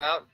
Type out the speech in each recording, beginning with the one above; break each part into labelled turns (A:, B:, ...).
A: out.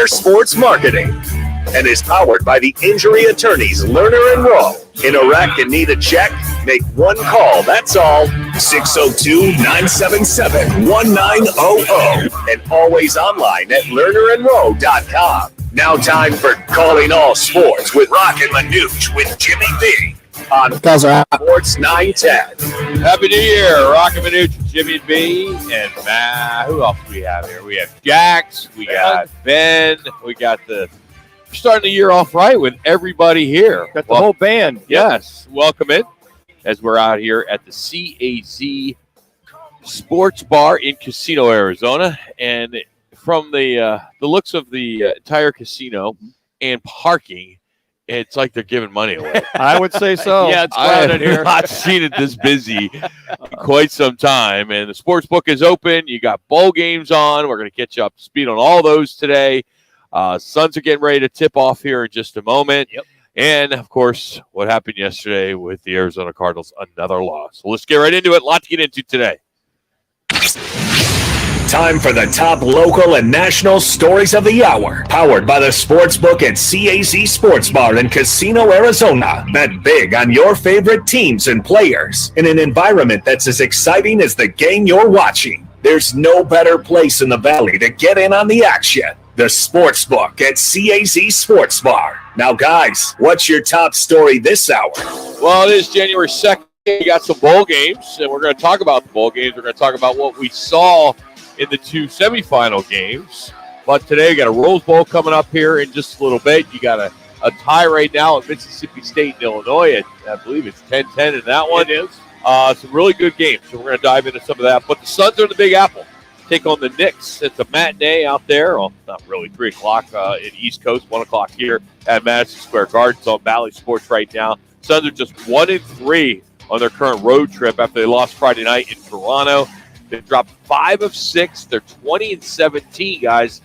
B: Sports Marketing and is powered by the injury attorneys Lerner and Rowe. In a wreck and need a check? Make one call, that's all. 602-977-1900 and always online at lernerandrowe.com. Now time for Calling All Sports with Roc and Manuch with Jimmy B on Sports 910.
C: Happy New Year, Roc and Manuch, Jimmy B, and Matt. Who else do we have here? We have Jax, we got Ben, we got we're starting the year off right with everybody here.
D: Got the whole band.
C: Yes, welcome in as we're out here at the CAZ Sports Bar in Casino, Arizona. And from the looks of the entire casino and parking, it's like they're giving money away.
D: I would say so.
A: Yeah, it's crowded here.
C: I've not seen it this busy in quite some time. And the sports book is open. You got bowl games on. We're going to get you up to speed on all those today. Suns are getting ready to tip off here in just a moment.
A: Yep.
C: And, of course, what happened yesterday with the Arizona Cardinals, another loss. So let's get right into it. A lot to get into today.
B: Time for the top local and national stories of the hour. Powered by the Sportsbook at CAZ Sports Bar in Casino, Arizona. Bet big on your favorite teams and players in an environment that's as exciting as the game you're watching. There's no better place in the Valley to get in on the action. The Sportsbook at CAZ Sports Bar. Now, guys, what's your top story this hour?
C: Well, it is January 2nd. We got some bowl games, and we're going to talk about the bowl games. We're going to talk about what we saw in the two semifinal games. But today we got a Rose Bowl coming up here in just a little bit. You got a tie right now at Mississippi State and Illinois. I believe it's 10-10 in that one.
A: It is.
C: Some really good games. So we're going to dive into some of that. But the Suns are the Big Apple. Take on the Knicks. It's a matinee out there. Well, not really. 3 o'clock in East Coast, 1 o'clock here at Madison Square Garden. It's on Valley Sports right now. Suns are just 1-3 on their current road trip after they lost Friday night in Toronto. They dropped 5 of 6. They're 20-17, guys.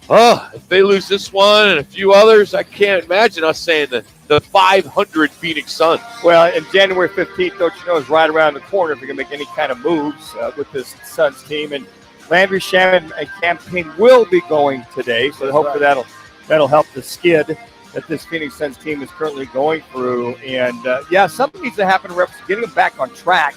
C: If they lose this one and a few others, I can't imagine us saying the 500 Phoenix Suns.
D: Well, and January 15th, don't you know, is right around the corner if you're going to make any kind of moves with this Suns team. And Landry Shaman and campaign will be going today, so hopefully that'll help the skid that this Phoenix Suns team is currently going through. And, something needs to happen to getting them back on track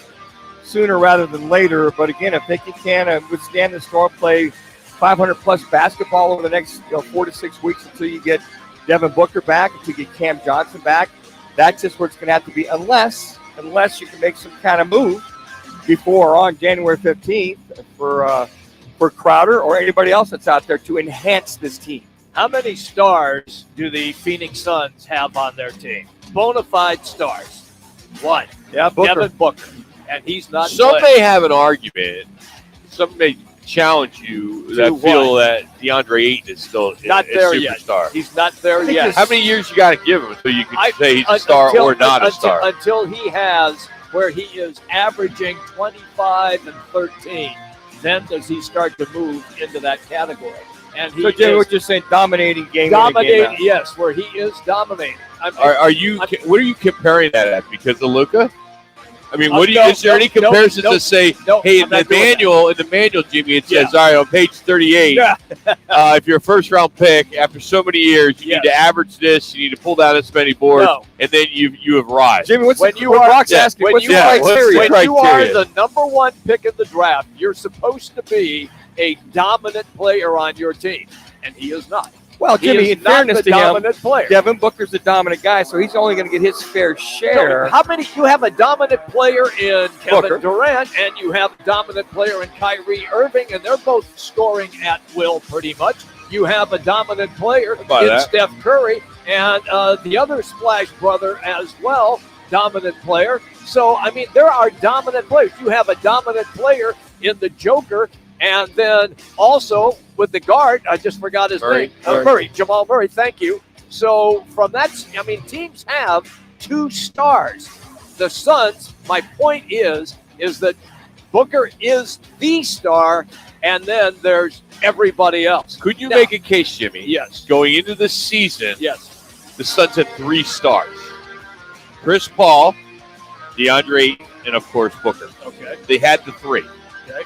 D: sooner rather than later. But again, if they can withstand the storm, play 500-plus basketball over the next 4 to 6 weeks until you get Devin Booker back, until you get Cam Johnson back, that's just where it's going to have to be, unless you can make some kind of move before or on January 15th for Crowder or anybody else that's out there to enhance this team.
A: How many stars do the Phoenix Suns have on their team? Bona fide stars. One.
D: Yeah, Booker.
A: Devin Booker. And he's not
C: Some may have an argument. Some may challenge you that feel that DeAndre Ayton is still
A: not
C: a
A: there
C: superstar.
A: Yet. He's not there yet.
C: How many years you got to give him until you can say he's a star or not a star?
A: Until he has where he is averaging 25 and 13, then does he start to move into that category. And he
D: we're just saying dominating game.
A: Dominating, yes, where he is dominating.
C: What are you comparing that at? Because of Luka? I mean, is there any comparisons to say, hey, in the manual, Jimmy, it says, all right, on page 38, if you're a first-round pick, after so many years, you need to average this, you need to pull down this many boards, and then you have arrived.
D: Jimmy, what's the
A: number one pick in the draft, you're supposed to be a dominant player on your team, and he is not.
D: Well, Jimmy, in fairness to him,
A: player.
D: Devin Booker's the dominant guy, so he's only going to get his fair share.
A: So how many? You have a dominant player in Kevin Durant, and you have a dominant player in Kyrie Irving, and they're both scoring at will pretty much. You have a dominant player in Steph Curry, and the other Splash brother as well, dominant player. So, I mean, there are dominant players. You have a dominant player in the Joker, and then also with the guard, I just forgot his name. Murray, Jamal Murray, thank you. So from that, I mean, teams have two stars. The Suns, my point is that Booker is the star, and then there's everybody else.
C: Could you make a case, Jimmy?
A: Yes.
C: Going into the season,
A: the
C: Suns had three stars. Chris Paul, DeAndre, and, of course, Booker.
A: Okay.
C: They had the three.
A: Okay.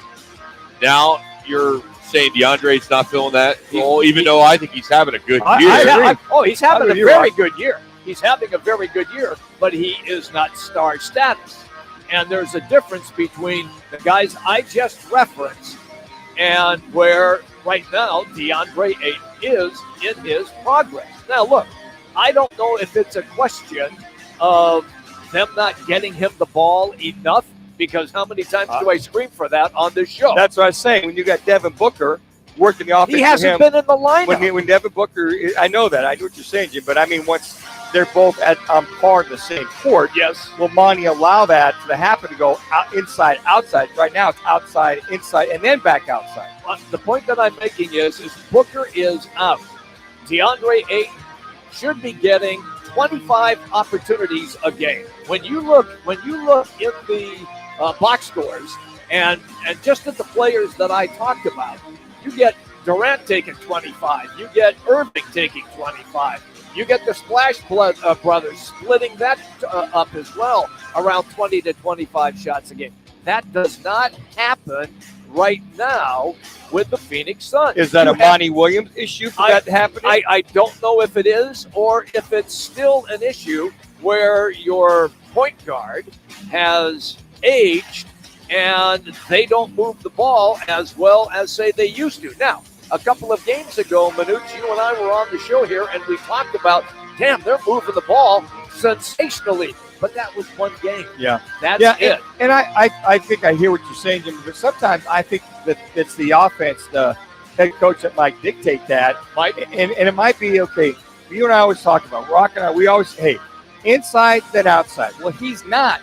C: Now you're saying DeAndre's not filling that role, even though I think he's having a good year.
A: He's having a very good year. He's having a very good year, but he is not star status. And there's a difference between the guys I just referenced and where right now DeAndre Ayton is in his progress. Now, look, I don't know if it's a question of them not getting him the ball enough, because how many times do I scream for that on this show?
D: That's what I was saying. When you got Devin Booker working the offense,
A: he hasn't been in the lineup.
D: When Devin Booker, I know that. I know what you're saying, Jim. But I mean, once they're both on par in the same court, will Monty allow that to happen to go inside, outside? Right now, it's outside, inside, and then back outside.
A: The point that I'm making is Booker is out. DeAndre Ayton should be getting 25 opportunities a game. When you look in the box scores and just at the players that I talked about, you get Durant taking 25, you get Irving taking 25, you get the Splash brothers splitting that up as well, around 20 to 25 shots a game. That does not happen right now with the Phoenix Suns.
D: Is that a Monty Williams issue for that happening?
A: I don't know if it is or if it's still an issue where your point guard has aged and they don't move the ball as well as, say, they used to. Now, a couple of games ago, Manuch, you and I were on the show here, and we talked about, damn, they're moving the ball sensationally. But that was one game.
D: Yeah.
A: That's it.
D: And I think I hear what you're saying, Jim, but sometimes I think that it's the offense, the head coach that might dictate that. And it might be, okay, you and I always talk about, Roc and I, we always say, hey, inside then outside. Well, he's not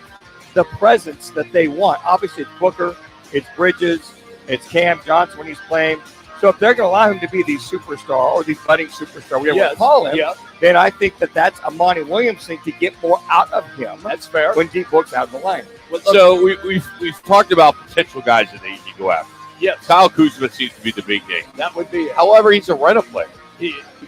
D: the presence that they want. Obviously, it's Booker, it's Bridges, it's Cam Johnson when he's playing. So if they're going to allow him to be the superstar or the budding superstar, whatever you call him, then I think that's a Monty Williams thing to get more out of him.
A: That's fair.
D: When deep Book's out of the line.
C: So we've talked about potential guys that they go after.
A: Yes.
C: Kyle Kuzma seems to be the big name.
A: That would be it.
C: However, he's a rental player.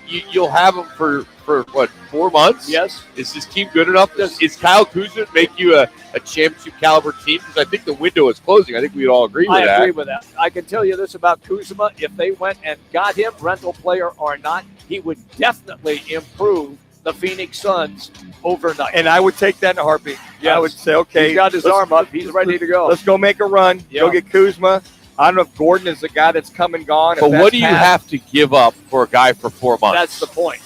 C: You'll have him for what, 4 months?
A: Yes.
C: Is this team good enough? Is Kyle Kuzma make you a championship caliber team? Because I think the window is closing. I think we'd all agree with that.
A: I agree with that. I can tell you this about Kuzma. If they went and got him, rental player or not, he would definitely improve the Phoenix Suns overnight.
D: And I would take that in a heartbeat.
A: Yes.
D: I would say, okay.
A: He's got his arm up. He's ready to go.
D: Let's go make a run. Go get Kuzma. I don't know if Gordon is the guy that's come and gone.
C: But what do you have to give up for a guy for 4 months?
A: That's the point.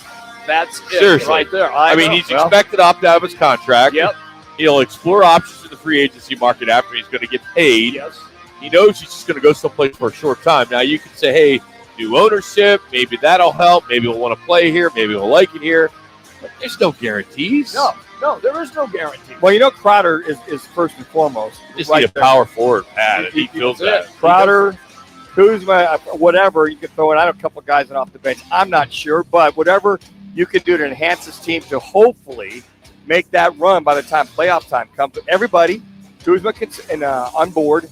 A: That's it.
C: Seriously.
A: Right there.
C: I mean, he's expected to opt out of his contract.
A: Yep.
C: He'll explore options in the free agency market after he's going to get paid.
A: Yes.
C: He knows he's just going to go someplace for a short time. Now, you can say, hey, new ownership, maybe that'll help. Maybe we'll want to play here. Maybe we'll like it here. But there's no guarantees.
A: No, there is no guarantee.
D: Well, you know, Crowder is first and foremost.
C: Just need a power forward pad, and he feels that.
D: Crowder, Kuzma, whatever, you can throw in. I know a couple guys off the bench. I'm not sure, but whatever you can do to enhance this team to hopefully make that run by the time playoff time comes. Everybody, Kuzma can on board,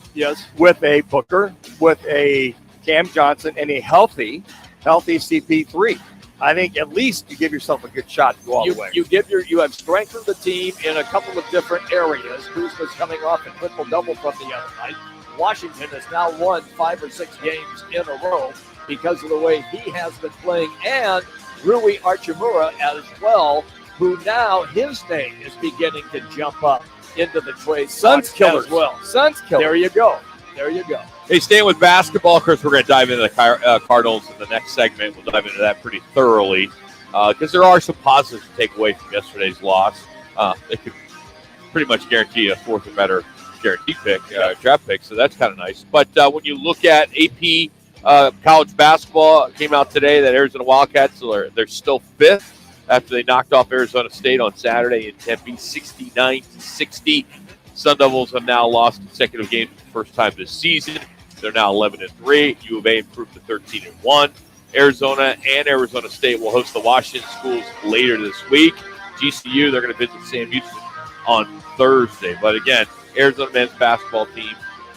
D: with a Booker, with a Cam Johnson, and a healthy CP3. I think at least you give yourself a good shot to go all the way.
A: You have strengthened the team in a couple of different areas. Kuzma's coming off a triple double from the other night. Washington has now won 5 or 6 games in a row because of the way he has been playing, and Rui Archimura as well, who now his name is beginning to jump up into the trade
D: Suns killers
A: as well.
D: Suns killers.
A: There you go. There you go.
C: Hey, staying with basketball, of course, we're going to dive into the Cardinals in the next segment. We'll dive into that pretty thoroughly because there are some positives to take away from yesterday's loss. They could pretty much guarantee a fourth or better guaranteed pick, draft pick, so that's kind of nice. But when you look at AP college basketball, came out today that Arizona Wildcats, they're still fifth after they knocked off Arizona State on Saturday in Tempe, 69-60. Sun Devils have now lost consecutive games for the first time this season. They're now 11-3. U of A improved to 13-1. Arizona and Arizona State will host the Washington schools later this week. GCU, they're going to visit Sam Houston on Thursday. But again, Arizona men's basketball team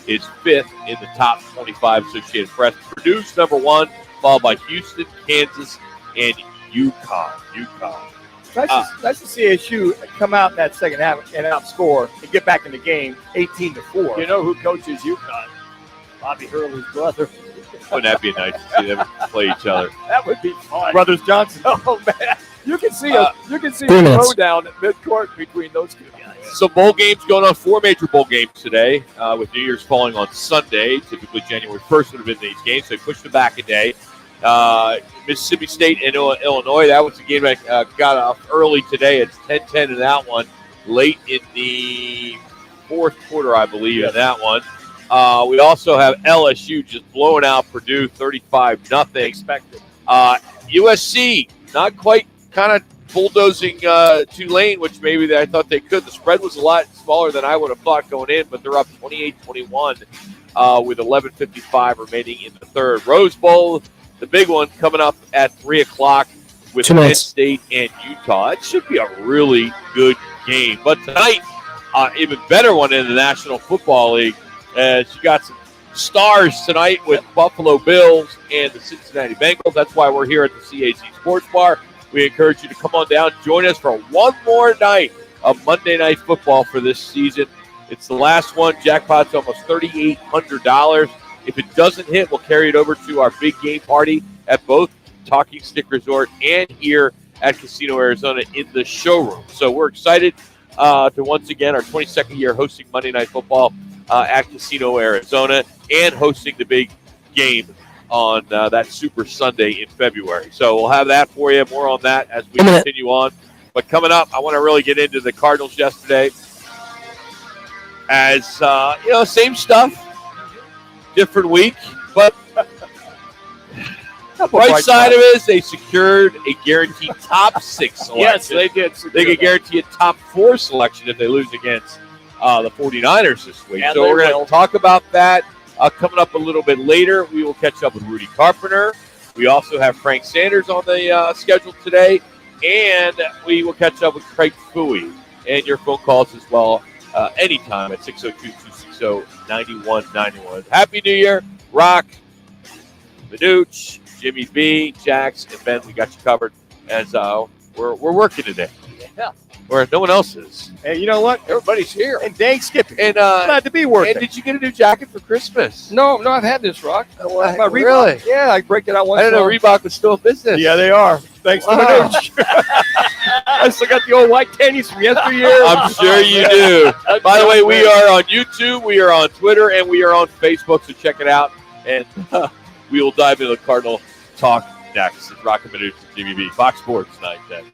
C: is fifth in the top 25 Associated Press. Purdue's number one, followed by Houston, Kansas, and UConn.
D: Nice to see ASU come out in that second half and outscore and get back in the game 18-4.
A: You know who coaches UConn? Bobby Hurley's brother.
C: Wouldn't that be nice to see them play each other?
A: That would be fun.
D: Brothers Johnson.
A: Oh man, you can see a throwdown at midcourt between those two guys.
C: Some bowl games going on. 4 major bowl games today, with New Year's falling on Sunday. Typically January 1st would have been these games. So they pushed it back a day. Mississippi State and Illinois. That was the game that got off early today. It's 10-10 in that one. Late in the fourth quarter, I believe, in that one. We also have LSU just blowing out Purdue 35-0.
A: Expected.
C: USC not quite kind of bulldozing Tulane, which maybe I thought they could. The spread was a lot smaller than I would have thought going in, but they're up 28-21 with 11:55 remaining in the third. Rose Bowl, the big one, coming up at 3 o'clock with Penn State and Utah. It should be a really good game. But tonight, even better one in the National Football League. As you got some stars tonight with Buffalo Bills and the Cincinnati Bengals. That's why we're here at the CAZ Sports Bar. We encourage you to come on down, join us for one more night of Monday Night Football for this season. It's the last one. Jackpot's almost $3,800. If it doesn't hit, we'll carry it over to our big game party at both Talking Stick Resort and here at Casino Arizona in the showroom. So we're excited to once again, our 22nd year hosting Monday Night Football at Casino Arizona and hosting the big game on that Super Sunday in February. So we'll have that for you. More on that as we continue on. But coming up, I want to really get into the Cardinals yesterday. As, same stuff, different week. But the right side of it is they secured a guaranteed top 6 selection.
A: Yes, they did.
C: They could guarantee a top 4 selection if they lose against the 49ers this week.
A: And
C: so we're going to talk about that coming up a little bit later. We will catch up with Rudy Carpenter. We also have Frank Sanders on the schedule today. And we will catch up with Craig Fooey and your phone calls as well anytime at 602-260-9191. Happy New Year, Roc, Manuch, Jimmy B, Jax, and Ben. We got you covered as we're working today.
A: Yeah.
C: Where no one else is.
D: Hey, you know what?
A: Everybody's here.
D: And dang skipping.
C: And
D: glad to be working.
C: And did you get a new jacket for Christmas?
D: No, I've had this, Roc.
C: Really?
D: Yeah, I break it out once.
C: I didn't know Reebok was still in business.
D: Yeah, they are. Thanks to Manuch. I still got the old white tennies from yesteryear.
C: I'm sure you do. By the way, we are on YouTube, we are on Twitter, and we are on Facebook, so check it out. And we will dive into the Cardinal talk next. It's Roc and Manuch and Jimmy B. Fox Sports 910.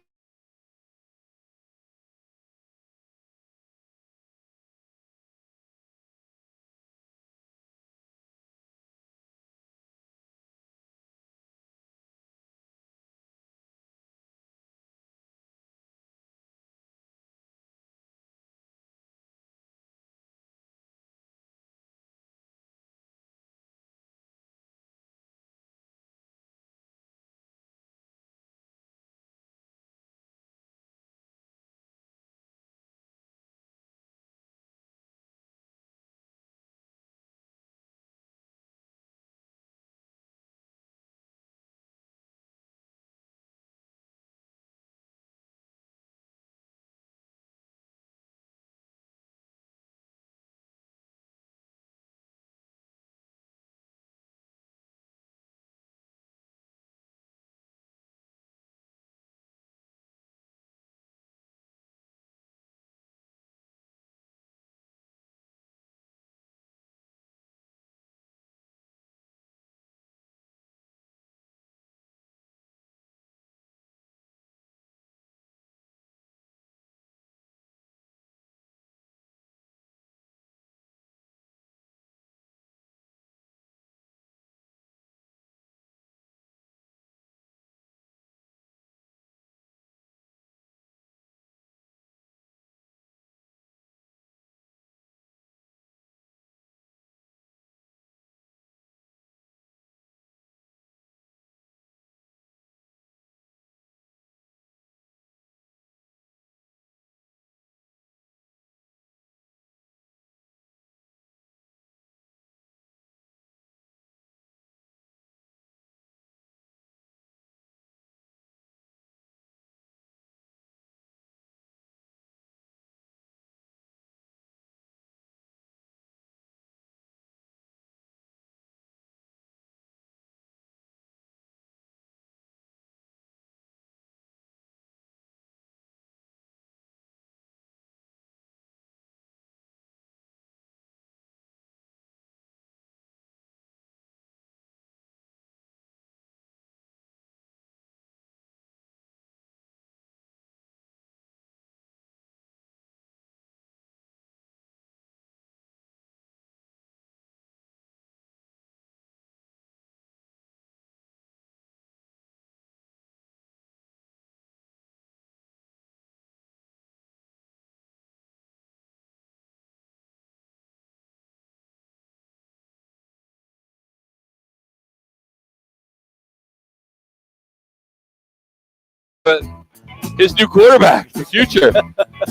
C: his new quarterback, the future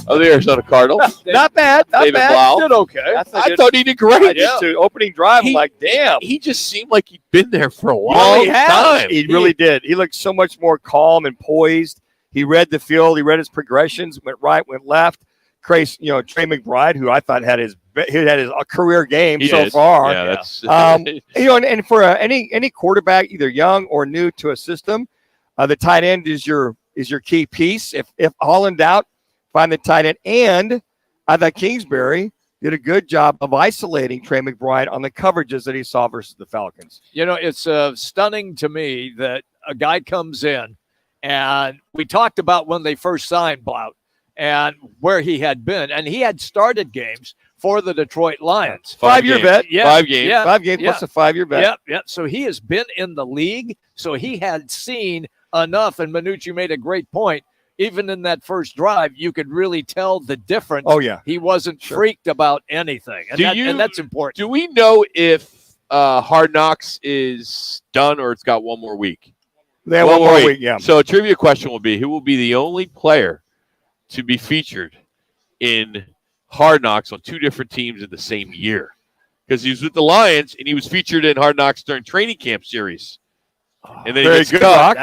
C: of the Arizona Cardinals.
D: Not bad. Not
C: David
D: bad.
C: Blau.
A: Did okay.
C: I thought he did great.
D: Yeah. To opening drive, I'm like, damn.
C: He just seemed like he'd been there for a long time.
D: He really did. He looked so much more calm and poised. He read the field. He read his progressions, went right, went left. Trey McBride, who I thought had his career game so far.
C: Yeah, that's
D: and for any quarterback, either young or new to a system, the tight end is your key piece. If all in doubt, find the tight end. And I thought Kingsbury did a good job of isolating Trey McBride on the coverages that he saw versus the Falcons.
A: It's stunning to me that a guy comes in, and we talked about when they first signed Blount and where he had been, and he had started games for the Detroit Lions.
D: 5-year vet.
A: Yeah.
C: 5 games.
A: Yeah.
D: 5 games plus a 5-year vet.
A: Yeah. So he has been in the league. So he had seen enough. And Manucci made a great point. Even in that first drive, you could really tell the difference.
D: Oh, yeah.
A: He wasn't freaked about anything. And that's important.
C: Do we know if Hard Knocks is done or it's got one more week?
D: They have one more week, yeah.
C: So a trivia question will be, who will be the only player to be featured in Hard Knocks on 2 different teams in the same year? Because he was with the Lions and he was featured in Hard Knocks during training camp series. And then he got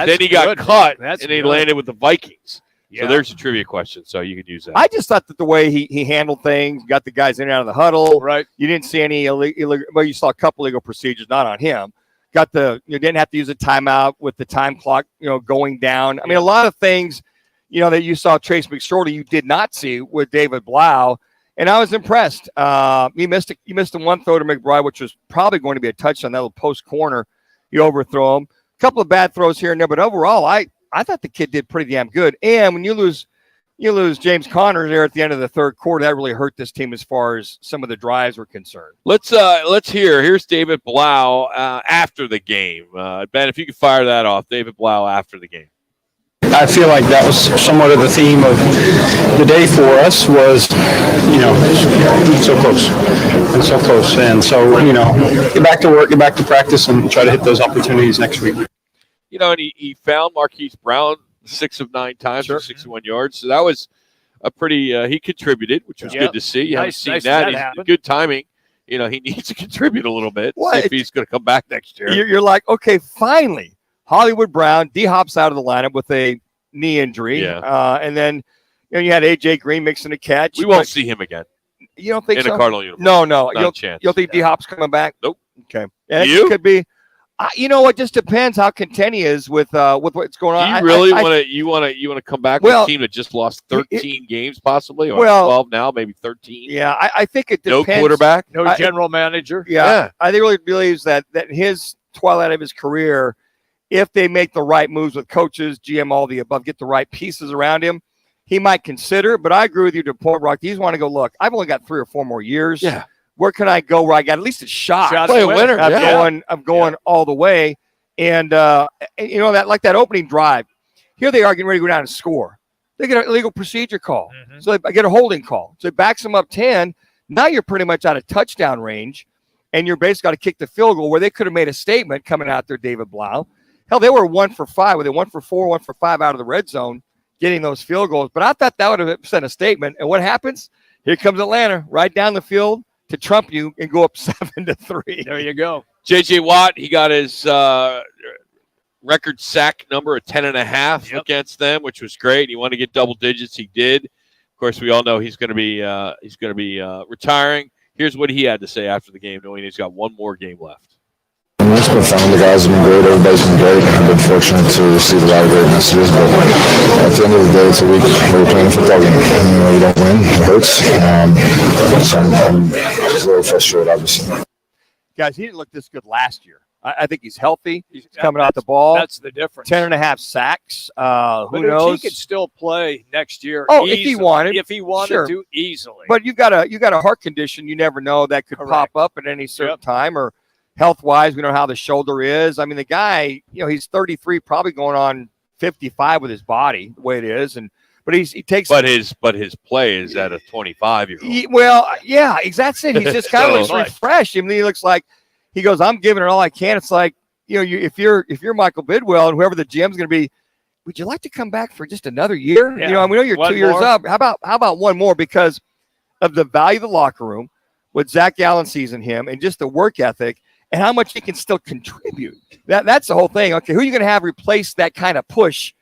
C: cut, and then he landed with the Vikings. Yeah. So there's a trivia question, so you can use that.
D: I just thought that the way he handled things, got the guys in and out of the huddle.
A: Right.
D: You didn't see any illegal. Well, you saw a couple legal procedures, not on him. You didn't have to use a timeout with the time clock, going down. I mean, a lot of things, that you saw Trace McSorley, you did not see with David Blau. And I was impressed. He missed the one throw to McBride, which was probably going to be a touchdown. That little post corner, you overthrow him. A couple of bad throws here and there, but overall, I thought the kid did pretty damn good. And when you lose James Conner there at the end of the third quarter, that really hurt this team as far as some of the drives were concerned.
C: Let's here's David Blau after the game. Ben, if you could fire that off, David Blau after the game.
E: I feel like that was somewhat of the theme of the day for us was, so close and so close. And so, get back to work, get back to practice, and try to hit those opportunities next week.
C: And he found Marquise Brown 6 of 9 times for 61 yards. So that was a pretty he contributed, which was good to see. You haven't seen that. He's good timing. He needs to contribute a little bit if he's going to come back next year.
D: You're like, okay, finally. Hollywood Brown, D-Hop's out of the lineup with a knee injury.
C: Yeah.
D: And then you had A.J. Green mixing a catch.
C: We won't see him again.
D: You don't think
C: in
D: so?
C: a Cardinal uniform.
D: No.
C: Not a chance.
D: You don't think D-Hop's coming back?
C: Nope.
D: Okay. And it could be. It just depends how content he is with what's going on.
C: Do you really want to come back with a team that just lost 13 games possibly, or 12 now, maybe 13?
D: Yeah, I think it depends.
C: No quarterback,
A: no general manager.
D: Yeah, I think really believes that his twilight of his career, if they make the right moves with coaches, GM, all the above, get the right pieces around him, he might consider. But I agree with you to a point, Rock. He's want to go, look, I've only got 3 or 4 more years.
C: Yeah.
D: Where can I go where I got at least a shot?
C: Play a winner.
D: I'm going all the way. And, that like that opening drive, here they are getting ready to go down and score. They get an illegal procedure call. Mm-hmm. So they get a holding call. So it backs them up 10. Now you're pretty much out of touchdown range, and you're basically got to kick the field goal where they could have made a statement coming out there, David Blau. Hell, they were 1 for 5. Were they 1 for 4, 1 for 5 out of the red zone, getting those field goals. But I thought that would have sent a statement. And what happens? Here comes Atlanta right down the field to trump you and go up 7-3.
A: There you go.
C: J.J. Watt, he got his record sack number of 10.5 against them, which was great. He wanted to get double digits. He did. Of course, we all know he's going to be retiring. Here's what he had to say after the game, knowing he's got one more game left.
F: It's been fun. The guys have been great. Everybody's been great. I've been fortunate to receive a lot of great messages. But at the end of the day, it's a week where we're playing a football game. You don't win. It hurts. So I'm just a little frustrated, obviously.
D: Guys, he didn't look this good last year. I think he's healthy. He's coming out the ball.
A: That's the difference.
D: 10.5 sacks. Who knows?
A: He could still play next year.
D: Oh,
A: easily.
D: If he wanted
A: sure. to, easily.
D: But you got a heart condition. You never know that could pop up at any certain time, or health-wise, we don't know how the shoulder is. I mean, the guy, he's 33, probably going on 55 with his body, the way it is, but he takes.
C: But his play is at a 25-year-old.
D: Well, yeah, exactly. He's just kind of looks refreshed. I mean, he looks like he goes, "I'm giving it all I can." It's like if you're Michael Bidwell and whoever the GM's going to be, would you like to come back for just another year?
A: Yeah.
D: You know, we know you're
A: One
D: 2 years
A: more.
D: up. How about one more because of the value of the locker room, what Zach Allen sees in him, and just the work ethic and how much he can still contribute. That's the whole thing. Okay, who are you going to have replace that kind of push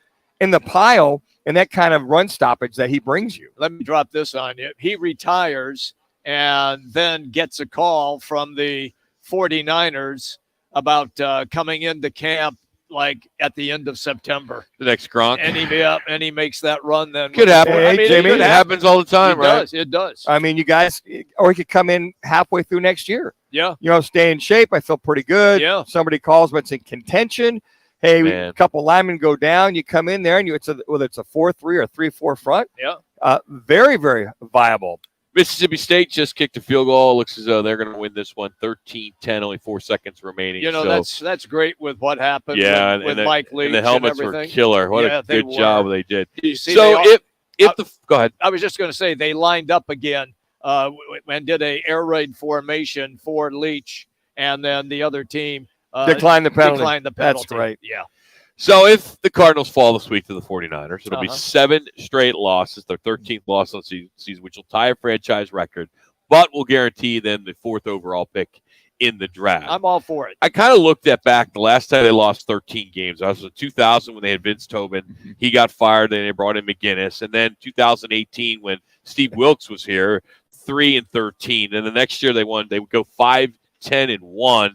D: in the pile and that kind of run stoppage that he brings you?
A: Let me drop this on you. He retires and then gets a call from the 49ers about coming into camp like at the end of September.
C: The next Gronk.
A: And he makes that run then.
C: Could happen.
D: Hey, Jamie,
C: it happens all the time, right?
A: It does.
D: I mean, you guys, or he could come in halfway through next year.
A: Yeah.
D: You know, stay in shape. I feel pretty good.
A: Yeah.
D: Somebody calls what's in contention. Hey,
C: Man.
D: a couple linemen go down. You come in there, and whether it's a 4-3 or 3-4 front.
A: Yeah.
D: Very, very viable.
C: Mississippi State just kicked a field goal. Looks as though they're going to win this one 13-10, only 4 seconds remaining.
A: You know, that's great with what happened with Mike Leach
C: and the helmets
A: and
C: were
A: everything.
C: killer. What
A: Yeah,
C: a good job they did.
A: You see,
C: So go ahead.
A: I was just going to say they lined up again and did a air raid formation for Leach, and then the other team
D: Decline the penalty.
A: That's
D: right.
A: Yeah.
C: So if the Cardinals fall this week to the 49ers, it'll be 7 straight losses, their 13th loss on the season, which will tie a franchise record, but will guarantee them the 4th overall pick in the draft.
A: I'm all for it.
C: I kind of looked at back the last time they lost 13 games. That was in 2000 when they had Vince Tobin. He got fired, then they brought in McGinnis. And then 2018 when Steve Wilkes was here, 3-13. And the next year they would go 5-10-1.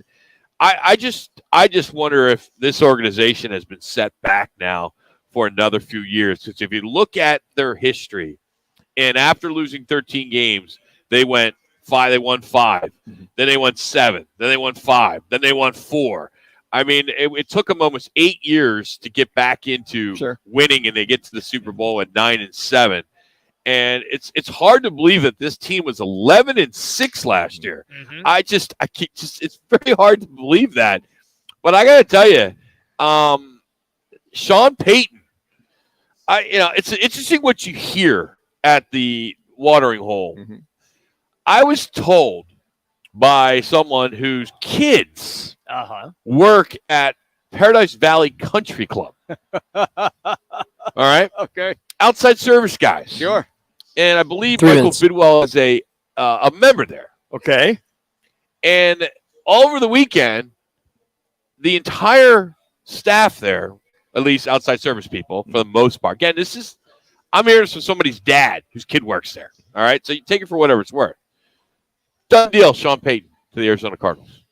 C: I just wonder if this organization has been set back now for another few years. Because if you look at their history, and after losing 13 games, they won 5, then they won 7, then they won 5, then they won 4. I mean, it took them almost 8 years to get back into winning, and they get to the Super Bowl at 9-7. And it's hard to believe that this team was 11-6 last year.
A: Mm-hmm.
C: It's very hard to believe that. But I got to tell you, Sean Payton, it's interesting what you hear at the watering hole.
D: Mm-hmm.
C: I was told by someone whose kids work at Paradise Valley Country Club. All right?
A: Okay.
C: Outside service guys.
A: Sure.
C: And I believe Michael Bidwell is a member there.
D: Okay.
C: And all over the weekend, the entire staff there, at least outside service people, for the most part. Again, I'm hearing this from somebody's dad whose kid works there. All right? So you take it for whatever it's worth. Done deal, Sean Payton to the Arizona Cardinals.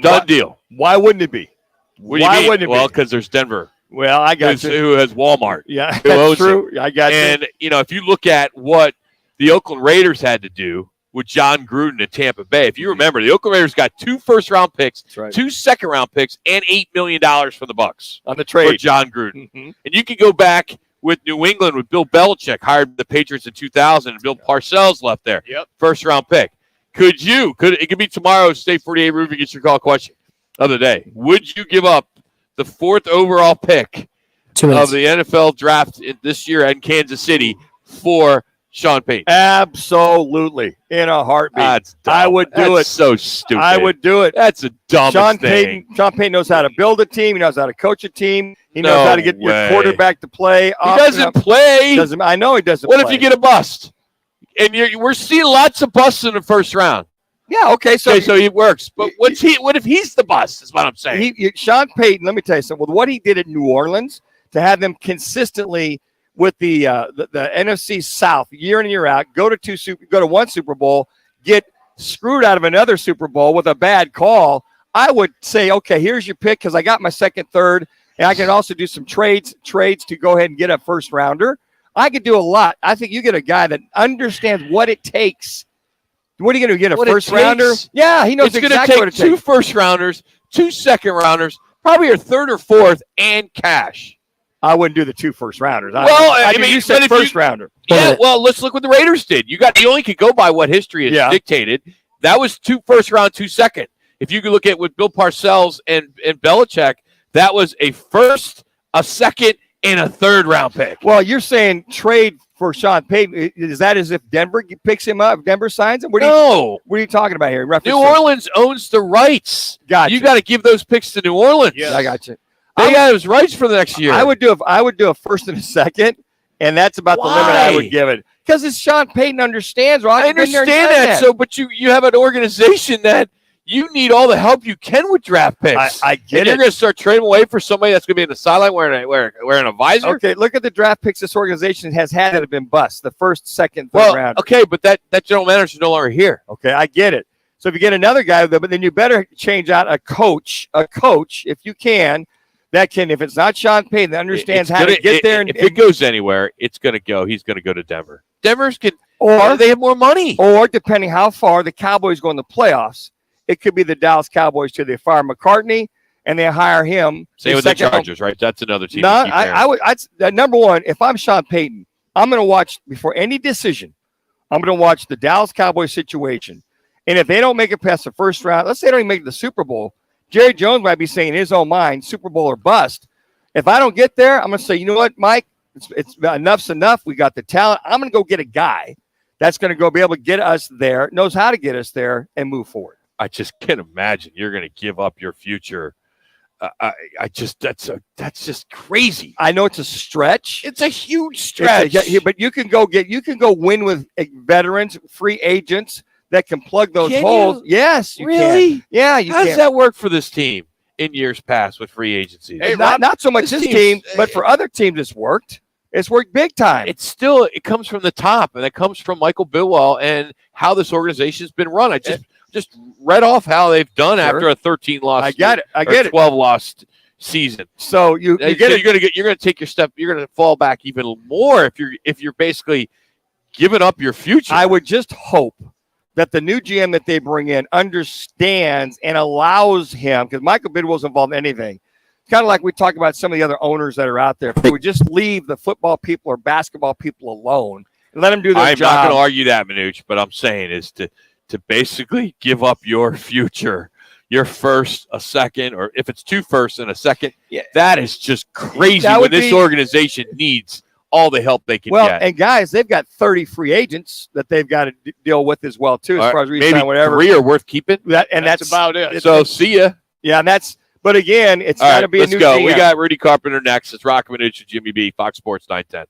C: Done deal.
D: Why wouldn't it be?
C: Why wouldn't it be? Well, because there's Denver.
D: Well, I got you.
C: Who has Walmart.
D: Yeah, that's true. I got you.
C: And, if you look at what the Oakland Raiders had to do with John Gruden in Tampa Bay, if you remember, the Oakland Raiders got 2 first-round picks, 2 second-round picks, and $8 million from the Bucs
D: on the trade
C: for John Gruden. Mm-hmm. And you can go back with New England with Bill Belichick, hired the Patriots in 2000, and Bill Parcells left there.
A: Yep.
C: First-round pick. It could be tomorrow's State 48 Roofing Gets Your Call question of the day. Would you give up the 4th overall pick of the NFL draft this year in Kansas City for Sean Payton?
D: Absolutely. In a heartbeat.
C: That's dumb.
D: I would do it.
C: So stupid.
D: I would do it.
C: That's a dumbest thing.
D: Sean Payton knows how to build a team. He knows how to coach a team. He knows how to get your quarterback to play.
C: He doesn't play.
D: I know he doesn't
C: play.
D: What
C: if you get a bust? And we're seeing lots of busts in the first round.
D: Yeah, okay. So
C: he works. But what if he's the bust is what I'm saying.
D: Sean Payton, let me tell you something. With what he did at New Orleans, to have them consistently with the NFC South year in and year out, go to one Super Bowl, get screwed out of another Super Bowl with a bad call, I would say, okay, here's your pick because I got my second, third, and I can also do some trades to go ahead and get a first rounder. I could do a lot. I think you get a guy that understands what it takes. What are you going to get, a first rounder? Yeah, he knows exactly what it takes.
C: It's going to take 2 first rounders, 2 second rounders, probably your 3rd or 4th, and cash.
D: I wouldn't do the 2 first rounders.
C: You
D: said first rounder.
C: Yeah, well, let's look what the Raiders did. You only could go by what history has dictated. That was 2 first round, 2 second. If you could look at with Bill Parcells and Belichick, that was a first, a second, and a 3rd round pick.
D: Well, you're saying trade for Sean Payton. Is that as if Denver picks him up? Denver signs him? What are you talking about here?
C: New Orleans owns the rights.
D: Gotcha.
C: You got to give those picks to New Orleans.
D: Yes. I got you.
C: They got his rights for the next year.
D: I would do a first and a second, and that's about the limit I would give it. Because it's Sean Payton understands.
C: I understand that. So, but you have an organization that you need all the help you can with draft picks.
D: I get
C: and
D: it.
C: You're going to start trading away for somebody that's going to be in the sideline wearing a visor.
D: Okay, look at the draft picks this organization has had that have been bust. The first, second, third round.
C: Okay, but that general manager is no longer here.
D: Okay, I get it. So if you get another guy, but then you better change out a coach if you can. That can, if it's not Sean Payton, that understands how to get there.
C: If it goes anywhere, it's going to go. He's going to go to Denver. Denver's can, or they have more money.
D: Or depending how far the Cowboys go in the playoffs, it could be the Dallas Cowboys too. They fire McCartney and they hire him.
C: Same with the Chargers, right? That's another team.
D: No, I would. Number one, if I'm Sean Payton, I'm going to watch before any decision. I'm going to watch the Dallas Cowboys situation, and if they don't make it past the first round, let's say they don't even make the Super Bowl. Jerry Jones might be saying in his own mind, Super Bowl or bust. If I don't get there, I'm going to say, you know what, Mike, it's enough's enough. We got the talent. I'm going to go get a guy that's going to go be able to get us there, knows how to get us there, and move forward.
C: I just can't imagine you're going to give up your future. That's just crazy.
D: I know it's a stretch.
C: It's a huge stretch.
D: But you can go win with veterans, free agents that can plug those holes. Yes, you
C: really?
D: Can. Yeah, you
C: How does that work for this team in years past with free agencies?
D: Hey, not so much this team, but for other teams, it's worked. It's worked big time.
C: It comes from the top, and it comes from Michael Bidwell and how this organization's been run. I just read off how they've done after a 13-loss.
D: I get it.
C: 12-loss season.
D: So you're going
C: to take your step. You're going to fall back even more if you're basically giving up your future.
D: I would just hope that the new GM that they bring in understands and allows him, because Michael Bidwell's involved in anything. It's kind of like we talk about some of the other owners that are out there. If they would just leave the football people or basketball people alone and let them do their job.
C: I'm not going to argue that, Manuch, but I'm saying is to basically give up your future, your first, a second, or if it's 2 firsts and a second, that is just crazy when this organization needs all the help they can get.
D: Well, and guys, they've got 30 free agents that they've got to deal with as well, too, as far as
C: maybe
D: whatever.
C: 3 are worth keeping.
D: That's
C: about it. So see ya.
D: Yeah, but again, it's got to be a new
C: Let's go.
D: GM.
C: We got Rudy Carpenter next. It's Roc and Manuch and Jimmy B, Fox Sports 910.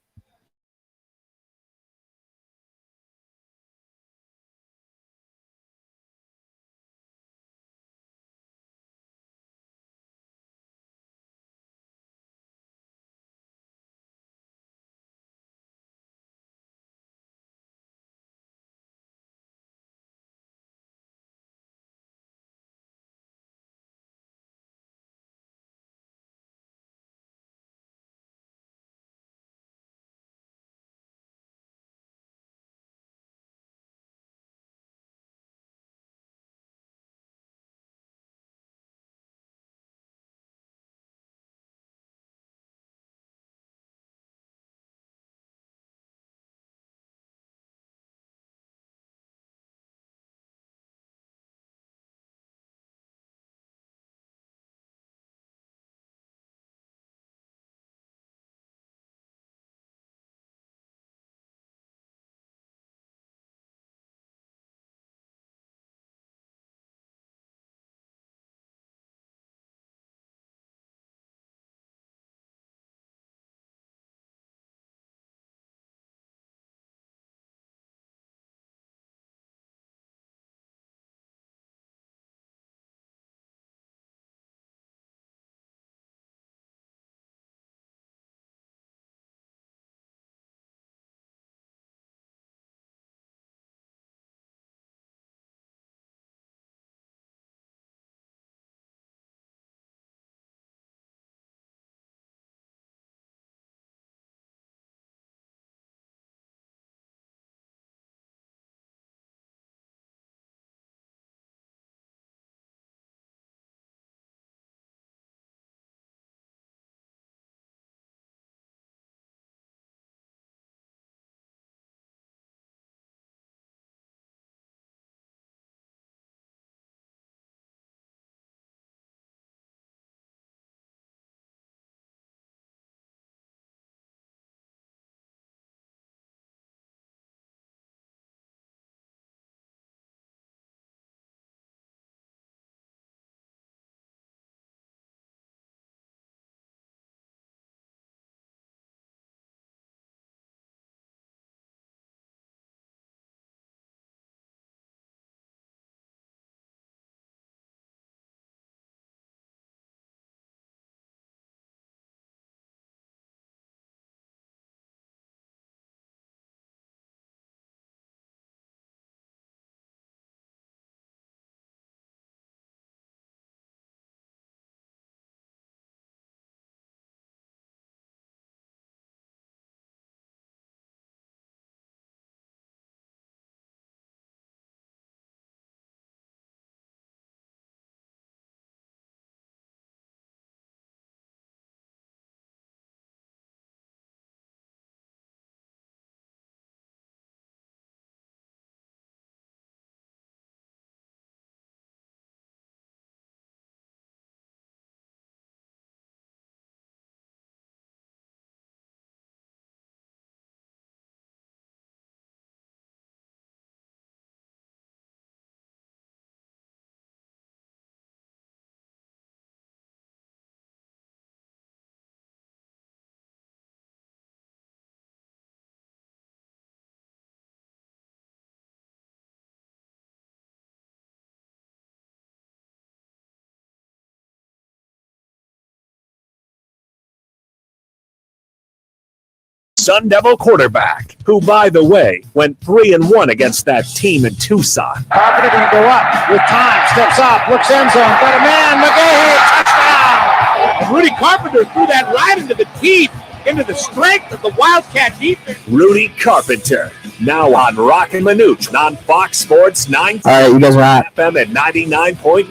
B: Sun Devil quarterback, who, by the way, went 3-1 against that team in Tucson.
G: Carpenter going to go up with time, steps up, looks end zone, got a man, McGahee, touchdown!
H: Rudy Carpenter threw that right into the teeth, into the strength of the Wildcat defense.
B: Rudy Carpenter, now on Roc and Manuch on Fox Sports 9.
G: All right, you guys are on.
B: FM at 99.9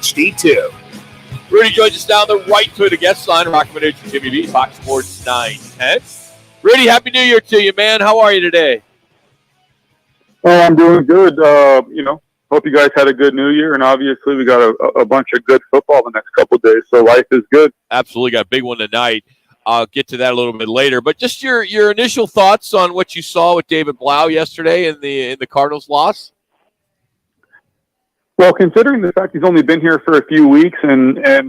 B: HD2.
C: Rudy joins us down the right to the guest line. Roc and Manuch, Jimmy B, Fox Sports 910. Rudy, Happy New Year to you, man. How are you today?
I: Oh, I'm doing good. Hope you guys had a good New Year, and obviously we got a bunch of good football the next couple of days, so life is good.
C: Absolutely, got a big one tonight. I'll get to that a little bit later, but just your initial thoughts on what you saw with David Blau yesterday in the Cardinals' loss.
I: Well, considering the fact he's only been here for a few weeks, and I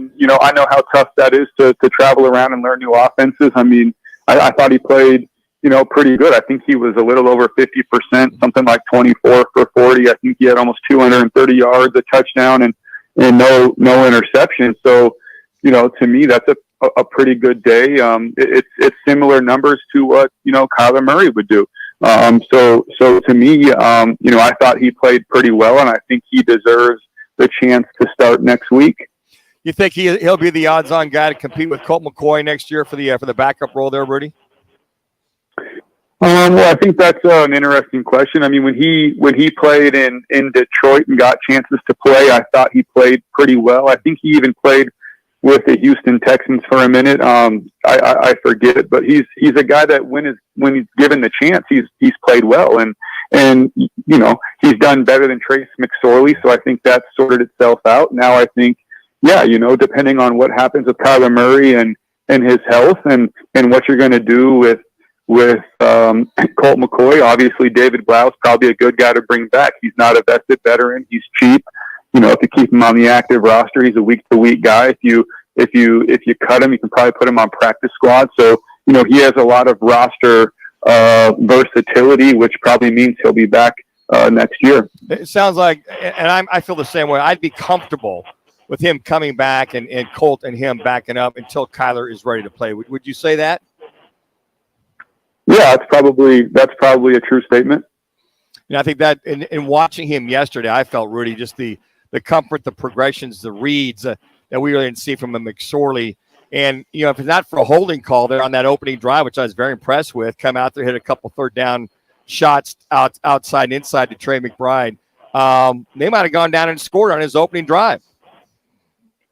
I: know how tough that is to travel around and learn new offenses. I mean, I thought he played, pretty good. I think he was a little over 50%, something like 24 for 40. I think he had almost 230 yards, a touchdown, and no interception. So, to me, that's a pretty good day. It's similar numbers to what, Kyler Murray would do. So to me, I thought he played pretty well, and I think he deserves the chance to start next week.
D: You think he'll be the odds-on guy to compete with Colt McCoy next year for the backup role there, Rudy?
I: Well, I think that's an interesting question. I mean, when he played in Detroit and got chances to play, I thought he played pretty well. I think he even played with the Houston Texans for a minute. I forget it, but he's a guy that when he's given the chance, he's played well, and he's done better than Trace McSorley. So I think that's sorted itself out. Now I think, depending on what happens with Kyler Murray and his health and what you're going to do with Colt McCoy, obviously David Blau is probably a good guy to bring back. He's not a vested veteran. He's cheap. If you keep him on the active roster, he's a week-to-week guy. If you cut him, you can probably put him on practice squad. So, he has a lot of roster versatility, which probably means he'll be back next year.
D: It sounds like, and I feel the same way. I'd be comfortable with him coming back and Colt and him backing up until Kyler is ready to play. Would you say that?
I: Yeah, that's probably a true statement.
D: I think that in watching him yesterday, I felt, Rudy, just the comfort, the progressions, the reads that we really didn't see from a McSorley. And, if it's not for a holding call there on that opening drive, which I was very impressed with, come out there, hit a couple third down shots outside and inside to Trey McBride, they might have gone down and scored on his opening drive.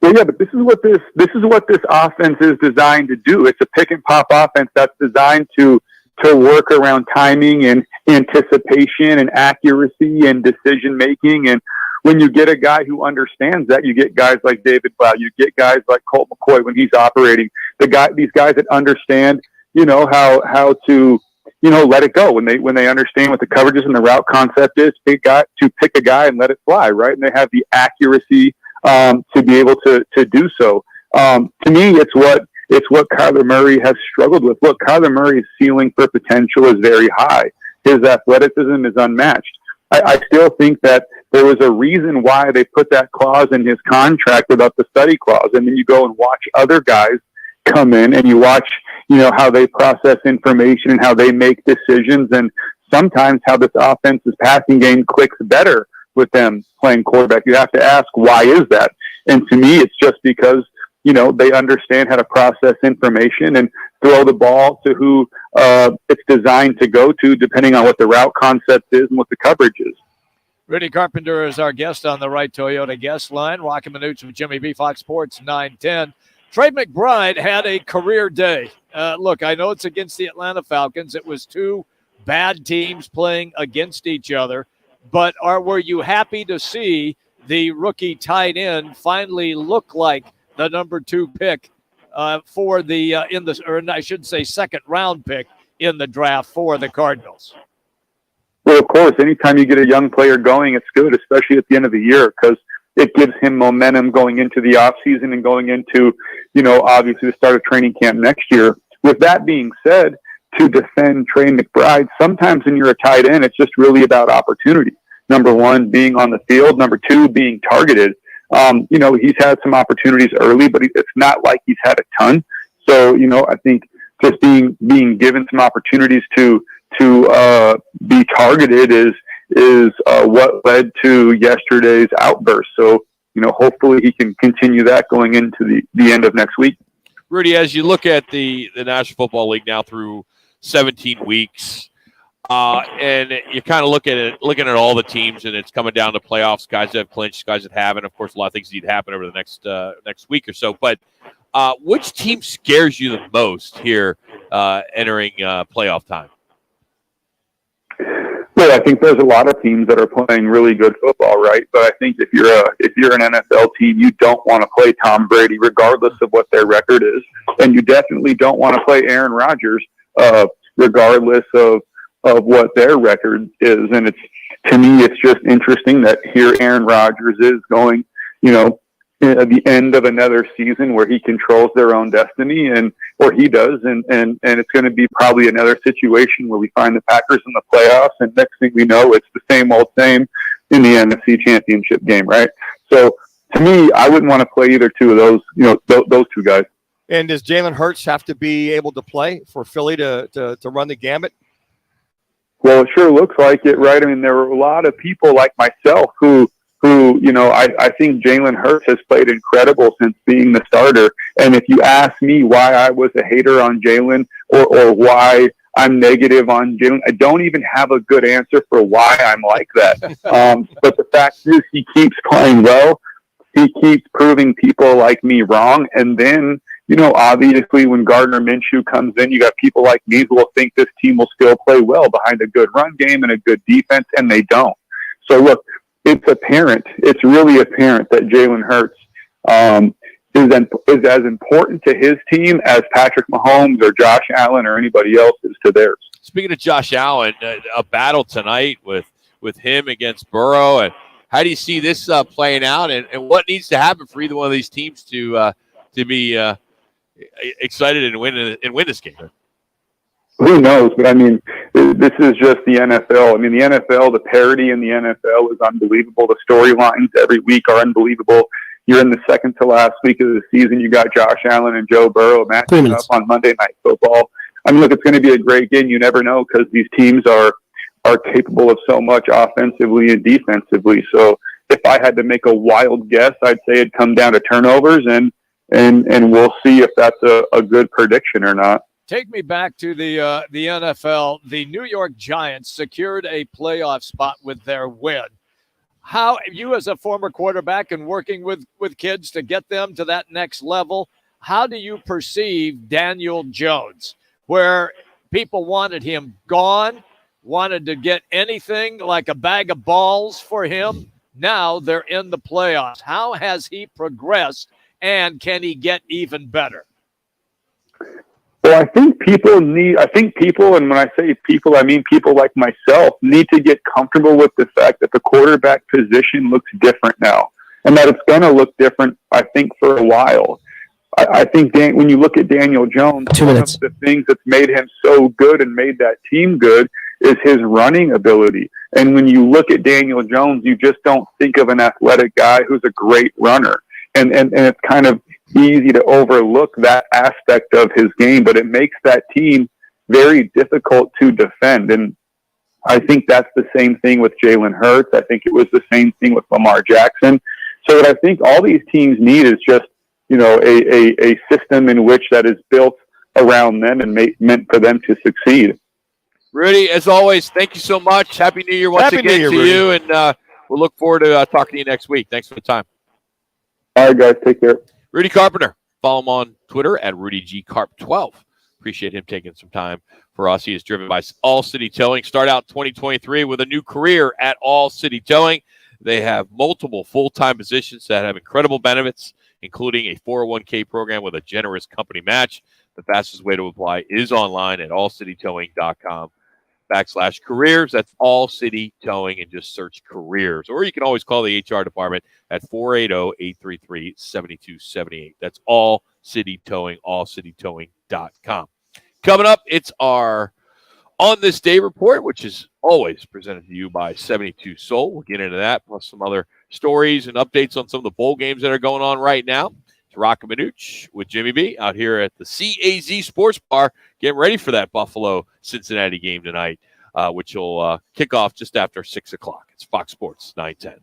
I: Well, yeah, but this is what this offense is designed to do. It's a pick and pop offense that's designed to work around timing and anticipation and accuracy and decision making. And when you get a guy who understands that, you get guys like David Blau, you get guys like Colt McCoy when he's operating. These guys that understand, how to, let it go when they understand what the coverages and the route concept is. Pick a guy and let it fly, right? And they have the accuracy to be able to do so. To me, it's what Kyler Murray has struggled with. Look, Kyler Murray's ceiling for potential is very high. His athleticism is unmatched. I still think that there was a reason why they put that clause in his contract without the study clause. And then you go and watch other guys come in and you watch, how they process information and how they make decisions, and sometimes how this offense's passing game clicks better with them playing quarterback. You have to ask, why is that? And to me, it's just because they understand how to process information and throw the ball to who it's designed to go to, depending on what the route concept is and what the coverage is.
A: Rudy Carpenter is our guest on the Right Toyota guest line. Roc and Manuch with Jimmy B, Fox Sports 910. Trey McBride had a career day. Look, I know it's against the Atlanta Falcons. It was two bad teams playing against each other. But were you happy to see the rookie tight end finally look like the number 2 pick for I should say second round pick in the draft for the Cardinals?
I: Well, of course, anytime you get a young player going, it's good, especially at the end of the year, because it gives him momentum going into the offseason and going into, obviously the start of training camp next year. With that being said, to defend Trey McBride, sometimes when you're a tight end, it's just really about opportunity. Number one, being on the field. Number two, being targeted. He's had some opportunities early, but it's not like he's had a ton. So, I think just being given some opportunities to be targeted is what led to yesterday's outburst. So, hopefully he can continue that going into the end of next week.
C: Rudy, as you look at the National Football League now through 17 weeks, and you kind of looking at all the teams, and it's coming down to playoffs, guys that have clinched, guys that haven't. Of course, a lot of things need to happen over the next week or so. But which team scares you the most here entering playoff time?
I: Well, I think there's a lot of teams that are playing really good football, right? But I think if you're an NFL team, you don't want to play Tom Brady, regardless of what their record is, and you definitely don't want to play Aaron Rodgers, regardless of what their record is. And to me, it's just interesting that here Aaron Rodgers is going, at the end of another season where he controls their own destiny, or he does, and it's going to be probably another situation where we find the Packers in the playoffs, and next thing we know, it's the same old same in the NFC Championship game, right? So to me, I wouldn't want to play either two of those, those two guys.
D: And does Jalen Hurts have to be able to play for Philly to run the gamut?
I: Well, it sure looks like it, right? I mean, there were a lot of people like myself who I think Jalen Hurts has played incredible since being the starter. And if you ask me why I was a hater on Jalen or why I'm negative on Jalen, I don't even have a good answer for why I'm like that. But the fact is, he keeps playing well. He keeps proving people like me wrong. And then, obviously when Gardner Minshew comes in, you got people like me who will think this team will still play well behind a good run game and a good defense, and they don't. So look, it's really apparent that Jalen Hurts is as important to his team as Patrick Mahomes or Josh Allen or anybody else is to theirs.
C: Speaking of Josh Allen, a battle tonight with him against Burrow, and how do you see this playing out, and what needs to happen for either one of these teams to be excited and win this game?
I: Who knows? But I mean, this is just the NFL. I mean, the NFL, the parity in the NFL is unbelievable. The storylines every week are unbelievable. You're in the second to last week of the season. You got Josh Allen and Joe Burrow matching up on Monday Night Football. I mean, look, it's going to be a great game. You never know because these teams are capable of so much offensively and defensively. So if I had to make a wild guess, I'd say it'd come down to turnovers, and we'll see if that's a good prediction or not.
A: Take me back to the NFL. The New York Giants secured a playoff spot with their win. How, you as a former quarterback and working with kids to get them to that next level, how do you perceive Daniel Jones, where people wanted him gone, wanted to get anything like a bag of balls for him? Now they're in the playoffs. How has he progressed, and can he get even better?
I: Well, I think people, and when I say people, I mean people like myself, need to get comfortable with the fact that the quarterback position looks different now, and that it's going to look different, I think, for a while. I think when you look at Daniel Jones, one of the things that's made him so good and made that team good is his running ability. And when you look at Daniel Jones, you just don't think of an athletic guy who's a great runner. And it's kind of easy to overlook that aspect of his game, but it makes that team very difficult to defend. And I think that's the same thing with Jalen Hurts. I think it was the same thing with Lamar Jackson. So what I think all these teams need is just, a system in which that is built around them and meant for them to succeed.
C: Rudy, as always, thank you so much. Happy New Year once again to you, and we'll look forward to talking to you next week. Thanks for the time.
I: All right, guys, take care.
C: Rudy Carpenter. Follow him on Twitter at RudyGCarp12. Appreciate him taking some time for us. He is driven by All City Towing. Start out 2023 with a new career at All City Towing. They have multiple full-time positions that have incredible benefits, including a 401k program with a generous company match. The fastest way to apply is online at allcitytowing.com/careers. That's All City Towing, and just search careers. Or you can always call the HR department at 480-833-7278. That's All City Towing, allcitytowing.com. Coming up, it's our On This Day report, which is always presented to you by 72 Soul. We'll get into that, plus some other stories and updates on some of the bowl games that are going on right now. It's Roc and Manuch with Jimmy B out here at the CAZ Sports Bar, getting ready for that Buffalo-Cincinnati game tonight, which will kick off just after 6 o'clock. It's Fox Sports 910.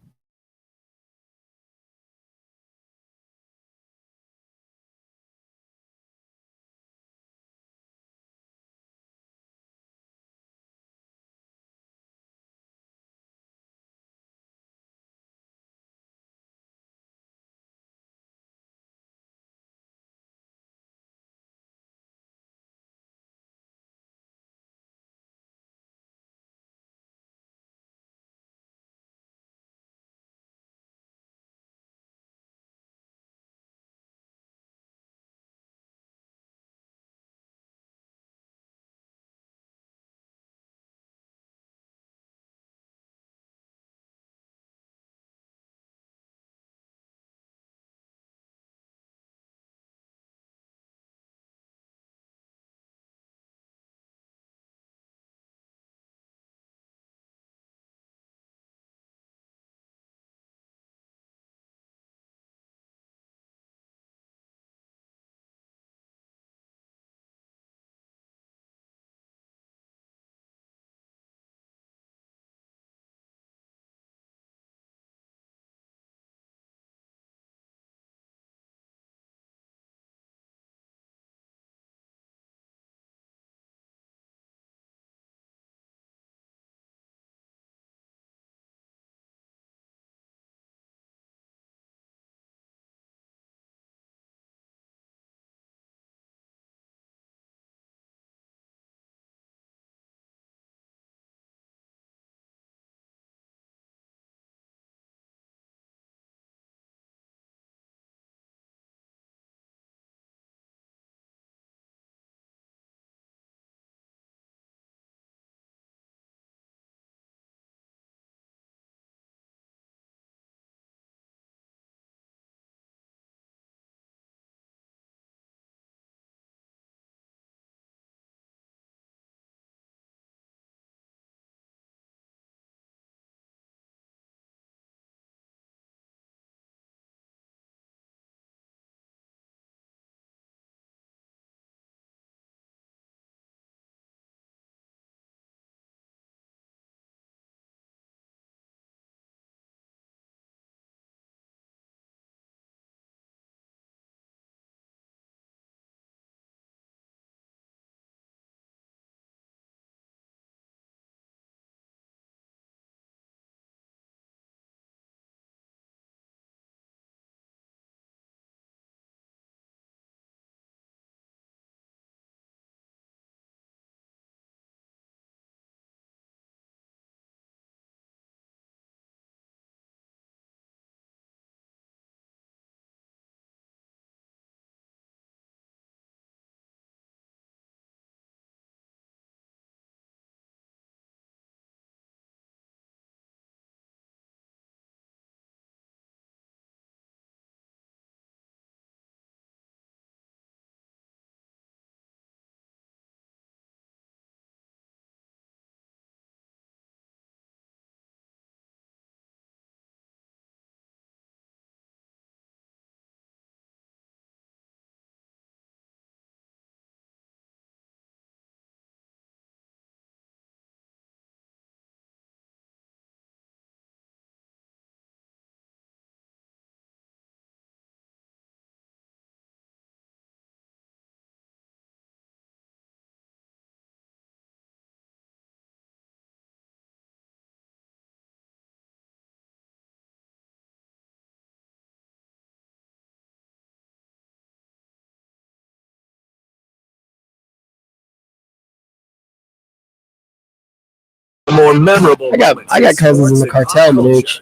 B: More memorable.
J: I got cousins in the cartel, Manuch.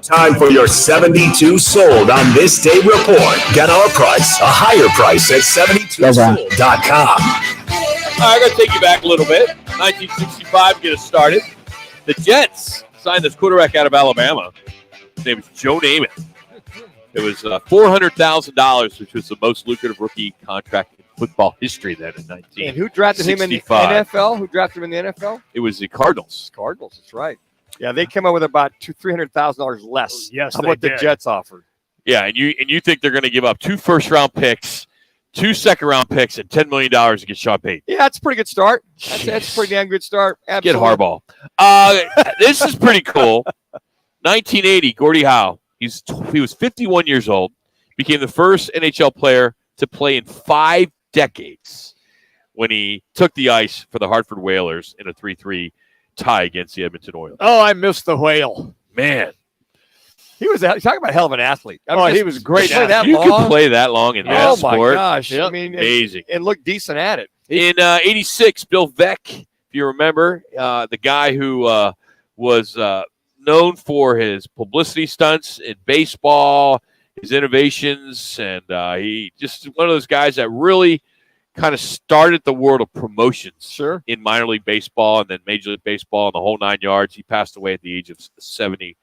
B: Time for your 72 sold on this day report. Get our price, a higher price at 72sold.com.
C: I'm going to take you back a little bit. 1965 to get us started. The Jets signed this quarterback out of Alabama. His name is Joe Namath. It was $400,000, which was the most lucrative rookie contract in football history then in 1965.
D: And who drafted him in the NFL? Who drafted him in the NFL?
C: It was the Cardinals.
D: Cardinals, that's right. Yeah, they came up with about $300,000 less than what the Jets offered.
C: Yeah, and you think they're going to give up 2 first-round picks, 2 second-round picks, and $10 million to get Sean Payton?
D: Yeah, that's a pretty good start. That's a pretty damn good start. Absolutely.
C: Get Harbaugh. This is pretty cool. 1980, Gordie Howe. He was 51 years old, became the first NHL player to play in 5 decades when he took the ice for the Hartford Whalers in a 3-3 tie against the Edmonton Oilers.
A: Oh, I missed the whale.
C: Man.
D: He was talking about a hell of an athlete.
A: He was great.
C: You could play that long in that sport.
D: Oh, my gosh.
A: Yep.
D: I mean,
C: amazing.
D: And look decent at it.
C: In 86, Bill Veeck, if you remember, the guy who was known for his publicity stunts in baseball, his innovations, and he just one of those guys that really kind of started the world of promotions in minor league baseball and then Major League Baseball and the whole 9 yards. He passed away at the age of 71.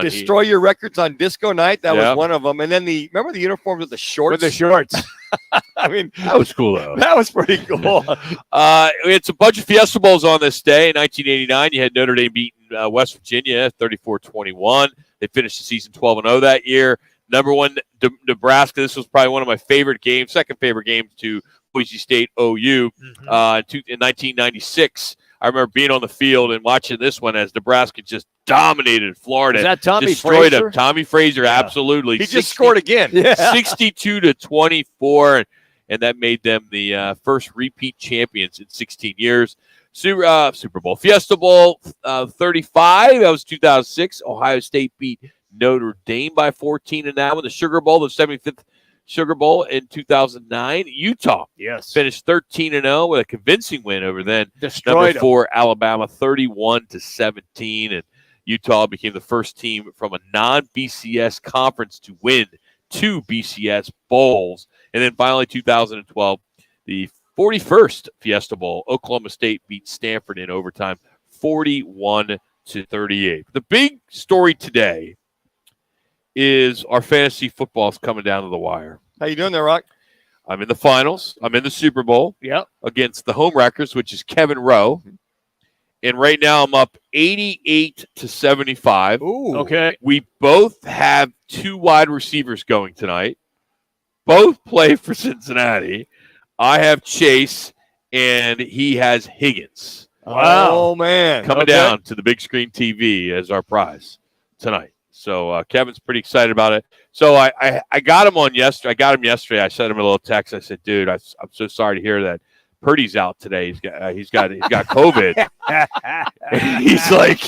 D: Destroy your records on disco night. That was one of them. And then remember the uniforms with the shorts?
A: With the shorts.
D: I mean,
C: that was cool, though.
D: That was pretty cool.
C: It's a bunch of Fiesta Bowls on this day. In 1989, you had Notre Dame beating West Virginia 34-21. They finished the season 12-0 that year. Number 1, Nebraska. This was probably one of my favorite games, second favorite game to Boise State OU. In 1996, I remember being on the field and watching this one as Nebraska just dominated Florida.
A: Is that Tommy
C: destroyed
A: Fraser?
C: Him. Tommy Fraser, absolutely.
D: He just scored again.
C: 62-24, and that made them the first repeat champions in 16 years. Super Bowl. Fiesta Bowl 35, that was 2006. Ohio State beat Notre Dame by 14 in that one. The Sugar Bowl, the 75th Sugar Bowl in 2009. Utah finished 13-0 with a convincing win over then number 4 Alabama 31-17, and Utah became the first team from a non-BCS conference to win 2 BCS bowls. And then finally 2012, the 41st Fiesta Bowl, Oklahoma State beat Stanford in overtime 41-38. The big story today is our fantasy football is coming down to the wire.
D: How you doing there, Rock?
C: I'm in the finals. I'm in the Super Bowl against the home wreckers, which is Kevin Rowe. And right now I'm up 88-75.
D: Ooh.
A: Okay.
C: We both have 2 wide receivers going tonight. Both play for Cincinnati. I have Chase, and he has Higgins.
D: Wow. Oh, man.
C: Coming down to the big screen TV as our prize tonight. So Kevin's pretty excited about it. So I got him on yesterday. I got him yesterday. I sent him a little text. I said, "Dude, I'm so sorry to hear that Purdy's out today. He's got COVID." He's like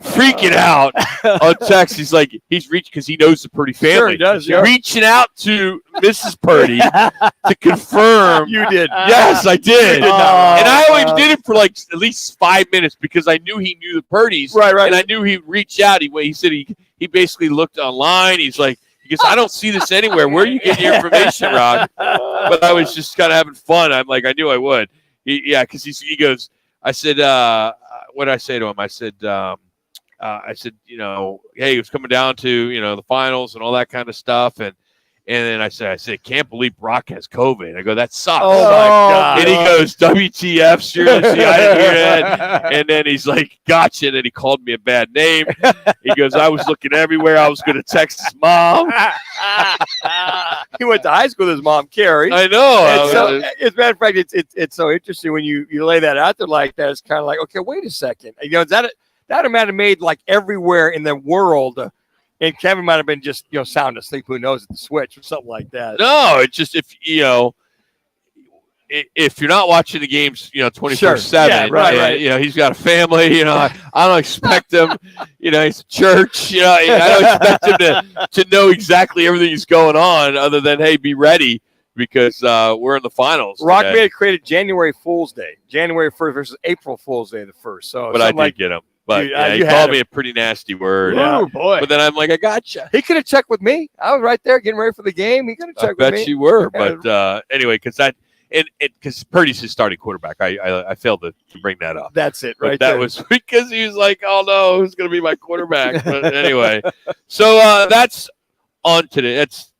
C: freaking out on text. He's like he's reaching because he knows the Purdy family.
D: Sure, he does. Yeah.
C: Reaching out to Mrs. Purdy to confirm.
D: You did.
C: Yes, I did.
D: Oh,
C: and I only did it for like at least 5 minutes because I knew he knew the Purdys.
D: Right.
C: And I knew he'd reach out. He said he basically looked online. He's like, he goes, I don't see this anywhere. Where are you getting your information, Rob? But I was just kind of having fun. I'm like, I knew I would. Because he goes, I said, what did I say to him? I said, you know, hey, he was coming down to, you know, the finals and all that kind of stuff. And then I said, can't believe Brock has COVID. I go, that sucks.
D: Oh, my God.
C: And he goes, WTF, seriously, I didn't hear that. And then he's like, gotcha. And then he called me a bad name. He goes, I was looking everywhere. I was going to text his mom.
D: He went to high school with his mom, Carrie.
C: I know.
D: And so, as a matter of fact, it's so interesting when you lay that out there like that. It's kind of like, okay, wait a second. You know, that might have made like everywhere in the world. And Kevin might have been just, you know, sound asleep. Who knows at the switch or something like that.
C: No, it's just if you're not watching the games, you know, 24/7,
D: right.
C: You know, he's got a family. You know, I don't expect him. You know, he's a church. You know, I don't expect him to know exactly everything that's going on, other than hey, be ready because we're in the finals.
D: Rock may have created January Fool's Day, January 1st versus April Fool's Day, the 1st. So,
C: but I did get him. But
D: Dude,
C: he called me a pretty nasty word.
A: Oh, boy.
C: But then I'm like, I gotcha.
D: He could have checked with me. I was right there getting ready for the game. He could have checked with me.
C: I bet you were. But anyway, because Purdy's his starting quarterback, I failed to bring that up.
D: That's it, right?
C: That was because he was like, oh, no, who's going to be my quarterback? But anyway, so that's on today. That's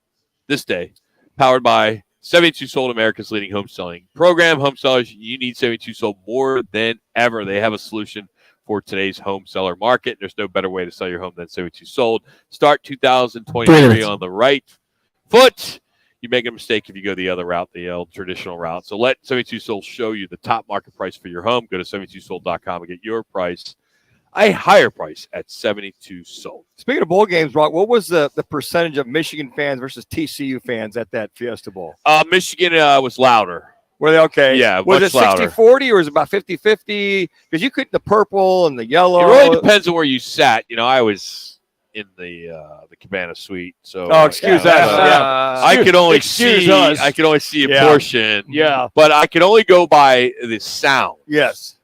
C: this day, powered by 72 Sold, America's leading home selling program. Home sellers, you need 72 Sold more than ever. They have a solution for today's home seller market. There's no better way to sell your home than 72 Sold. Start 2023 on the right foot. You make a mistake if you go the other route, the old traditional route. So let 72 Sold show you the top market price for your home. Go to 72sold.com and get your price, a higher price at 72 Sold.
D: Speaking of bowl games, Rock, what was the percentage of Michigan fans versus TCU fans at that Fiesta Bowl?
C: Michigan was louder.
D: Were they okay?
C: Yeah,
D: was it
C: louder.
D: 60-40 or was it about 50-50? Because you could the purple and the yellow.
C: It really depends on where you sat. I was in the Cabana Suite, so
D: excuse that.
C: I could only see a portion.
D: Yeah,
C: but I could only go by the sound.
D: Yes,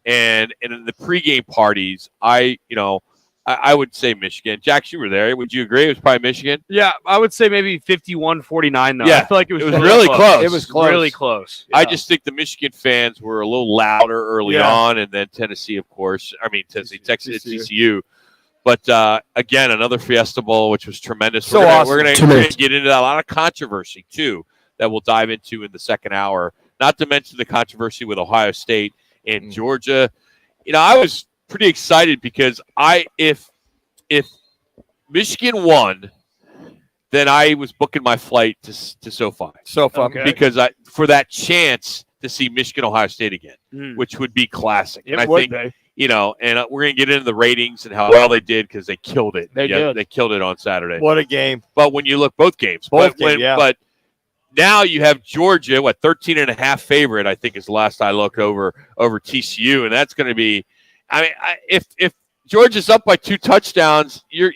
C: and in the pregame parties, I would say Michigan. Jax, you were there. Would you agree? It was probably Michigan.
K: Yeah, I would say maybe 51-49 though.
C: Yeah,
K: I feel like it was
C: really close.
K: It was close. Really close.
C: Yeah. I just think the Michigan fans were a little louder early on, and then Tennessee, of course. I mean, Texas, TCU. But again, another Fiesta Bowl, which was tremendous. We're going to get into that. A lot of controversy too that we'll dive into in the second hour. Not to mention the controversy with Ohio State and Georgia. I was pretty excited because if Michigan won, then I was booking my flight to SoFi. Because for that chance to see Michigan Ohio State again, which would be classic. And I think and we're going to get into the ratings and how well they did because they killed it. They killed it on Saturday.
D: What a game!
C: But when you look both games, but now you have Georgia, 13.5 favorite, I think is the last I looked over TCU, and that's going to be. I mean, if Georgia's up by 2 touchdowns, you're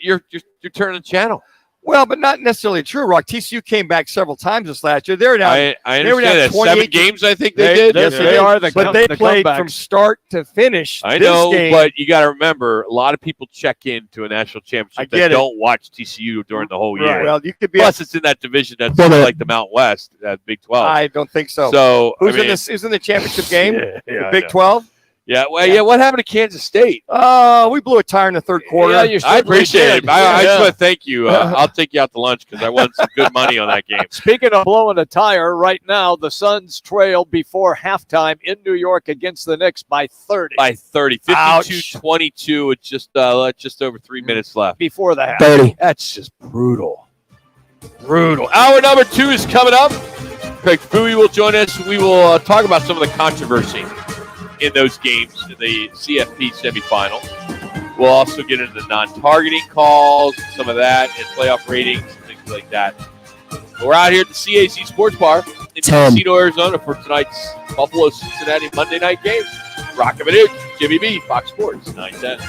C: turning the channel.
D: Well, but not necessarily true, Rock. TCU came back several times this last year. They're now.
C: I understand that. 7 games, I think they did.
D: Yes, they are. But they played from start to finish.
C: I know, but you got to remember, a lot of people check into a national championship that don't watch TCU during the whole year.
D: Well, you could be.
C: Plus, it's in that division that's like the Mountain West, that Big 12.
D: I don't think so.
C: So
D: who's in the championship game? The Big 12.
C: Yeah, what happened to Kansas State?
D: We blew a tire in the third quarter.
C: I appreciate it. I just want to thank you. I'll take you out to lunch because I won some good money on that game.
A: Speaking of blowing a tire, right now the Suns trail before halftime in New York against the Knicks by 30.
C: 52-22 with just over 3 minutes left.
A: Before the half.
J: 30.
C: That's just brutal. Hour number 2 is coming up. Craig Bowie will join us. We will talk about some of the controversy in those games in the CFP semifinal. We'll also get into the non-targeting calls, some of that, and playoff ratings and things like that. We're out here at the CAZ Sports Bar in Casino, Arizona for tonight's Buffalo-Cincinnati Monday night game. Roc and Manuch, Jimmy B, Fox Sports 910.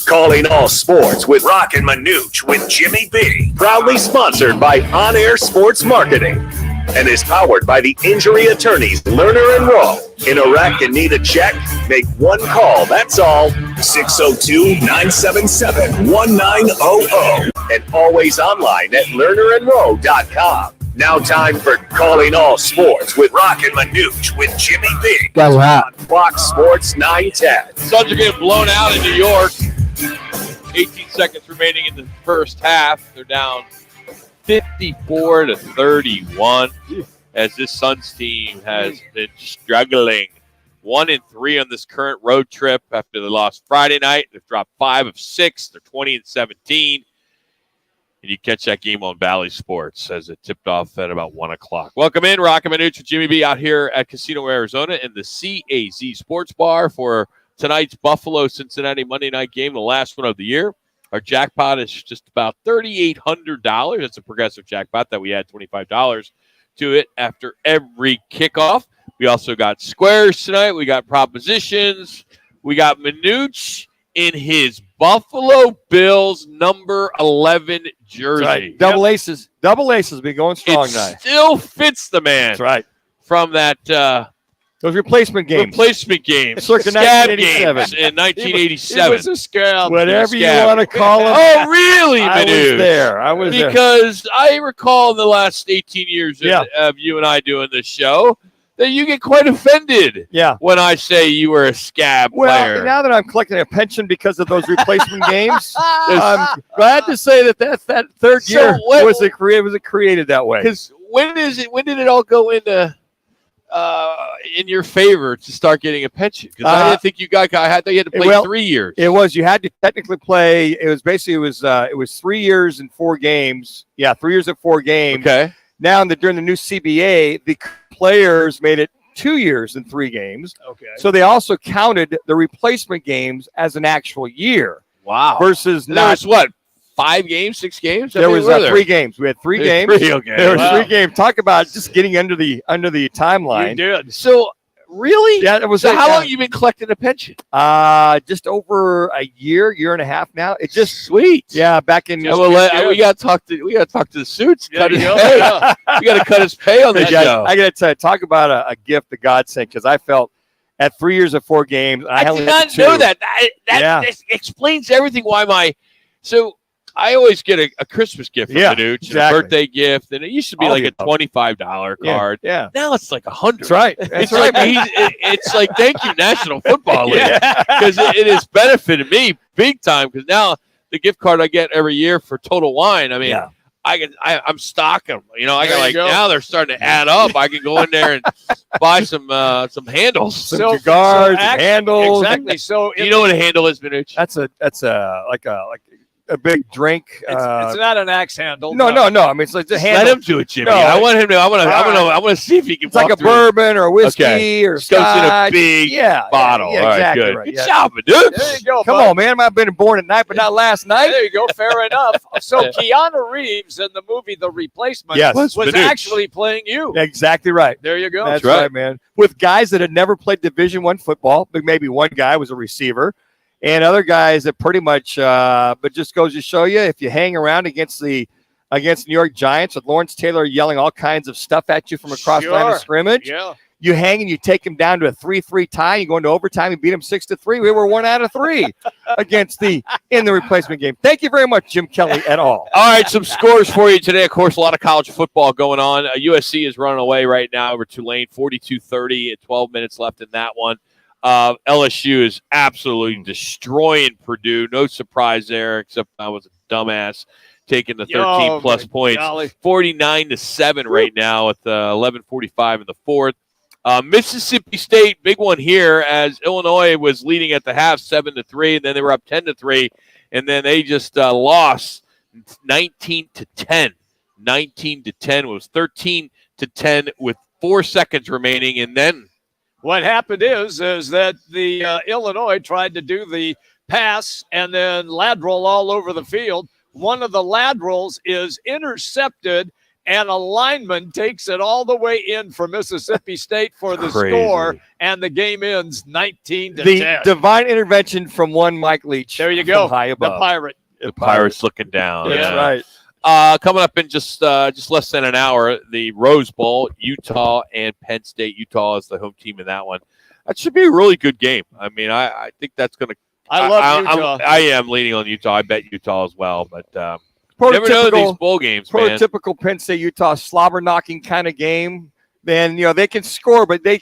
B: Calling all sports with Roc and Manuch with Jimmy B. Proudly sponsored by On Air Sports Marketing and is powered by the injury attorneys Lerner and Rowe. In a wreck and need a check? Make one call, that's all. 602-977-1900 and always online at lernerandrowe.com. Now time for Calling All Sports with Roc and Manuch with Jimmy B.
J: Guys, we're hot.
B: On Fox Sports 910.
C: Suns are getting blown out in New York. 18 seconds remaining in the first half. They're down 54-31 as this Suns team has been struggling. 1-3 on this current road trip after they lost Friday night. They've dropped 5 of 6. They're 20-17. And you catch that game on Valley Sports as it tipped off at about 1 o'clock. Welcome in, Roc and Manuch with Jimmy B out here at Casino, Arizona in the CAZ Sports Bar for tonight's Buffalo-Cincinnati Monday night game, the last one of the year. Our jackpot is just about $3,800. It's a progressive jackpot that we add $25 to it after every kickoff. We also got squares tonight. We got propositions. We got Manuch in his Buffalo Bills number 11 jersey.
D: That's right. Double aces. Double aces be going strong tonight.
C: Still fits the man.
D: That's right.
C: From that
D: those replacement games.
C: Scab games in 1987.
A: It was a scab.
D: Whatever you want to call them.
C: Oh, really, Manuch?
D: I was there.
C: Because I recall in the last 18 years of you and I doing this show that you get quite offended when I say you were a scab player.
D: Well, now that I'm collecting a pension because of those replacement games, I'm glad to say that third year was created that way.
C: Because when did it all go into in your favor to start getting a pension? Because I didn't think you got. I thought you had to play 3 years.
D: It was you had to technically play. It was 3 years and 4 games. Yeah, 3 years and 4 games.
C: Okay.
D: Now during the new CBA, the players made it 2 years and 3 games.
A: Okay.
D: So they also counted the replacement games as an actual year.
C: Wow.
D: Versus
C: there's what? 5 games, 6 games?
D: There was 3 games. We had 3 games.
C: Okay.
D: There was 3 games. Talk about just getting under the timeline.
A: You did.
C: So really?
D: Yeah, it was.
C: So how long you been collecting a pension?
D: Just over a year and a half now. It's just
C: sweet.
D: Yeah, back in.
C: We got to talk to the suits. Cut his pay. We got to cut his pay on the show.
D: I got to talk about a gift that God sent because I felt at 3 years of 4 games.
C: I did not know that. That explains everything. Why so. I always get a Christmas gift from Manuch, a birthday gift, and it used to be like a $25 card.
D: Yeah.
C: Now it's like $100.
D: That's right.
C: It's like it's like thank you, National Football League, because it has benefited me big time. Because now the gift card I get every year for Total Wine, I mean, I'm stocking. You know, I got now they're starting to add up. I can go in there and buy some handles,
D: some cigars, handles.
A: Exactly. So
C: you know what a handle is, Manuch?
D: That's like a big drink.
A: It's not an axe handle.
D: No. I mean, it's like the handle.
C: Let him do it, Jimmy. No, I want him to. I want to see if he can.
D: It's like a bourbon or whiskey or scotch.
C: Goes in a big bottle.
D: Yeah, exactly.
C: All right,
D: right.
C: good job, Manuch.
A: There you go.
D: Come on, man. I've been born at night, but not last night.
A: There you go. Fair enough. So Keanu Reeves in the movie The Replacement was actually playing you.
D: Exactly right.
A: There you go.
D: That's right, man. With guys that had never played Division I football, but maybe one guy was a receiver. And other guys that pretty much, but just goes to show you, if you hang around against New York Giants with Lawrence Taylor yelling all kinds of stuff at you from across the line of scrimmage, you hang and you take him down to a 3-3 tie. You go into overtime, you beat him 6-3. We were 1 out of 3 in the replacement game. Thank you very much, Jim Kelly, at all.
C: All right, some scores for you today. Of course, a lot of college football going on. USC is running away right now over Tulane, 42-30 at 12 minutes left in that one. LSU is absolutely destroying Purdue. No surprise there, except I was a dumbass taking the 13-plus points.
A: Golly.
C: 49-7 right now with 11:45 in the fourth. Mississippi State, big one here, as Illinois was leading at the half 7-3, and then they were up 10-3, and then they just lost 19-10. 19-10 was 13-10 with 4 seconds remaining, and then
A: what happened is that the Illinois tried to do the pass and then lateral all over the field. One of the laterals is intercepted and a lineman takes it all the way in for Mississippi State for the score, and the game ends 19-10.
D: The divine intervention from one Mike Leach.
A: There you go.
D: High above.
A: The Pirate.
C: The Pirates looking down.
D: That's right.
C: Coming up in just less than an hour, the Rose Bowl, Utah and Penn State. Utah is the home team in that one. That should be a really good game. I mean, I think that's going to.
A: I love Utah.
C: I am leaning on Utah. I bet Utah as well, but you never know these bowl games, man.
D: Prototypical Penn State Utah slobber knocking kind of game. Then they can score, but they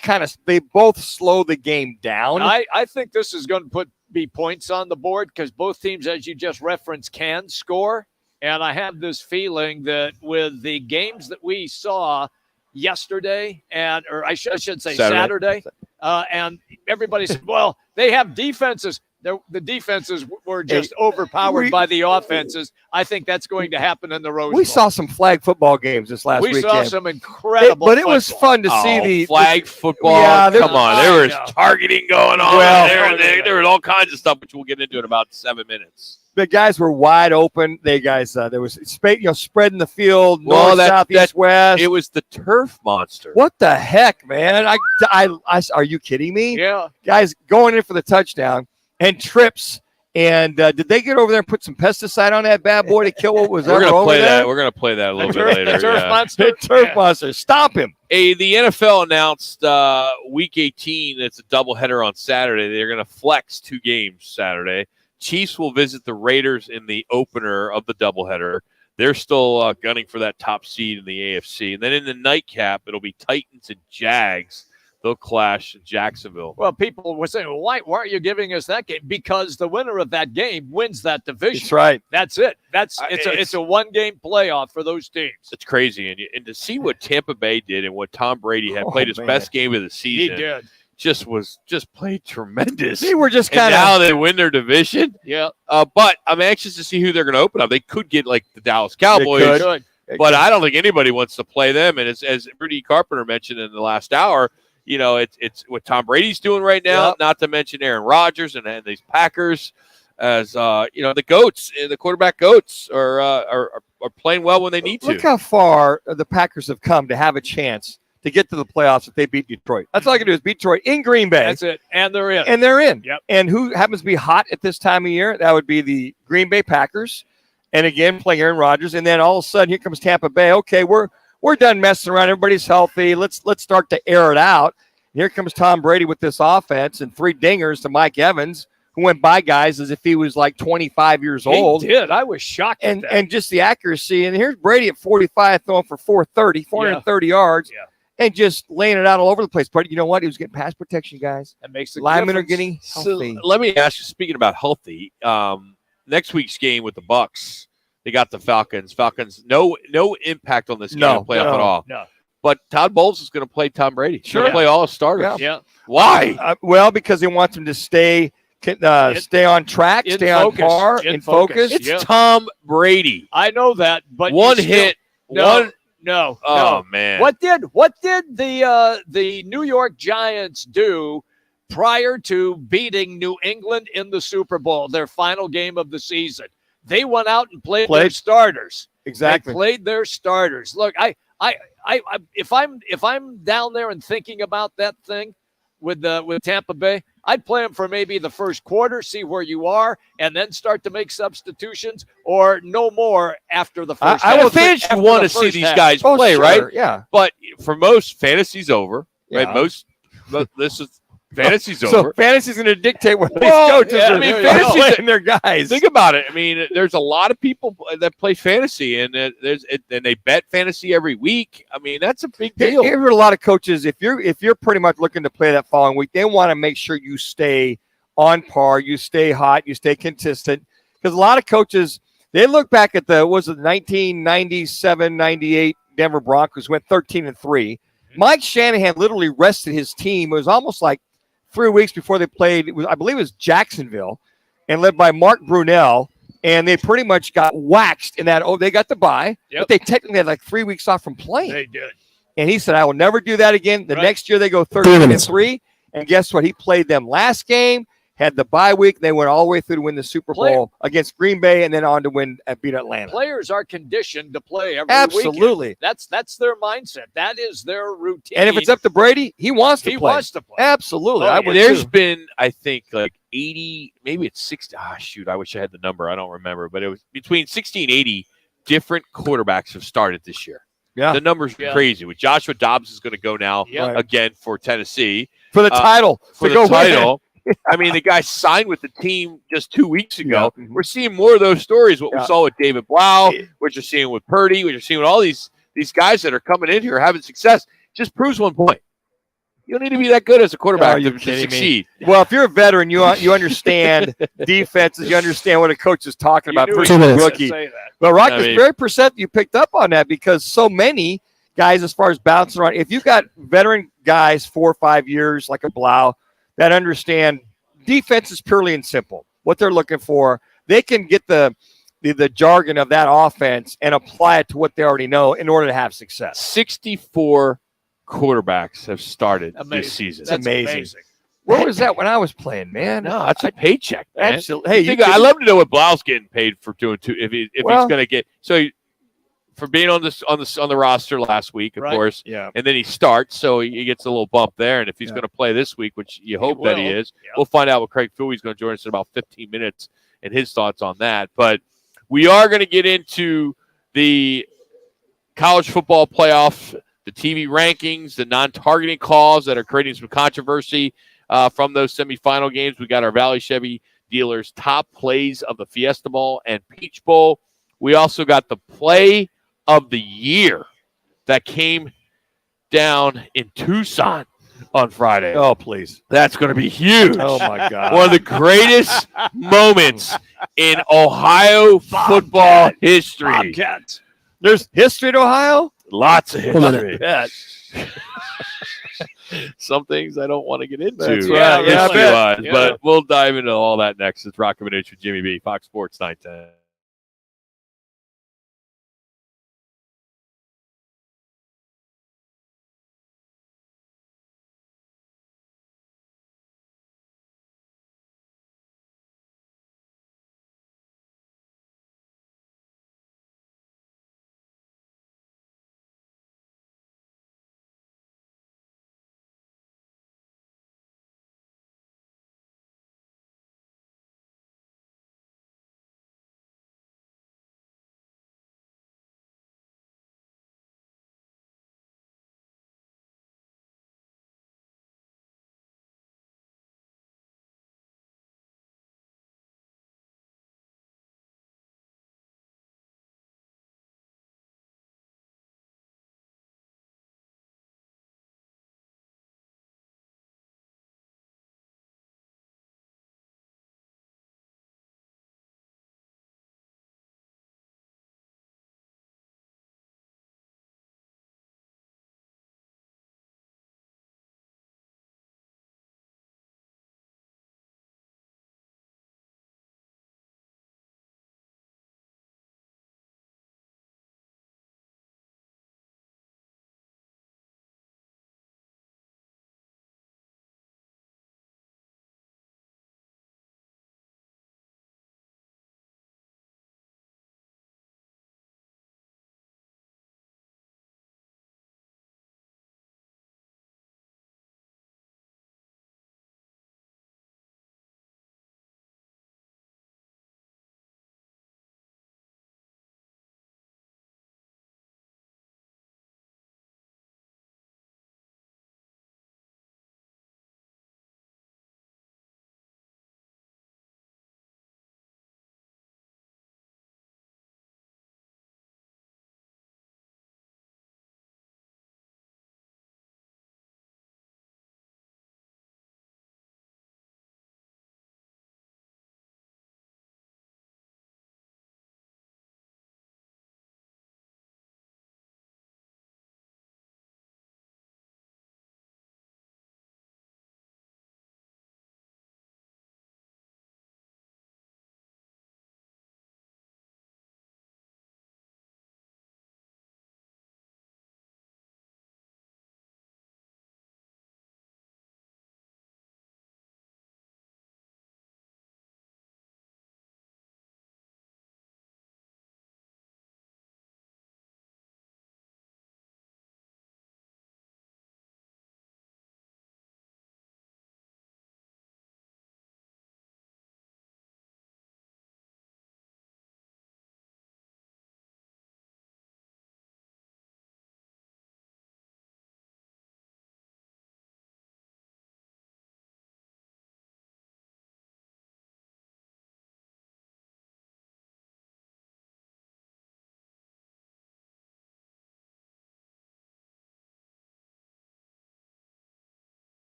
D: both slow the game down.
A: I think this is going to be points on the board because both teams, as you just referenced, can score. And I have this feeling that with the games that we saw yesterday, or I should say Saturday, and everybody said, well, they have defenses. The defenses were just overpowered by the offenses. I think that's going to happen in the Rose Bowl.
D: We saw some flag football games this last weekend.
A: We saw some incredible
D: But it was fun to see the
C: flag football.
D: Yeah,
C: come on. There was targeting going on.
D: Well,
C: there was all kinds of stuff, which we'll get into in about 7 minutes.
D: The guys were wide open. There was spreading the field, north, south, east, west.
C: It was the turf monster.
D: What the heck, man? Are you kidding me?
A: Yeah.
D: Guys going in for the touchdown and trips. And did they get over there and put some pesticide on that bad boy to kill what was
C: We're
D: over
C: gonna play
D: there?
C: that. We're going to play that a little bit later.
A: The turf monster.
D: The turf monster. Stop him.
C: The NFL announced Week 18. It's a doubleheader on Saturday. They're going to flex 2 games Saturday. Chiefs will visit the Raiders in the opener of the doubleheader. They're still gunning for that top seed in the AFC. And then in the nightcap, it'll be Titans and Jags. They'll clash in Jacksonville.
A: Well, people were saying, well, why aren't you giving us that game? Because the winner of that game wins that division.
D: That's right.
A: That's it. It's a one-game playoff for those teams.
C: It's crazy. And to see what Tampa Bay did and what Tom Brady had played his best game of the season.
A: He did.
C: Just played tremendous.
D: They were just
C: kind of now they win their division.
A: Yeah.
C: But I'm anxious to see who they're going to open up. They could get like the Dallas Cowboys, but I don't think anybody wants to play them. And as Rudy Carpenter mentioned in the last hour, it's what Tom Brady's doing right now. Not to mention Aaron Rodgers and these Packers, as the goats, the quarterback goats are playing well when they need to.
D: Look how far the Packers have come to have a chance to get to the playoffs if they beat Detroit. That's all I can do is beat Detroit in Green Bay.
A: That's it. And they're in.
D: Yep. And who happens to be hot at this time of year? That would be the Green Bay Packers. And again, playing Aaron Rodgers. And then all of a sudden, here comes Tampa Bay. Okay, we're done messing around. Everybody's healthy. Let's start to air it out. And here comes Tom Brady with this offense and 3 dingers to Mike Evans, who went by guys as if he was like 25 years old.
A: He did. I was shocked at that.
D: And just the accuracy. And here's Brady at 45 throwing for 430 yards.
A: Yeah.
D: And just laying it out all over the place. But you know what? He was getting pass protection, guys.
A: That makes a
D: Linemen
A: difference.
D: are getting healthy.
C: So let me ask you, speaking about healthy, next week's game with the Bucs, they got the Falcons. Falcons, no impact on this game of playoff at all.
A: No.
C: But Todd Bowles is going to play Tom Brady. He's going to play all his starters.
A: Yeah.
C: Why?
D: Well, because he wants him to stay on track, stay on par, in focus.
C: It's Tom Brady.
A: I know that, but
C: one hit, one.
A: No.
C: Oh man!
A: What did the New York Giants do prior to beating New England in the Super Bowl, their final game of the season? They went out and played their starters.
D: Exactly.
A: They played their starters. Look, if I'm down there and thinking about that thing with Tampa Bay, I'd play them for maybe the first quarter, see where you are, and then start to make substitutions, or no more after the first half.
C: I would think you want to see these guys play, right?
D: Yeah.
C: But for most, fantasy's over, right? This is fantasy's over.
D: So fantasy's going to dictate where these coaches are playing their guys.
C: Think about it. I mean, there's a lot of people that play fantasy, and they bet fantasy every week. I mean, that's a big deal.
D: Here are a lot of coaches. If you're pretty much looking to play that following week, they want to make sure you stay on par, you stay hot, you stay consistent. Because a lot of coaches, they look back at the 1997-98 Denver Broncos, went 13-3. Mike Shanahan literally rested his team. It was almost like 3 weeks before they played, I believe it was Jacksonville, and led by Mark Brunell, and they pretty much got waxed in that. They got the bye, but they technically had like 3 weeks off from playing.
A: They did.
D: And he said, I will never do that again. The next year they go 13-3, and guess what? He played them last game, had the bye week. They went all the way through to win the Super Bowl against Green Bay, and then on to beat Atlanta.
A: Players are conditioned to play every
D: Absolutely.
A: weekend. That's their mindset. That is their routine.
D: And if it's up to Brady, he wants to play.
A: He wants to play.
D: Absolutely.
C: There's been, I think, like 80, maybe it's 60. I wish I had the number. I don't remember. But it was between 60 and 80 different quarterbacks have started this year.
D: Yeah.
C: The number's crazy. With Joshua Dobbs is going to go now again for Tennessee.
D: For the title.
C: For the title. I mean, the guy signed with the team just 2 weeks ago.
D: Yeah.
C: We're seeing more of those stories. What we saw with David Blau, what you're seeing with Purdy, what you're seeing with all these guys that are coming in here having success, just proves one point. You don't need to be that good as a quarterback to succeed.
D: Well, if you're a veteran, you understand defenses. You understand what a coach is talking about.
J: Rookie.
D: But Rock is very percent you picked up on that because so many guys, as far as bouncing around, if you've got veteran guys 4 or 5 years like a Blau that understand defense is purely and simple. What they're looking for, they can get the jargon of that offense and apply it to what they already know in order to have success.
C: 64 quarterbacks have started this season.
D: That's amazing. Where was that when I was playing, man?
C: No, that's a paycheck, man.
D: Absolutely. Hey,
C: I'd love to know what Blau's getting paid for doing two. If he's going to get for being on the roster last week, of course.
D: Yeah.
C: And then he starts, so he gets a little bump there. And if he's going to play this week, which you hope that he is, we'll find out what Craig Fouey's going to join us in about 15 minutes and his thoughts on that. But we are going to get into the college football playoff, the TV rankings, the non-targeting calls that are creating some controversy from those semifinal games. We got our Valley Chevy dealers' top plays of the Fiesta Bowl and Peach Bowl. We also got the play of the year that came down in Tucson on Friday.
D: Oh, please.
C: That's going to be huge.
D: Oh, my God.
C: One of the greatest moments in Ohio football history.
A: Bobcats.
D: There's history in Ohio?
C: Lots of history.
D: Yeah.
C: Some things I don't want to get into.
D: That's right.
C: History-wise, but we'll dive into all that next. It's Roc and Manuch with Jimmy B, Fox Sports 910.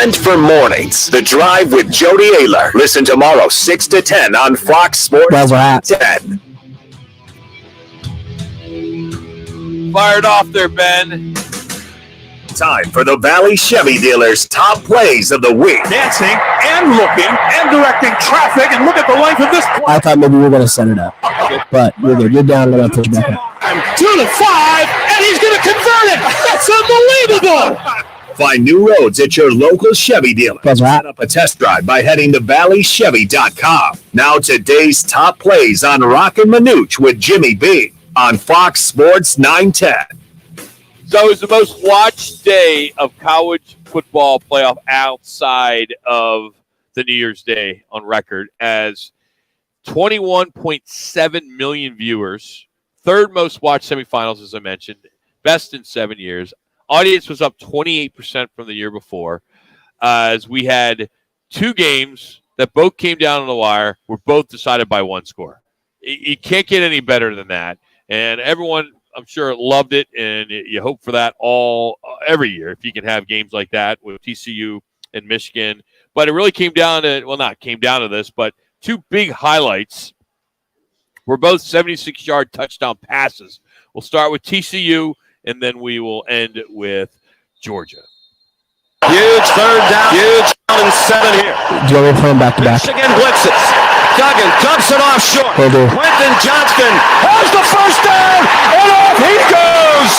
B: meant for mornings. The Drive with Jody Ayler. Listen tomorrow 6 to 10 on Fox Sports 10.
C: Fired off there, Ben.
B: Time for the Valley Chevy Dealers top plays of the week.
H: Dancing and looking and directing traffic, and look at the length of this play.
J: I thought maybe we were going to set it up. But you're good. You're down and I'm push back up.
H: 2 to 5, and he's going to convert it. That's unbelievable.
B: Find new roads at your local Chevy dealer. Set up a test drive by heading to valleychevy.com. Now today's top plays on Roc and Manuch with Jimmy B on Fox Sports 910.
C: So it was the most watched day of college football playoff outside of the New Year's Day on record, as 21.7 million viewers, third most watched semifinals, as I mentioned, best in 7 years. Audience was up 28% from the year before, as we had 2 games that both came down on the wire, were both decided by 1 score. You can't get any better than that. And everyone, I'm sure, loved it, and you hope for that every year if you can have games like that with TCU and Michigan. But it really came down to, well, not came down to this, but 2 big highlights were both 76-yard touchdown passes. We'll start with TCU, and then we will end with Georgia.
L: Huge third down and 7 here.
J: Do you want me to play them back to back?
L: Michigan blitzes. Duggan dumps it off short.
J: Will do.
L: Quentin Johnston has the first down, and off he goes.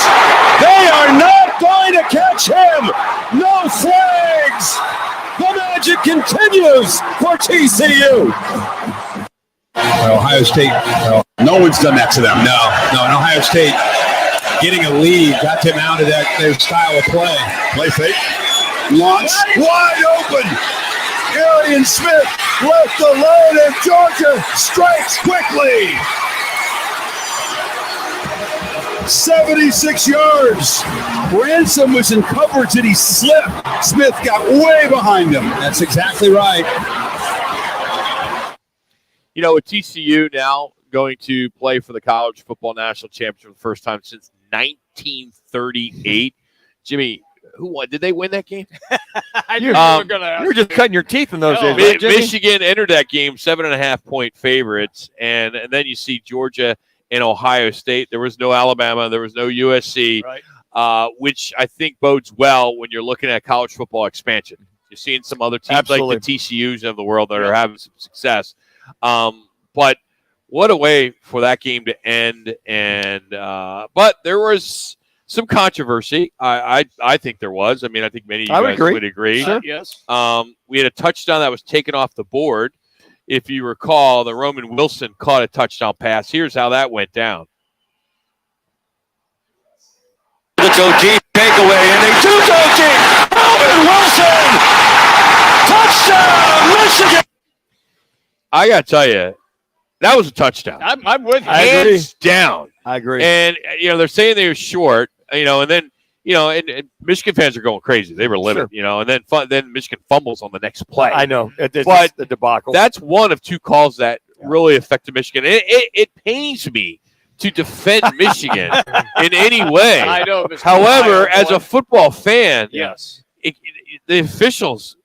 L: They are not going to catch him. No flags. The magic continues for TCU.
M: Ohio State, no one's done that to them. No, and Ohio State getting a lead got them out of their style of play. Play fake. Launch wide open. Arian Smith left the lane, and Georgia strikes quickly. 76 yards. Ransom was in coverage and he slipped. Smith got way behind him. That's exactly right.
C: You know, with TCU now going to play for the College Football National Championship for the first time since 1938. Jimmy, who won? Did they win that game?
D: You were just cutting your teeth in those days. Right,
C: Michigan entered that game 7.5-point favorites, and then you see Georgia and Ohio State. There was no Alabama. There was no USC, right. Which I think bodes well when you're looking at college football expansion. You're seeing some other teams like the TCUs of the world that are having some success. But what a way for that game to end. And but there was some controversy. I think there was. I mean, I think many of you guys would agree.
D: Sure.
C: Yes. We had a touchdown that was taken off the board. If you recall, the Roman Wilson caught a touchdown pass. Here's how that went down.
L: The go deep takeaway, and they do go deep. Roman Wilson, touchdown, Michigan.
C: I got to tell you, that was a touchdown.
D: I'm with you.
C: Hands down.
D: I agree.
C: And, they're saying they were short, and then, and Michigan fans are going crazy. They were livid, and then Michigan fumbles on the next play.
D: I know. It's the debacle.
C: That's one of 2 calls that really affected Michigan. It pains me to defend Michigan in any way.
A: I know.
C: However, as a football fan, the officials,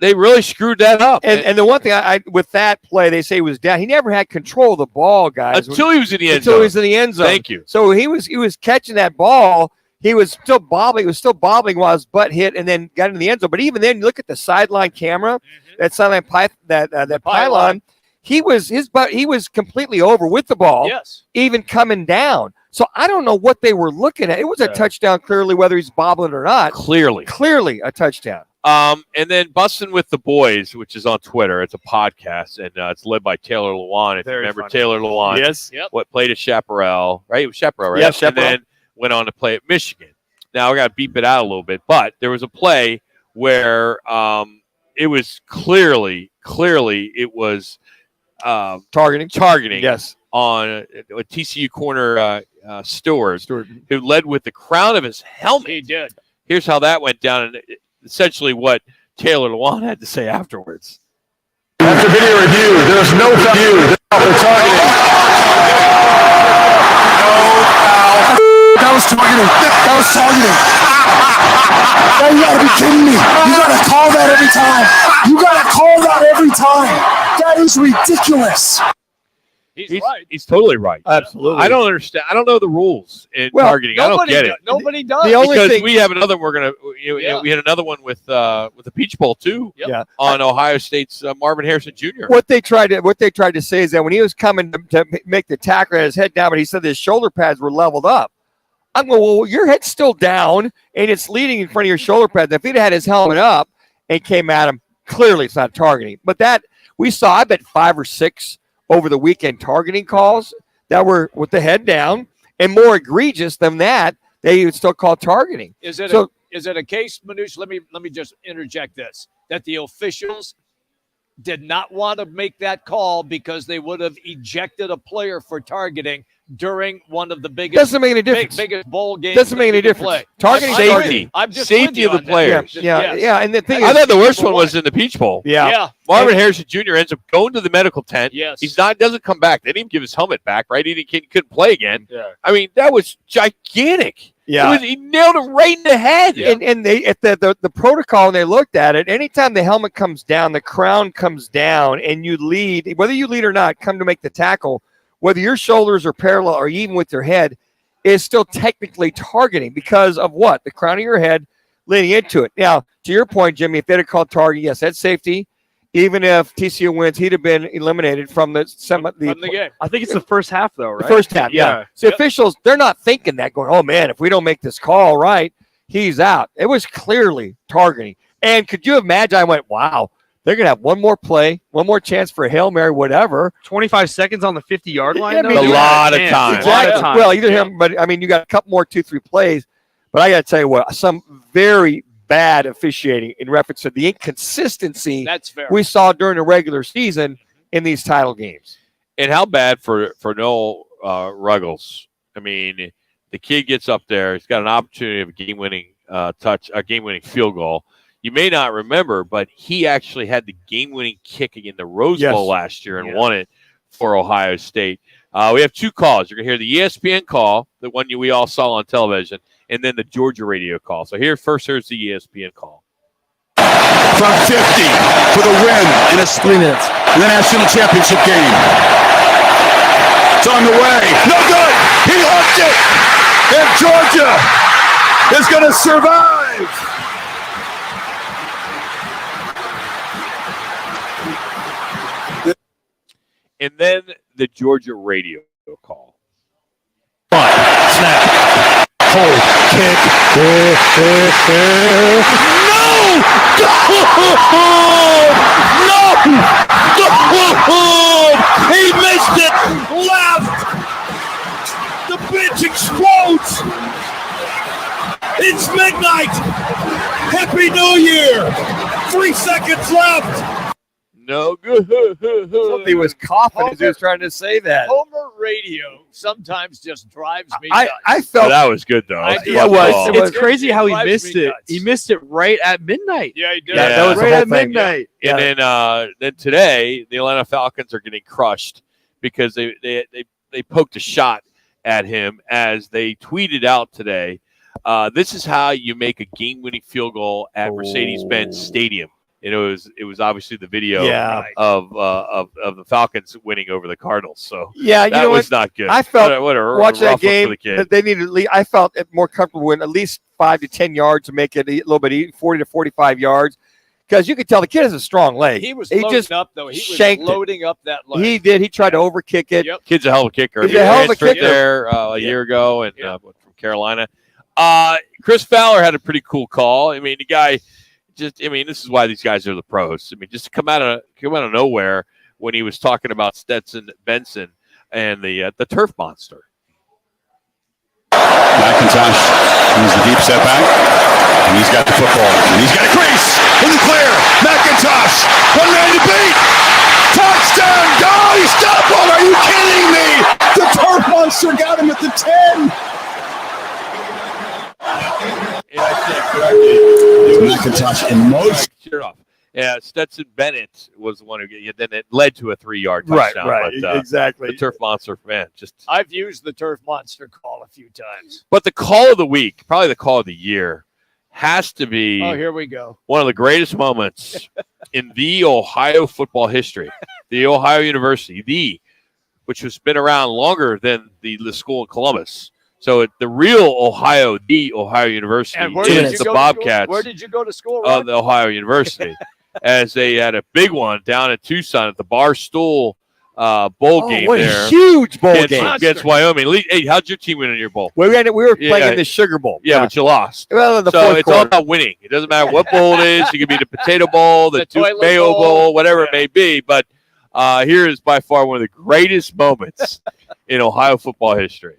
C: they really screwed that up.
D: And the one thing with that play, they say he was down. He never had control of the ball, guys.
C: Until he was in the end zone.
D: Until he was in the end zone.
C: Thank you.
D: So he was catching that ball. He was still bobbling. He was still bobbling while his butt hit, and then got in the end zone. But even then, you look at the sideline camera, that sideline that pylon. He was completely over with the ball.
A: Yes.
D: Even coming down. So I don't know what they were looking at. It was a touchdown, clearly, whether he's bobbling or not. Clearly a touchdown.
C: And then Bussin' with the Boys, which is on Twitter. It's a podcast, and it's led by Taylor Lewan. If you remember Taylor Lewan.
D: Yes.
C: What played at Chaparral, right? It was Chaparral, right?
D: Yeah, Chaparral.
C: And then went on to play at Michigan. Now, we got to beep it out a little bit, but there was a play where it was clearly it was targeting.
D: Yes.
C: On a TCU corner Stewart, who led with the crown of his helmet.
A: He did.
C: Here's how that went down, and essentially what Taylor Lewan had to say afterwards.
M: After video review, there's no foul for targeting. No foul. That was targeting.
L: You gotta be kidding me. You gotta call that every time. You gotta call that every time. That is ridiculous.
C: He's totally right.
D: Absolutely.
C: I don't understand. I don't know the rules in targeting. I don't get it.
A: Nobody does.
D: The only
C: because
D: thing
C: we have another. We had another one with the Peach Bowl too.
D: Yeah.
C: On Ohio State's Marvin Harrison Jr.
D: What they tried to say is that when he was coming to make the tackle, had his head down, but he said his shoulder pads were leveled up. I'm going, well, your head's still down and it's leading in front of your shoulder pads. If he'd had his helmet up and came at him, clearly it's not targeting. But that we saw, I bet 5 or 6 over the weekend targeting calls that were with the head down, and more egregious than that, they would still call targeting.
A: Is it a case, Manuch? Let me just interject this: that the officials did not want to make that call because they would have ejected a player for targeting during one of the biggest.
D: Doesn't make any difference.
A: Biggest bowl games.
D: Doesn't make any difference. Targeting
C: safety.
A: I'm just
C: safety of the players.
D: Yeah. And the thing
C: I
D: is,
C: thought the worst one was in the Peach Bowl.
D: Yeah.
C: Marvin Harrison Jr. ends up going to the medical tent.
A: Yes.
C: Doesn't come back. They didn't even give his helmet back, right? He couldn't play again.
A: Yeah.
C: I mean, that was gigantic.
D: Yeah.
C: He nailed it right in the head.
D: Yeah. And they at the protocol, and they looked at it, anytime the helmet comes down, the crown comes down, and you lead, whether you lead or not, come to make the tackle, whether your shoulders are parallel or even with your head, is still technically targeting because of what? The crown of your head leading into it. Now, to your point, Jimmy, if they'd have called target, yes, that's safety. Even if TCU wins, he'd have been eliminated from the
A: game.
K: I think it's the first half, though, right?
D: The first half, yeah. So officials, they're not thinking that, going, oh, man, if we don't make this call right, he's out. It was clearly targeting. And could you imagine? I went, wow, they're going to have one more play, one more chance for a Hail Mary, whatever.
K: 25 seconds on the 50-yard line,
D: I
K: though?
D: mean,
C: a lot of time.
D: Exactly. Well, either him, but, I mean, you got a couple more 2-3 plays. But I got to tell you what, some very bad officiating in reference to the inconsistency we saw during the regular season in these title games.
C: And how bad for Noel Ruggles. I mean, the kid gets up there. He's got an opportunity of a game-winning field goal. You may not remember, but he actually had the game-winning kick in the Rose Bowl last year and won it for Ohio State. We have 2 calls. You're going to hear the ESPN call, the one we all saw on television, and then the Georgia radio call. So here's the ESPN call.
M: From 50 for the win in 3 minutes. In the national championship game. It's on the way. No good. He hooked it. And Georgia is going to survive.
C: And then the Georgia radio call.
L: Snap. Hold. Kick. No! No! He missed it. Left. The bench explodes. It's midnight. Happy New Year. 3 seconds left.
C: No good.
D: Somebody was coughing as he was trying to say that.
A: Homer radio sometimes just drives me nuts.
D: I felt
C: that was good, though.
K: It's crazy how he missed it. He missed it right at midnight.
A: Yeah, he did.
D: Yeah, that was
K: right
D: the whole
K: at
D: thing.
K: midnight.
C: And then today, the Atlanta Falcons are getting crushed because they poked a shot at him as they tweeted out today. This is how you make a game-winning field goal at Mercedes-Benz Stadium. And it was obviously the video of the Falcons winning over the Cardinals. So that was not good.
D: I felt
C: watching
D: that game that they needed. I felt more comfortable with at least 5 to 10 yards to make it a little bit 40 to 45 yards, because you could tell the kid has a strong leg.
A: He was loading up though. He was loading up that leg.
D: He did. He tried to overkick it.
A: Yep.
C: Kid's a hell of a kicker.
D: He's a hell of a kicker
C: there a year ago and from Carolina. Chris Fowler had a pretty cool call. I mean, the guy. This is why these guys are the pros. I mean, just to come out of nowhere when he was talking about Stetson Benson and the turf monster.
M: McIntosh uses the deep step back, and he's got the football, and he's got a crease in the clear. McIntosh, one man to beat. Touchdown! Oh, he stopped one. Are you kidding me? The turf monster got him at the 10. McIntosh in motion.
C: Yeah, Stetson Bennett was the one who then it led to a 3-yard touchdown.
D: Right,
C: but,
D: exactly.
C: The turf monster, man,
A: I've used the turf monster call a few times.
C: But the call of the week, probably the call of the year, has to be
A: Oh, here we go.
C: one of the greatest moments in the Ohio football history. The Ohio University, which has been around longer than the school in Columbus. So the Ohio University is the Bobcats.
A: Where did you go to school?
C: The Ohio University, as they had a big one down in Tucson at the Barstool bowl game
D: what
C: there.
D: A huge bowl game
C: against Wyoming. Hey, how'd your team win in your bowl?
D: We were playing in the Sugar Bowl.
C: Yeah, but you lost.
D: Well, in the
C: so
D: fourth
C: it's
D: quarter.
C: all about winning. It doesn't matter what bowl it is. It could be the Potato Bowl, the Mayo Bowl, whatever it may be. But here is by far one of the greatest moments in Ohio football history.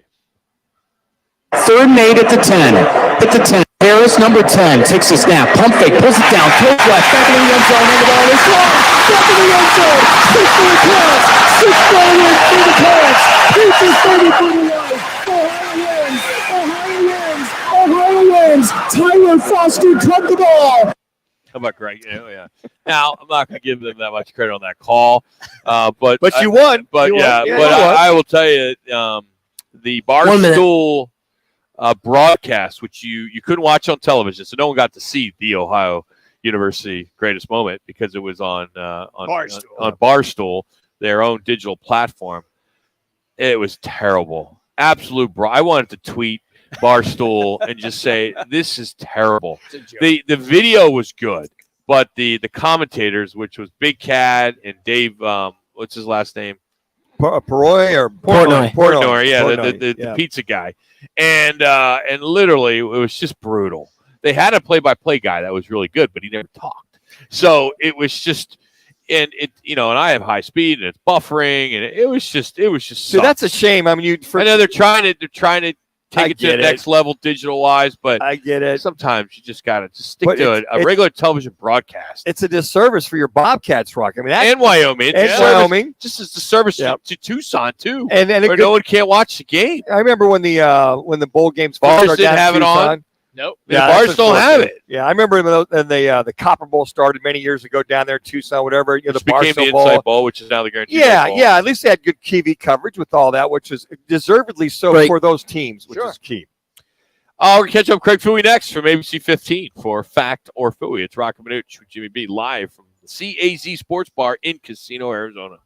G: 3rd and 8 at the 10. At the 10. Harris, number 10, takes a snap. Pump fake, pulls it down, throws left, back in the end zone, and the ball is gone. Back in the end zone. 6 for the pass. 6 for the pass. 30 for the line. Ohio wins. Tyler Foster caught the ball.
C: How about Greg? Yeah. Now I'm not going to give them that much credit on that call, but
D: you won.
C: But
D: you
C: yeah,
D: won.
C: but I will tell you, the Barstool broadcast, which you couldn't watch on television, so no one got to see the Ohio University greatest moment because it was on Barstool, their own digital platform. It was terrible, absolute. I wanted to tweet Barstool and just say this is terrible. The video was good, but the commentators, which was Big Cat and Dave, what's his last name?
D: Portnoy.
C: Yeah, the pizza guy, and literally it was just brutal. They had a play-by-play guy that was really good, but he never talked. So it was just, and I have high speed and it's buffering, and it was just.
D: So that's a shame. I mean,
C: I know they're trying to take it to the next level digital-wise, but
D: I get it.
C: Sometimes you just got to stick to a regular television broadcast.
D: It's a disservice for your Bobcats, Rock. I mean,
C: and Wyoming.
D: Wyoming.
C: Just as a service to Tucson, too.
D: And
C: where no one can't watch the game.
D: I remember when the bowl games
C: Bars
D: first
C: didn't have it on.
A: Nope.
C: Yeah, Bars don't have it.
D: Yeah, I remember when the Copper Bowl started many years ago down there in Tucson, whatever.
C: The became the Inside Bowl, which is now the Guaranteed Bowl.
D: Yeah. At least they had good TV coverage with all that, which is deservedly so for those teams, which is key.
C: We're going to catch up Craig Fooey next from ABC 15 for Fact or Fooey. It's Roc and Manuch with Jimmy B live from the CAZ Sports Bar in Casino, Arizona.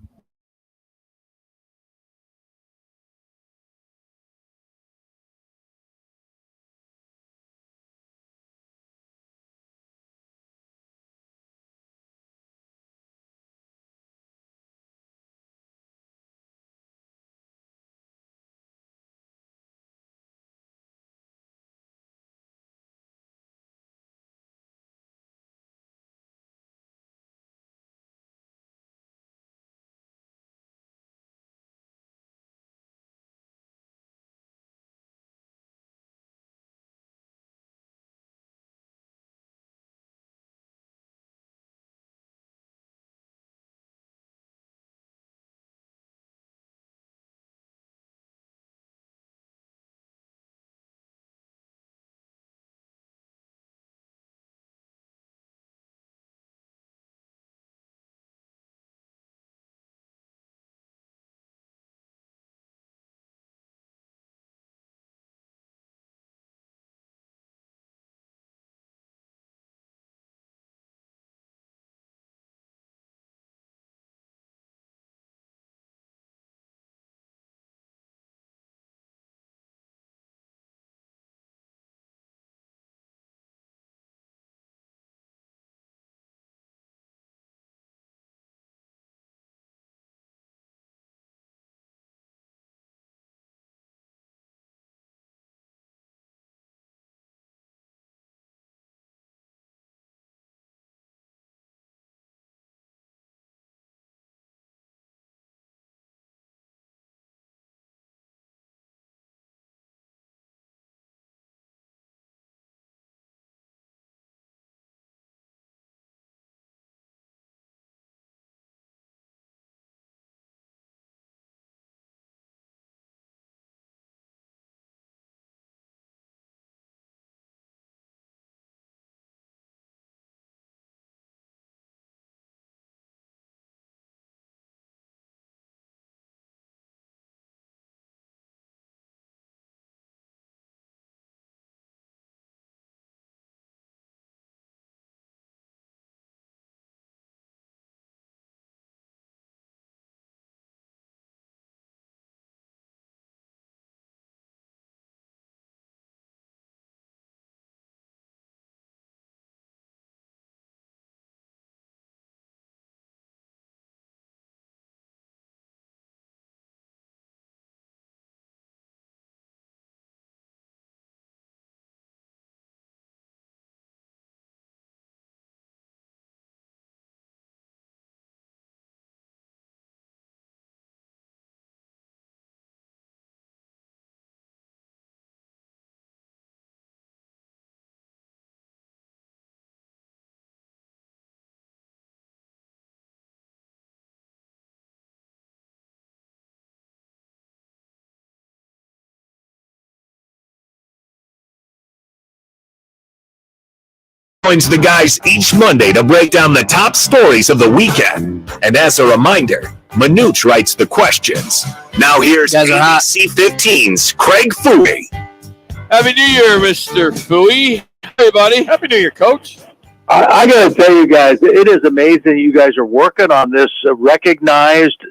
B: joins the guys each Monday to break down the top stories of the weekend. And as a reminder, Manuch writes the questions. Now here's ABC 15's Craig Fouey.
C: Happy New Year, Mr. Fouey. Hey, buddy.
D: Happy New Year, Coach.
N: I got to tell you guys, it is amazing you guys are working on this recognized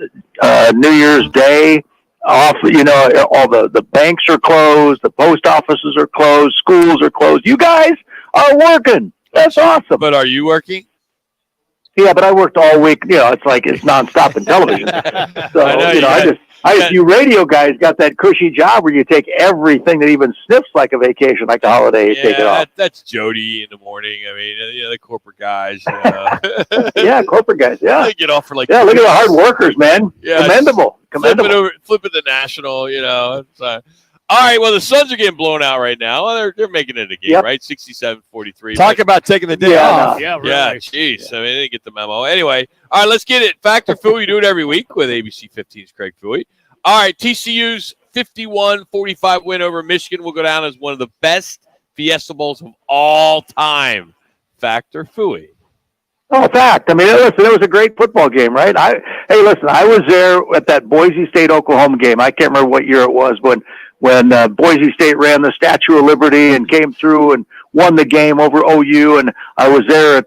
N: New Year's Day off. You know, all the banks are closed, the post offices are closed, schools are closed. You guys are working. That's awesome.
C: But are you working?
N: Yeah, but I worked all week. You know, it's nonstop in television. So you radio guys got that cushy job where you take everything that even sniffs like a vacation, like a holiday, and take it off.
C: That's Jody in the morning. I mean, the corporate guys.
N: Yeah, corporate guys. Yeah,
C: they get off for
N: look at the hard workers, man.
C: Yeah,
N: Commendable.
C: Flipping the national. You know. All right, well, the Suns are getting blown out right now. They're making it a game, right? 67-43.
D: Talk about taking the day off.
C: Yeah, really. Yeah, jeez. I mean, they didn't get the memo. Anyway, all right, let's get it. Factor Fouey, you do it every week with ABC 15's Craig Fouey. All right, TCU's 51-45 win over Michigan will go down as one of the best Fiesta Bowls of all time. Factor Fouey.
N: Oh, fact. I mean, listen, it was a great football game, right? Hey, listen, I was there at that Boise State-Oklahoma game. I can't remember what year it was when Boise State ran the Statue of Liberty and came through and won the game over OU, and I was there,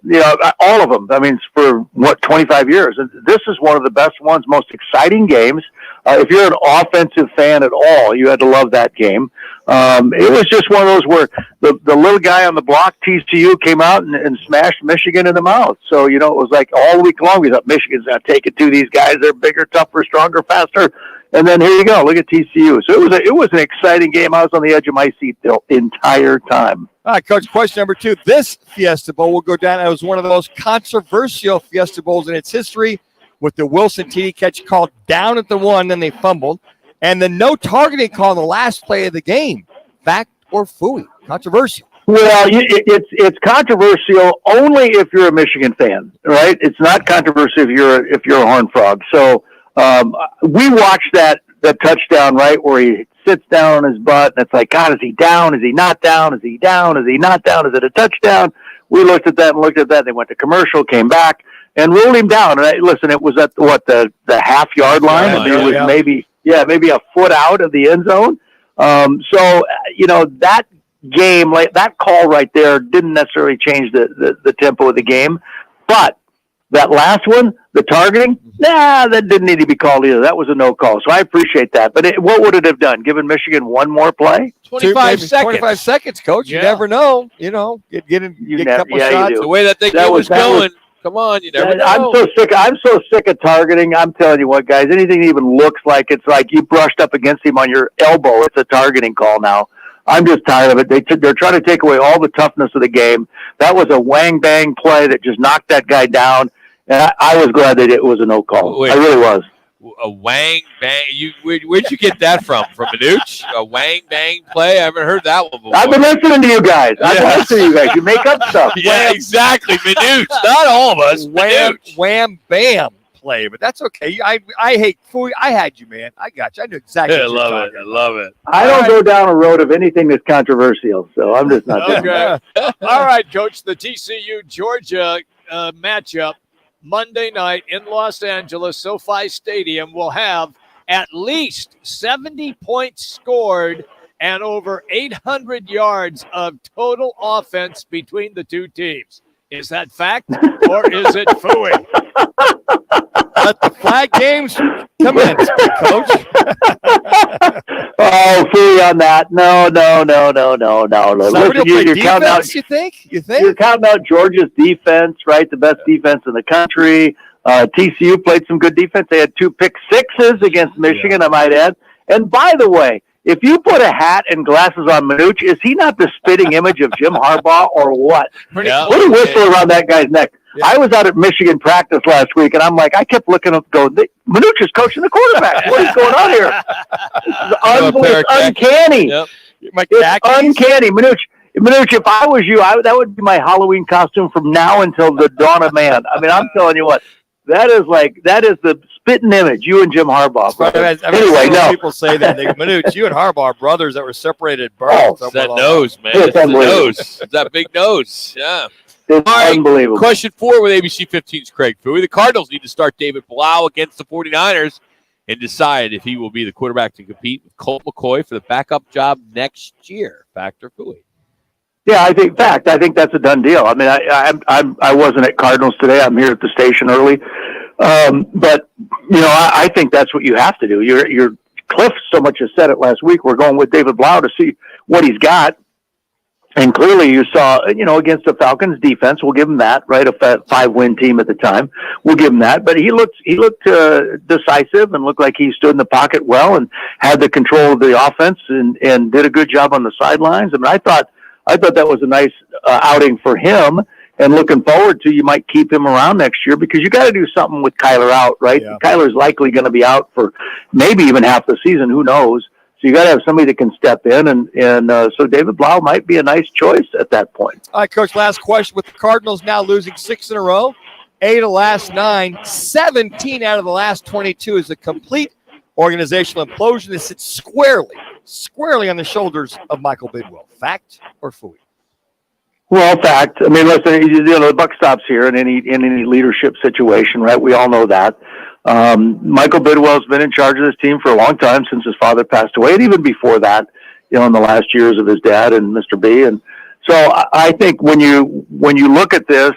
N: all of them. I mean, for 25 years. And this is one of the best ones, most exciting games. If you're an offensive fan at all, you had to love that game. It was just one of those where the little guy on the block, TCU, came out and smashed Michigan in the mouth. So, it was like all week long we thought Michigan's going to take it to these guys. They're bigger, tougher, stronger, faster. And then here you go. Look at TCU. So it was an exciting game. I was on the edge of my seat the entire time.
D: All right, Coach, question number 2. This Fiesta Bowl will go down as one of the most controversial Fiesta Bowls in its history, with the Wilson TD catch called down at the 1, then they fumbled, and the no targeting call on the last play of the game. Fact or Fouey? Controversial.
N: Well, it's controversial only if you're a Michigan fan, right? It's not controversial if you're a Horned Frog. So we watched that touchdown, right, where he sits down on his butt, and it's like, God, is he down? Is he not down? Is he down? Is he not down? Is it a touchdown? We looked at that. They went to commercial, came back, and ruled him down. And listen, it was at the half-yard line. I mean, it was maybe a foot out of the end zone. So that game, like that call right there, didn't necessarily change the tempo of the game. But that last one, the targeting, that didn't need to be called either. That was a no call. So I appreciate that. But what would it have done? Given Michigan one more play?
C: 25 seconds.
D: 25 seconds, Coach. You never know. Get a couple shots.
C: The way that thing was going. Come on, you never know.
N: I'm so sick of targeting. I'm telling you what, guys, anything that even looks like it's like you brushed up against him on your elbow, it's a targeting call now. I'm just tired of it. They're trying to take away all the toughness of the game. That was a wang-bang play that just knocked that guy down. And I was glad that it was a no call. I really was.
C: A wang bang. Where'd you get that from? From Manuch? A wang bang play? I haven't heard that one before.
N: I've been listening to you guys. You make up stuff.
C: Yeah, exactly. Manuch. Not all of us.
D: Wham bam play, but that's okay. I hate Fouey. I had you, man. I got you. I knew exactly.
C: I love it.
N: I don't go down a road of anything that's controversial, so I'm just not doing
A: that. All right, Coach. The TCU Georgia matchup Monday night in Los Angeles, SoFi Stadium, will have at least 70 points scored and over 800 yards of total offense between the two teams. Is that fact or is it Fouey?
D: Let the flag games commence, Coach.
N: Oh, Fouey on that. No.
D: Listen, you're counting out, you think?
N: You're counting out Georgia's defense, right? The best defense in the country. TCU played some good defense. They had 2 pick sixes against Michigan, I might add. And by the way, if you put a hat and glasses on Manuch, is he not the spitting image of Jim Harbaugh or what? Put a whistle around that guy's neck. Yeah. I was out at Michigan practice last week, and I'm like, I kept looking up, going, Manuch is coaching the quarterback. What is going on here? It's uncanny. Yep. It's uncanny. Manuch, if I was you, that would be my Halloween costume from now until the dawn of man. I mean, I'm telling you what, that is the spitting image, you and Jim Harbaugh. Anyway, no.
D: People say that. Manuch, you and Harbaugh are brothers that were separated at birth.
C: It's that nose, man. It's the nose. It's that big nose. Yeah.
N: It's unbelievable.
C: Question 4 with ABC 15's Craig Fouey. The Cardinals need to start David Blau against the 49ers and decide if he will be the quarterback to compete with Colt McCoy for the backup job next year. Factor Fouey.
N: Yeah, I think that's a done deal. I mean, I wasn't at Cardinals today. I'm here at the station early, but I think that's what you have to do. Your Cliff so much has said it last week. We're going with David Blau to see what he's got, and clearly you saw against the Falcons defense. We'll give him that, right? A 5-win team at the time. We'll give him that. But he looked decisive and looked like he stood in the pocket well and had the control of the offense and did a good job on the sidelines. I mean, I thought that was a nice outing for him, and looking forward to you might keep him around next year because you got to do something with Kyler out, right? Yeah. Kyler's likely going to be out for maybe even half the season. Who knows? So you got to have somebody that can step in, and so David Blau might be a nice choice at that point.
D: All right, Coach, last question. With the Cardinals now losing 6 in a row, 8 of the last 9, 17 out of the last 22 is a complete organizational implosion that sits squarely on the shoulders of Michael Bidwell. Fact or Fouey?
N: Well, fact. I mean, listen, the buck stops here in any leadership situation, right? We all know that. Michael Bidwell's been in charge of this team for a long time since his father passed away, and even before that, in the last years of his dad and Mr. B. And so I think when you look at this,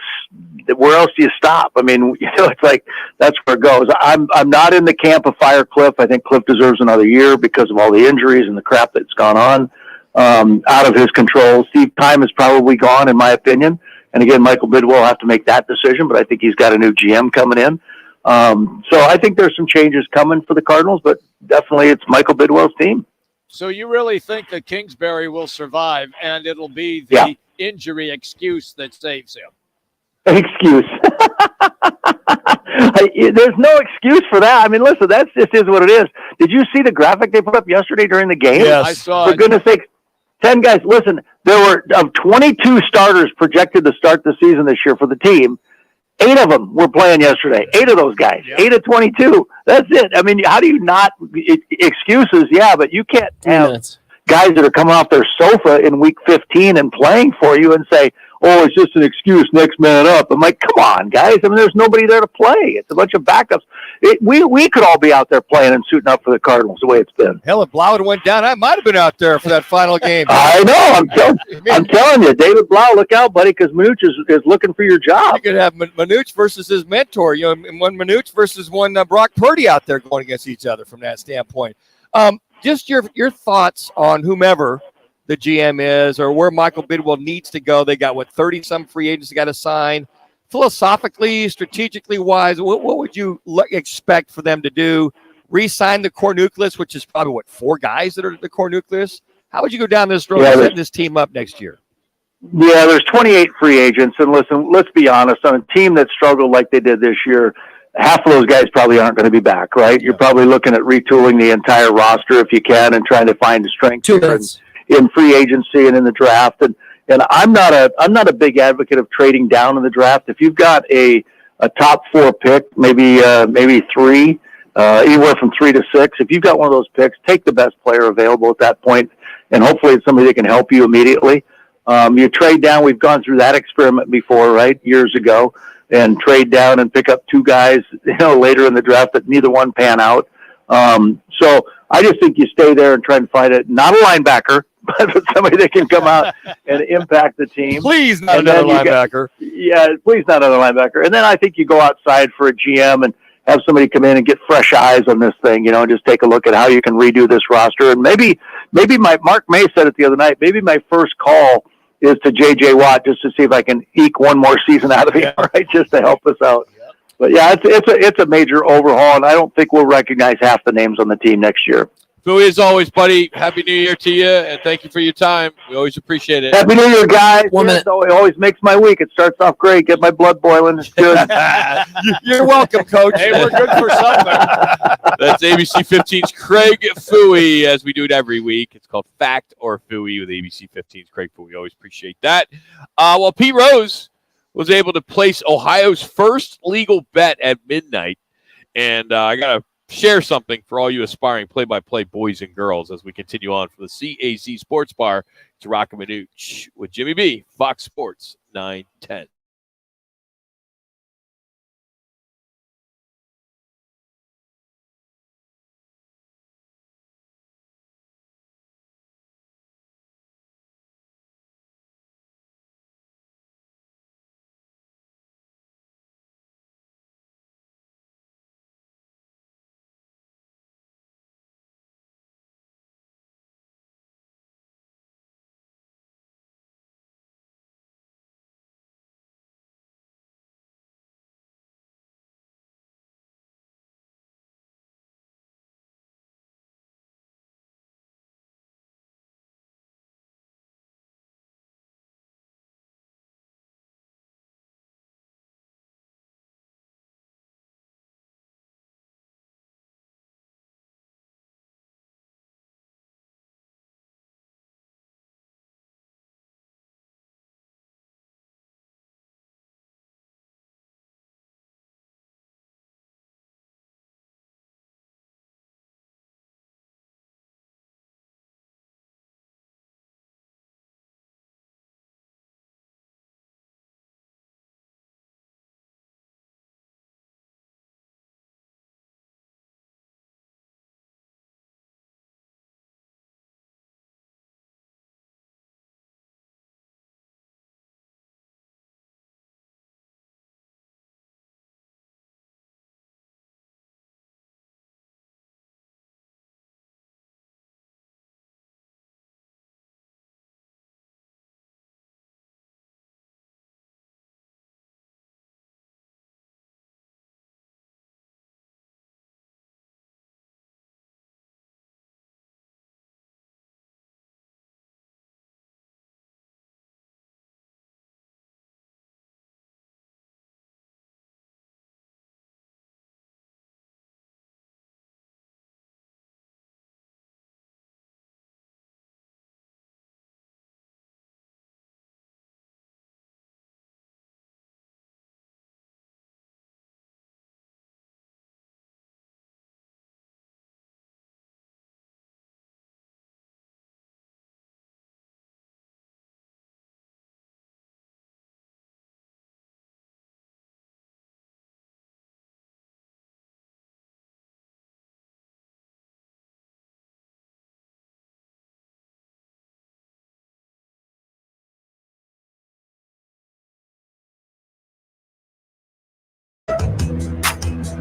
N: where else do you stop? I mean, it's like that's where it goes. I'm not in the camp of fire Cliff. I think Cliff deserves another year because of all the injuries and the crap that's gone on out of his control. Steve Keim is probably gone, in my opinion. And again, Michael Bidwell will have to make that decision, but I think he's got a new GM coming in. So I think there's some changes coming for the Cardinals, but definitely it's Michael Bidwell's team.
A: So you really think that Kingsbury will survive, and it'll be the injury excuse that saves him?
N: Excuse. There's no excuse for that. I mean, listen, that's just is what it is. Did you see the graphic they put up yesterday during the game?
A: Yes, I saw
N: For goodness sake, 10 guys. Listen, there were of 22 starters projected to start the season this year for the team. 8 of them were playing yesterday. 8 of those guys. 8 of 22. That's it. I mean, how do you not excuses? Yeah, but you can't have guys that are coming off their sofa in week 15 and playing for you and say, oh, it's just an excuse, next man up. I'm like, come on, guys. I mean, there's nobody there to play. It's a bunch of backups. We could all be out there playing and suiting up for the Cardinals the way it's been.
D: Hell, if Blau went down, I might have been out there for that final game.
N: I know. I'm telling you, David Blau, look out, buddy, because Manuch is looking for your job.
D: You could have Manuch versus his mentor, and one Manuch versus one Brock Purdy out there going against each other from that standpoint. Just your thoughts on whomever the GM is or where Michael Bidwell needs to go. They got, 30-some free agents they got to sign. Philosophically, strategically wise, what would you expect for them to do? Re-sign the core nucleus, which is probably, 4 guys that are the core nucleus? How would you go down this road setting this team up next year?
N: Yeah, there's 28 free agents. And listen, let's be honest, on a team that struggled like they did this year, half of those guys probably aren't going to be back, right? You're probably looking at retooling the entire roster if you can and trying to find a strength in free agency and in the draft. And I'm not a big advocate of trading down in the draft. If you've got a top 4 pick, maybe 3, anywhere from 3 to 6, if you've got one of those picks, take the best player available at that point, and hopefully it's somebody that can help you immediately. You trade down. We've gone through that experiment before, right? Years ago, and trade down and pick up 2 guys, later in the draft that neither one pan out. So I just think you stay there and try and find it. Not a linebacker, but somebody that can come out and impact the team.
D: Please not another linebacker.
N: Please not another linebacker. And then I think you go outside for a GM and have somebody come in and get fresh eyes on this thing, and just take a look at how you can redo this roster. And maybe Mark May said it the other night, maybe my first call is to J.J. Watt just to see if I can eke one more season out of him, right, just to help us out. But, yeah, it's a major overhaul, and I don't think we'll recognize half the names on the team next year.
C: Fouey, as always, buddy, Happy New Year to you, and thank you for your time. We always appreciate it.
N: Happy New Year, guys. It always makes my week. It starts off great. Get my blood boiling. It's good.
D: You're welcome, Coach.
A: Hey, we're good for something.
C: That's ABC 15's Craig Fouey, as we do it every week. It's called Fact or Fouey with ABC 15's Craig Fouey. We always appreciate that. Well, Pete Rose was able to place Ohio's first legal bet at midnight, and I got to share something for all you aspiring play-by-play boys and girls as we continue on from the CAZ Sports Bar to Roc and Manuch with Jimmy B, Fox Sports 910.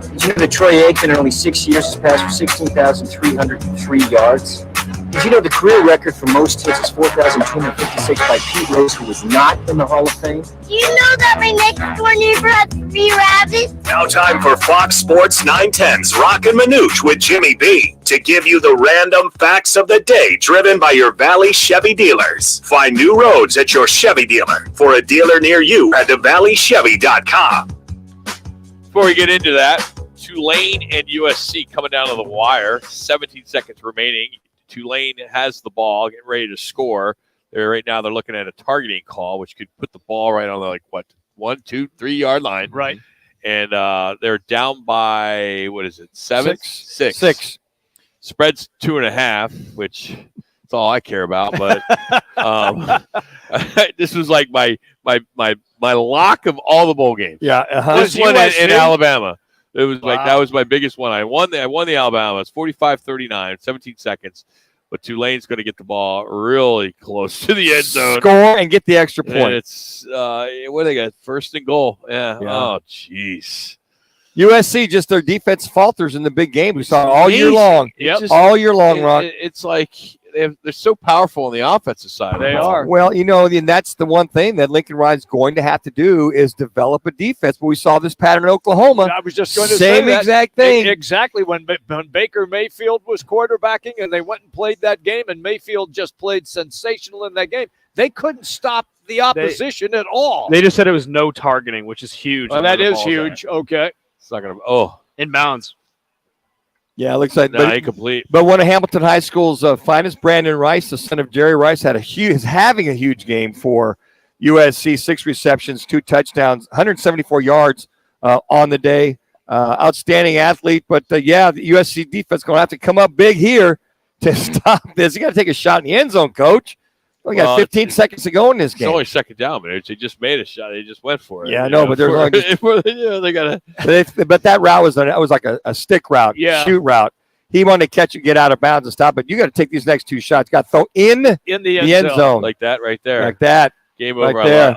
G: Did you know that Troy Aikman in only 6 years has passed for 16,303 yards? Did you know the career record for most hits is 4,256 by Pete Rose, who was not in the Hall of Fame?
O: Do you know that my next door neighbor has 3 rabbits?
B: Now time for Fox Sports 910's Roc and Manuch with Jimmy B to give you the random facts of the day driven by your Valley Chevy dealers. Find new roads at your Chevy dealer. For a dealer near you at thevalleychevy.com.
C: Before we get into that, Tulane and USC coming down to the wire. 17 seconds remaining. Tulane has the ball, getting ready to score. Right now they're looking at a targeting call, which could put the ball right on the 1, 2, 3 yard line.
A: Right.
C: And they're down by, what is it, 7?
D: 6.
C: Spread's 2.5, which is all I care about. But this was like my lock of all the bowl games.
D: Yeah.
C: This one in Alabama. It was like that was my biggest one. I won the Alabama. It's 45-39, 17 seconds. But Tulane's going to get the ball really close to the end zone.
D: Score and get the extra point.
C: And it's what do they got? 1st and goal. Yeah. Oh, jeez.
D: USC, just their defense falters in the big game. We saw it all year long.
C: Yep.
D: All year long, Ron.
C: It's like they're so powerful on the offensive side.
A: They are.
D: Well, and that's the one thing that Lincoln Riley's going to have to do is develop a defense. But we saw this pattern in Oklahoma.
A: I was just going to say
D: same exact thing.
A: Exactly. When Baker Mayfield was quarterbacking and they went and played that game, and Mayfield just played sensational in that game, they couldn't stop the opposition at all.
K: They just said it was no targeting, which is huge.
A: Well, that is huge. Okay.
C: It's not going to –
K: inbounds.
D: Yeah, it looks like
C: incomplete.
D: But one of Hamilton High School's finest, Brandon Rice, the son of Jerry Rice, is having a huge game for USC. 6 receptions, 2 touchdowns, 174 yards on the day. Outstanding athlete. But the USC defense going to have to come up big here to stop this. You got to take a shot in the end zone, Coach. We got 15 seconds to go in this game.
C: It's only second down, but they just made a shot. They just went for it.
D: Yeah, I know, but there's only
C: they got to.
D: But that route was like a stick route, shoot route. He wanted to catch it, get out of bounds, and stop. But you got to take these next 2 shots. Got to throw in the end zone
C: like that right there,
D: like that.
C: Game over.
D: Right there.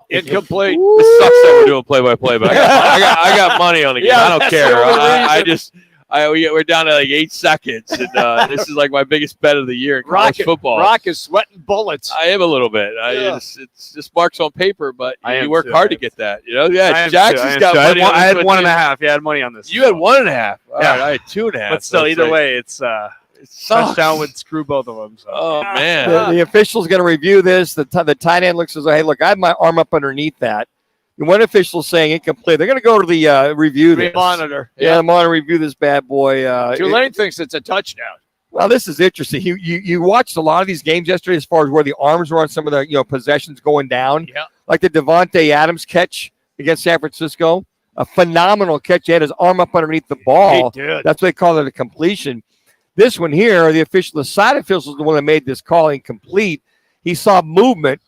A: Incomplete.
C: This sucks that we're doing play-by-play, but I got money on the game.
A: Yeah,
C: I don't care. We're down to like 8 seconds, and this is like my biggest bet of the year in college football.
A: Rock is sweating bullets.
C: I am a little bit. It's just marks on paper, but you work hard to get that. Jackson's got money.
K: I had 1.5. Yeah, I had money on this.
C: You had 1.5. All right, I had 2.5.
K: But still, either way, it's touchdown would screw both of them. So.
C: Oh man,
D: the official's going to review this. The tight end looks as though, hey, look, I have my arm up underneath that. One official saying incomplete. They're going to go to the review this.
A: Monitor.
D: Yeah, the monitor review this bad boy.
A: Tulane thinks it's a touchdown.
D: Well, this is interesting. You watched a lot of these games yesterday as far as where the arms were on some of the possessions going down.
A: Yeah.
D: Like the Devontae Adams catch against San Francisco. A phenomenal catch. He had his arm up underneath the ball.
A: He did.
D: That's what they call it a completion. This one here, the side official is the one that made this call incomplete. He saw movement.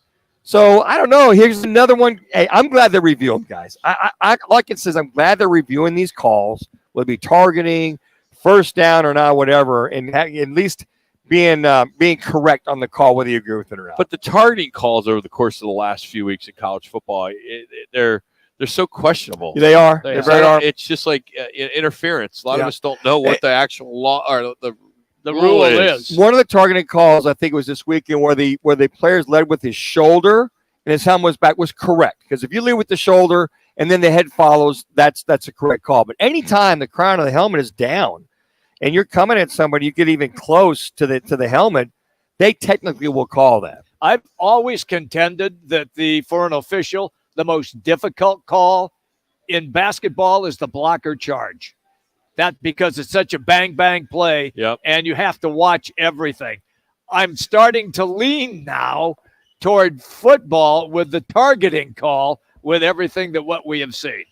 D: So, I don't know. Here's another one. Hey, I'm glad they're reviewing, guys. I like it says, I'm glad they're reviewing these calls. Will it be targeting, first down or not, whatever, and at least being correct on the call, whether you agree with it or not.
C: But the targeting calls over the course of the last few weeks in college football, they're so questionable.
D: They are. They very are.
C: It's just like interference. A lot of us don't know what the actual law or the
A: rule is.
D: One of the targeting calls, I think it was this weekend, where the players led with his shoulder and his helmet was back, was correct. Because if you lead with the shoulder and then the head follows, that's a correct call. But anytime the crown of the helmet is down and you're coming at somebody, you get even close to the helmet, they technically will call that.
A: I've always contended that for an official, the most difficult call in basketball is the blocker charge. That because it's such a bang play, and you have to watch everything. I'm starting to lean now toward football with the targeting call with everything that what we have seen.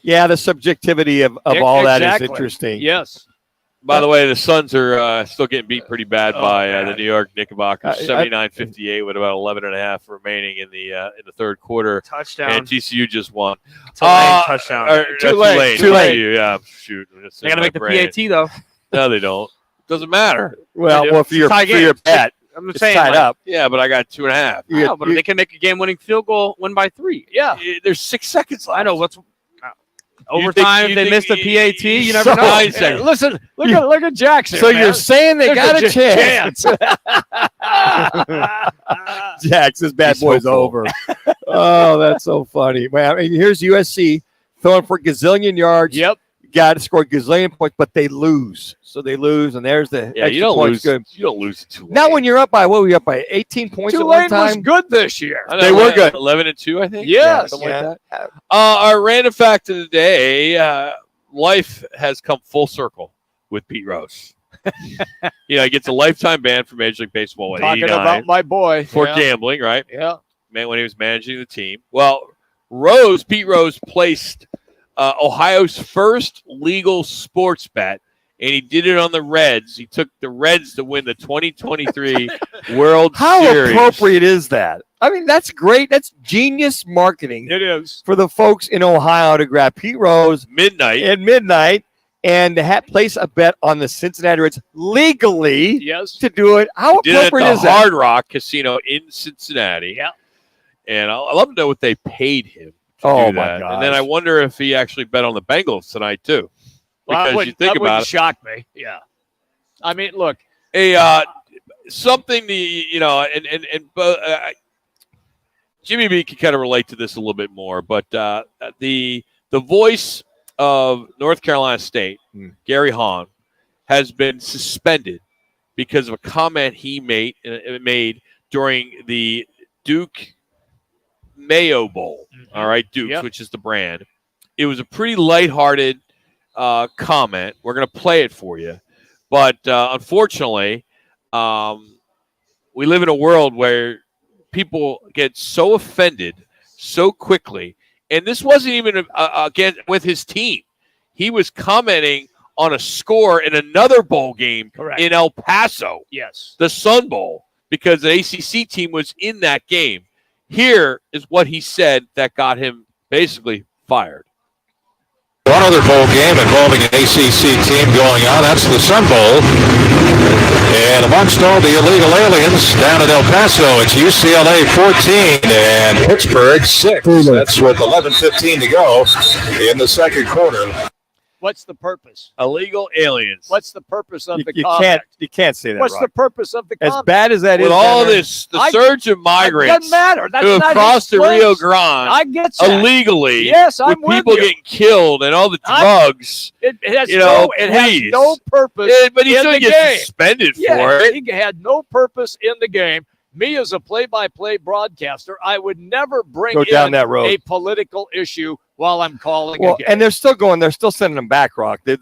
D: Yeah, the subjectivity of all that is interesting.
A: Yes.
C: By the way, the Suns are still getting beat pretty bad by the New York Knickerbockers, 79-58 with about 11.5 remaining in the third quarter.
K: Touchdown.
C: And TCU just won.
K: Touchdown.
C: Tulane. Yeah, shoot.
K: They got to make the PAT, though.
C: No, they don't. Doesn't matter.
D: Well, for your bet.
K: I'm just saying,
D: tied up.
C: Yeah, but I got 2.5.
K: Yeah, but they can make a game-winning field goal, win by 3.
A: Yeah.
C: There's 6 seconds left.
K: I know. Overtime, if they missed the PAT, you never know.
A: Hey, listen, look at Jackson.
D: So
A: man.
D: you're saying they got a chance? Jax, this bad boy's over. Oh, that's so funny. Well, I mean, here's USC throwing for gazillion yards.
A: Yep.
D: Got to score gazillion points, but they lose. So they lose, and there's the
C: Yeah,
D: extra
C: you don't
D: points.
C: lose.
D: Good.
C: You don't lose to Tulane.
D: Now, when you're up by what were you up by 18 points at one
A: Tulane was
D: time?
A: good this year.
C: I know,
D: They were good.
C: 11-2, I think.
A: Yes.
C: Something like that. Our random fact of the day: life has come full circle with Pete Rose. He gets a lifetime ban from Major League Baseball at
A: Talking
C: 89
A: about my boy.
C: for
A: Yeah.
C: gambling, right?
A: Yeah.
C: Man, when he was managing the team. Well, Pete Rose placed Ohio's first legal sports bet, and he did it on the Reds. He took the Reds to win the 2023 World
D: How
C: Series.
D: appropriate is that? I mean, that's great. That's genius marketing.
A: It is.
D: For the folks in Ohio to grab Pete Rose
C: at
D: midnight and to place a bet on the Cincinnati Reds legally.
A: Yes.
D: To do it. How
C: Did it at
D: appropriate
C: the
D: is that?
C: Hard Rock Casino in Cincinnati.
A: Yeah.
C: And I'd love to know what they paid him to
D: Oh,
C: do
D: my
C: that.
D: gosh.
C: And then I wonder if he actually bet on the Bengals tonight, too.
A: Well,
C: Because you think
A: that
C: about
A: wouldn't
C: it.
A: shock me. Yeah. I mean, look.
C: Something Jimmy B can kind of relate to this a little bit more, but the voice of North Carolina State, Gary Hahn, has been suspended because of a comment he made during the Duke Mayo Bowl. All right, Duke's, which is the brand. It was a pretty lighthearted comment. We're going to play it for you, but unfortunately, we live in a world where people get so offended so quickly, and this wasn't even again with his team. He was commenting on a score in another bowl game in El Paso,
A: Yes.
C: the Sun Bowl, because the ACC team was in that game. Here is what he said that got him basically fired.
P: One other bowl game involving an ACC team going on. That's the Sun Bowl. And amongst all the illegal aliens down at El Paso, it's UCLA 14 and Pittsburgh 6. That's with 11:15 to go in the second quarter.
A: What's the purpose?
C: Illegal aliens.
A: What's the purpose of the
D: You
A: comment?
D: can't say that.
A: What's
D: Rock.
A: the purpose of the
D: As
A: comment?
D: bad as that is,
C: With all
D: Tanner,
C: this, the surge of migrants
A: doesn't matter. That's
C: who have
A: not
C: crossed
A: his
C: the Rio
A: place.
C: Grande
A: I get that.
C: illegally,
A: Yes, I'm
C: with
A: with
C: people
A: you.
C: getting killed and all the drugs.
A: It has
C: please.
A: no purpose.
C: But he
A: in
C: still
A: the
C: gets
A: game.
C: suspended
A: Yeah,
C: for it.
A: he had no purpose in the game. Me as a play-by-play broadcaster, I would never bring
D: Go down
A: in
D: that road.
A: a political issue while I'm calling
D: Well,
A: a game.
D: and they're still going. They're still sending them back, Rock. The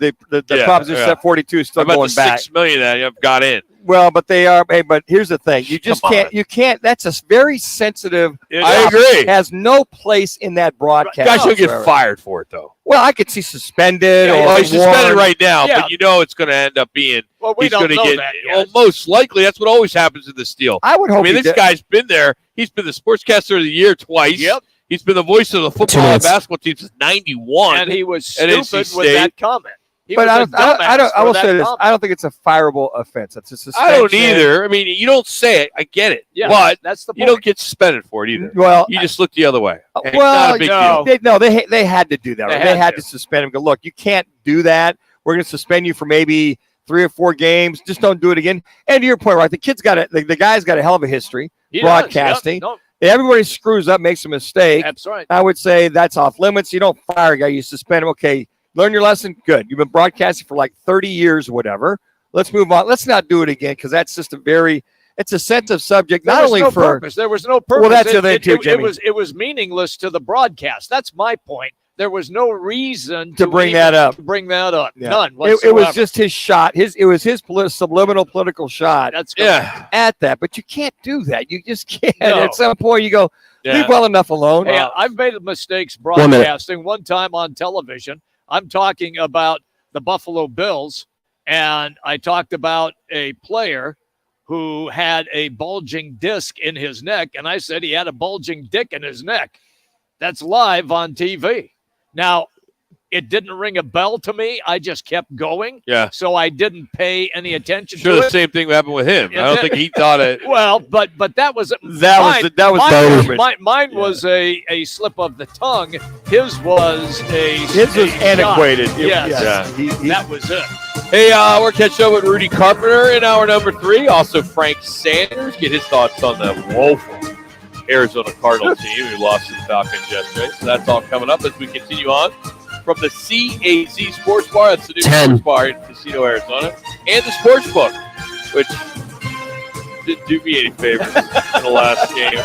D: Proposition
C: yeah.
D: 42 is still
C: How about
D: going
C: the
D: back.
C: 6 million that have got in?
D: Well, but they are. Hey, but here's the thing: you just
C: Come on.
D: can't. You can't. That's a very sensitive.
C: I agree.
D: Has no place in that broadcast.
C: Guys will get
D: whatsoever.
C: fired for it, though.
D: Well, I could see suspended or
C: He's suspended
D: warned.
C: right now,
A: Yeah.
C: but you know it's going to end up being.
A: Well, we
C: he's
A: don't
C: gonna
A: know
C: get,
A: that yet.
C: Well, most likely, that's what always happens in this deal.
D: I would hope.
C: I mean,
D: he
C: this
D: did.
C: guy's been there. He's been the sportscaster of the year twice.
A: Yep.
C: He's been the voice of the football and basketball team since '91.
A: And he was
C: at NC
A: stupid with that
C: State.
A: comment. He
D: But
A: was
D: I
A: a
D: don't. I
A: dumbass
D: will
A: for
D: say
A: that
D: this:
A: comment.
D: I don't think it's a fireable offense. It's a suspension.
C: I don't either. I mean, you don't say it. I get it.
A: Yeah,
C: but
A: that's the
C: you
A: point.
C: don't get suspended for it either.
D: Well,
C: you just look the other way. Hey,
D: well,
C: not a big deal.
D: they had to do that.
A: They
D: Right? They
A: had
D: had to suspend him. Go, look, you can't do that. We're going to suspend you for maybe 3 or 4 games. Just don't do it again. And to your point, right? The kid's got the guy's got a hell of a history
A: He does,
D: broadcasting.
A: yep. No,
D: Everybody screws up, makes a mistake.
A: that's right.
D: I would say that's off limits. You don't fire a guy, you suspend him. Okay, learn your lesson. Good. You've been broadcasting for like 30 years or whatever. Let's move on. Let's not do it again because that's just it's a sensitive subject.
A: There
D: Not
A: was
D: only
A: no
D: for
A: purpose. There was no purpose.
D: Well, that's the other thing too, Jimmy.
A: It was meaningless to the broadcast. That's my point. There was no reason
D: To bring that up.
A: To bring that up.
D: Yeah.
A: None
D: It
A: whatsoever.
D: was just his shot. It was his subliminal political shot.
A: That's
D: at that. But you can't do that. You just can't.
A: No.
D: At some point, you go,
C: Yeah.
D: leave well enough alone.
A: Hey, I've made mistakes
D: 1 minute.
A: broadcasting. One time on television, I'm talking about the Buffalo Bills, and I talked about a player who had a bulging disc in his neck, and I said he had a bulging dick in his neck. That's live on TV. Now, it didn't ring a bell to me. I just kept going.
C: Yeah.
A: So I didn't pay any attention
C: Sure,
A: to
C: the
A: it.
C: same thing happened with him. I don't think he thought it.
A: Well, but that was mine was a slip of the tongue. His was
D: antiquated.
A: Yes.
C: Yeah.
A: That was it.
C: Hey, we're catching up with Rudy Carpenter in hour number 3. Also, Frank Sanders. Get his thoughts on the woeful Arizona Cardinal team who lost to the Falcons yesterday. So that's all coming up as we continue on from the CAZ Sports Bar. That's the new sports bar in Casino, Arizona. And the sports book, which didn't do me any favors in the last game.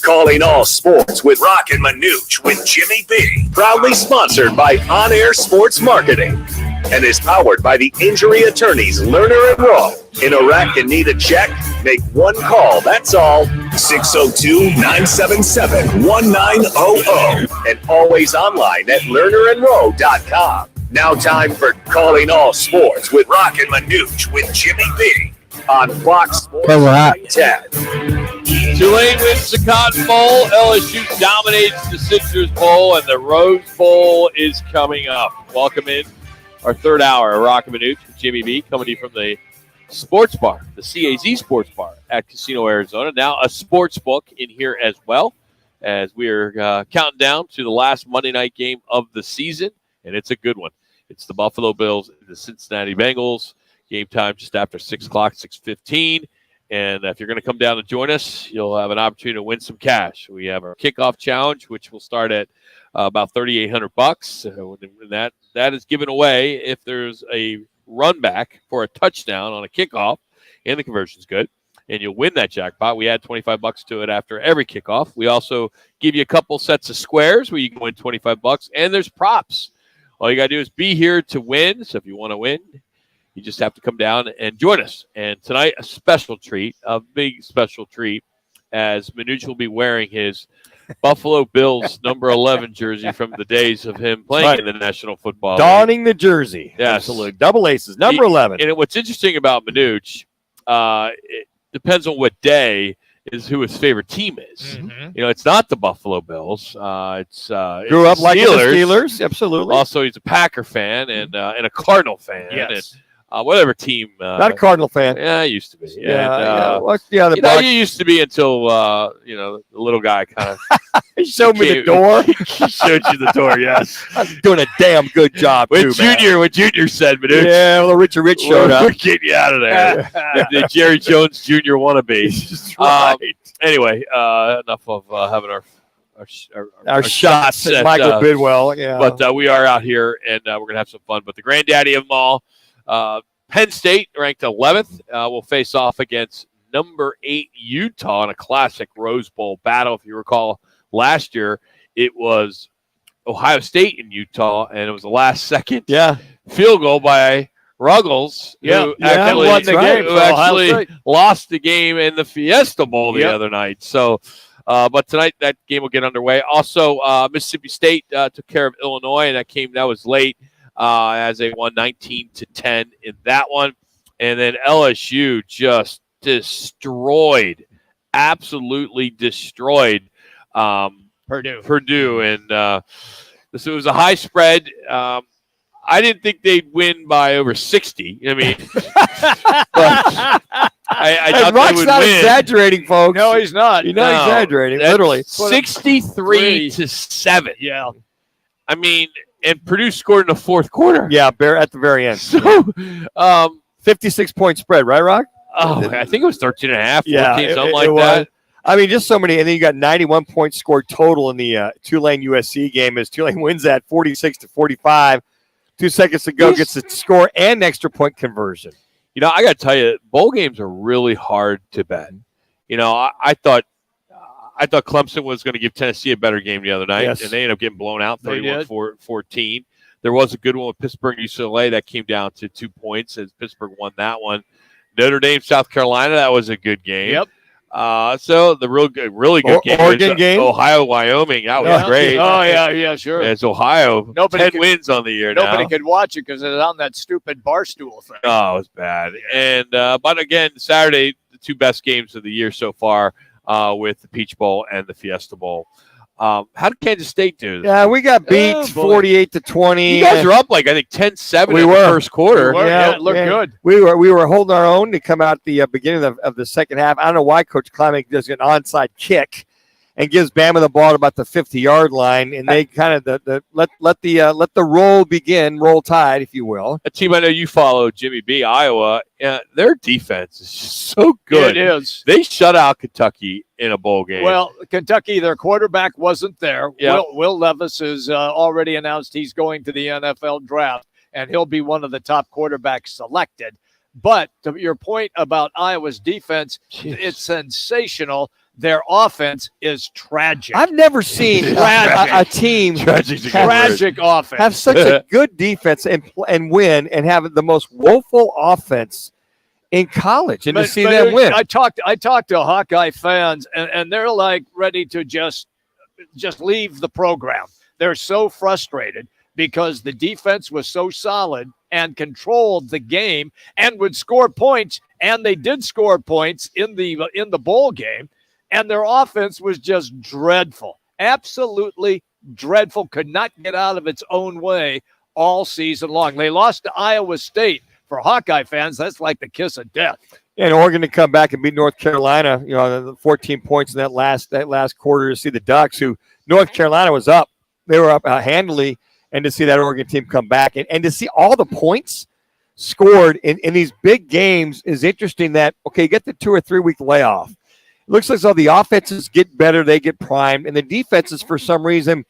B: Calling all sports with Roc and Manuch with Jimmy B. Proudly sponsored by On Air Sports Marketing and is powered by the injury attorneys Lerner and Rowe. In a wreck and need a check? Make one call, that's all. 602-977-1900 and always online at lernerandrowe.com. Now time for Calling All Sports with Roc and Manuch with Jimmy B. On Fox Sports 10.
C: Tulane wins the Cotton Bowl. LSU dominates the Citrus Bowl, and the Rose Bowl is coming up. Welcome in our third hour of Roc and Manuch with Jimmy B, coming to you from the Sports Bar, the CAZ Sports Bar at Casino, Arizona. Now a sports book in here as well, as we are counting down to the last Monday night game of the season, and it's a good one. It's the Buffalo Bills and the Cincinnati Bengals. Game time just after 6 o'clock, 6:15. And if you're going to come down and join us, you'll have an opportunity to win some cash. We have our kickoff challenge, which will start at about $3,800. That is given away if there's a run back for a touchdown on a kickoff, and the conversion's good, and you'll win that jackpot. We add $25 to it after every kickoff. We also give you a couple sets of squares where you can win $25, and there's props. All you got to do is be here to win. So if you want to win, you just have to come down and join us. And tonight, a special treat, a big special treat, as Manuch will be wearing his Buffalo Bills number 11 jersey from the days of him playing in the National Football League.
D: Donning the jersey.
C: Yes.
D: Absolutely. Double aces, number 11.
C: And what's interesting about Manuch, it depends on what day, is who his favorite team is.
D: Mm-hmm.
C: You know, it's not the Buffalo Bills. It's
D: grew up like the Steelers. Absolutely.
C: Also, he's a Packer fan and a Cardinal fan.
D: Yes.
C: And whatever team.
D: Not a Cardinal fan.
C: Yeah, I used to be.
D: Yeah.
C: You used to be until the little guy kind of.
D: He showed me the door.
C: He showed you the door. Yes.
D: I was doing a damn good job.
C: What Junior said, Manuch.
D: Yeah, well, Richard Rich showed up.
C: We're getting you out of there. The Jerry Jones Jr. wannabe.
D: Right.
C: Anyway, enough of having
D: our shots at Michael Bidwell. Yeah.
C: But we are out here, and we're going to have some fun. But the granddaddy of them all, Penn State, ranked 11th, will face off against number 8 Utah in a classic Rose Bowl battle. If you recall, last year it was Ohio State and Utah, and it was the last-second field goal by Ruggles, who actually lost the game in the Fiesta Bowl the other night. So, but tonight that game will get underway. Also, Mississippi State took care of Illinois, and that was late. As they won 19-10 in that one. And then LSU just absolutely destroyed Purdue. And so it was a high spread. I didn't think they'd win by over 60. I mean, but I thought
D: Rock's
C: they would
D: not
C: win.
D: Exaggerating, folks.
A: No, he's not.
D: He's not exaggerating, literally.
C: 63-7.
A: Yeah.
C: I mean, and Purdue scored in the fourth quarter.
D: Yeah, at the very end.
C: So,
D: 56-point spread, right, Rock?
C: Oh, I think it was 13 and a half, 14, something
D: it
C: like that.
D: I mean, just so many. And then you got 91 points scored total in the Tulane USC game as Tulane wins that 46-45. 2 seconds to go, gets the score and extra point conversion.
C: You know, I got to tell you, bowl games are really hard to bet. You know, I thought Clemson was going to give Tennessee a better game the other night, and they ended up getting blown out 31-14. There was a good one with Pittsburgh UCLA that came down to 2 points as Pittsburgh won that one. Notre Dame, South Carolina, that was a good game.
A: Yep.
C: So the really good game.
D: Oregon game?
C: Ohio, Wyoming, that was great.
A: Oh, yeah, sure.
C: It's Ohio. 10 wins on the year now.
A: Nobody could watch it because it was on that stupid barstool thing.
C: Oh, it was bad. And but again, Saturday, the two best games of the year so far. With the Peach Bowl and the Fiesta Bowl. How did Kansas State do?
D: Yeah, we got beat 48-20.
C: You guys were up like, I think, 10-7 in the first quarter.
A: It looked good.
D: We were holding our own to come out the beginning of the second half. I don't know why Coach Klimick does an onside kick and gives Bama the ball at about the 50-yard line, and they kind of let the roll begin, roll tide, if you will.
C: A team I know you follow, Jimmy B, Iowa. Their defense is just so good.
A: It is.
C: They shut out Kentucky in a bowl game.
A: Well, Kentucky, their quarterback wasn't there.
C: Yep.
A: Will Levis has already announced he's going to the NFL draft, and he'll be one of the top quarterbacks selected. But to your point about Iowa's defense, it's sensational. Their offense is tragic.
D: I've never seen a team
A: tragic offense
D: have such a good defense and win and have the most woeful offense in college, and to see them win.
A: I talked to Hawkeye fans, and they're like ready to just leave the program. They're so frustrated because the defense was so solid and controlled the game and would score points, and they did score points in the bowl game. And their offense was just dreadful, absolutely dreadful, could not get out of its own way all season long. They lost to Iowa State. For Hawkeye fans, that's like the kiss of death.
D: And Oregon to come back and beat North Carolina, you know, the 14 points in that last quarter to see the Ducks, who North Carolina was up. They were up handily, and to see that Oregon team come back and to see all the points scored in these big games is interesting. That, okay, you get the 2 or 3 week layoff. Looks like the offenses get better, they get primed, and the defenses, for some reason,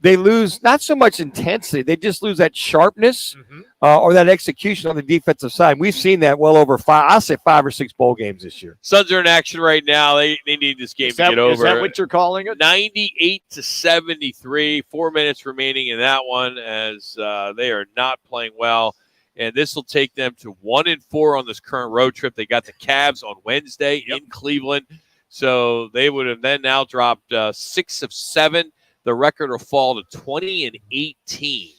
D: they lose not so much intensity, they just lose that sharpness or that execution on the defensive side. We've seen that well over 5 or 6 bowl games this year.
C: Suns are in action right now. They need this game to get over.
A: Is that what you're calling it?
C: 98-73, 4 minutes remaining in that one, as they are not playing well. And this will take them to 1-4 on this current road trip. They got the Cavs on Wednesday in Cleveland. So they would have then now dropped 6 of 7. The record will fall to 20-18.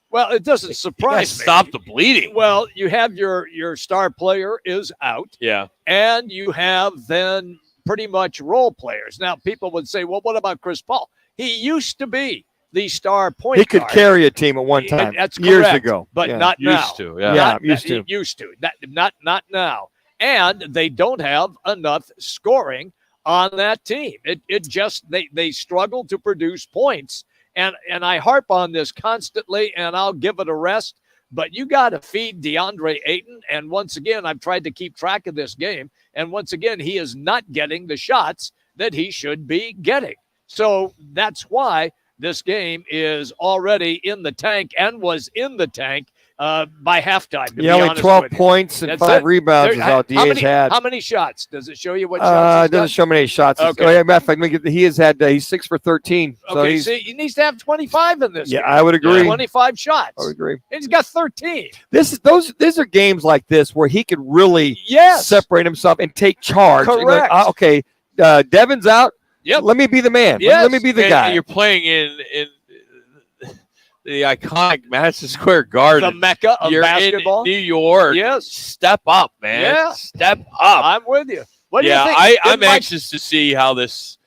A: Well, it doesn't surprise me.
C: Stop the bleeding.
A: Well, you have your star player is out.
C: Yeah.
A: And you have then pretty much role players. Now, people would say, well, what about Chris Paul? He used to be the star point
D: He could
A: guard.
D: carry a team at one time.
A: That's
D: years
A: correct,
D: ago.
A: but
D: Yeah.
A: not now.
C: Used to, yeah.
D: Used to.
A: Not now. And they don't have enough scoring on that team. It just they struggle to produce points. And I harp on this constantly, and I'll give it a rest. But you got to feed DeAndre Ayton. And once again, I've tried to keep track of this game. And once again, he is not getting the shots that he should be getting. So that's why this game is already in the tank and was in the tank by halftime.
D: Only 12 points and 5 rebounds is all DA's had.
A: How many shots? Does it show you what shots?
D: It doesn't show many shots.
A: Okay.
D: Matter of fact, he's 6 for 13. So
A: Okay, see, he needs to have 25 in this game.
D: I would agree.
A: 25 shots.
D: I would agree.
A: And he's got 13.
D: These are games like this where he could really separate himself and take charge.
A: Correct.
D: Okay, Devin's out.
A: Yep.
D: Let me be the man.
A: Yes.
D: Let me be the guy.
C: You're playing in the iconic Madison Square Garden.
A: The mecca of basketball.
C: In New York.
A: Yes.
C: Step up, man.
A: Yeah.
C: Step up.
A: I'm with you. What do you think?
C: I'm anxious to see how this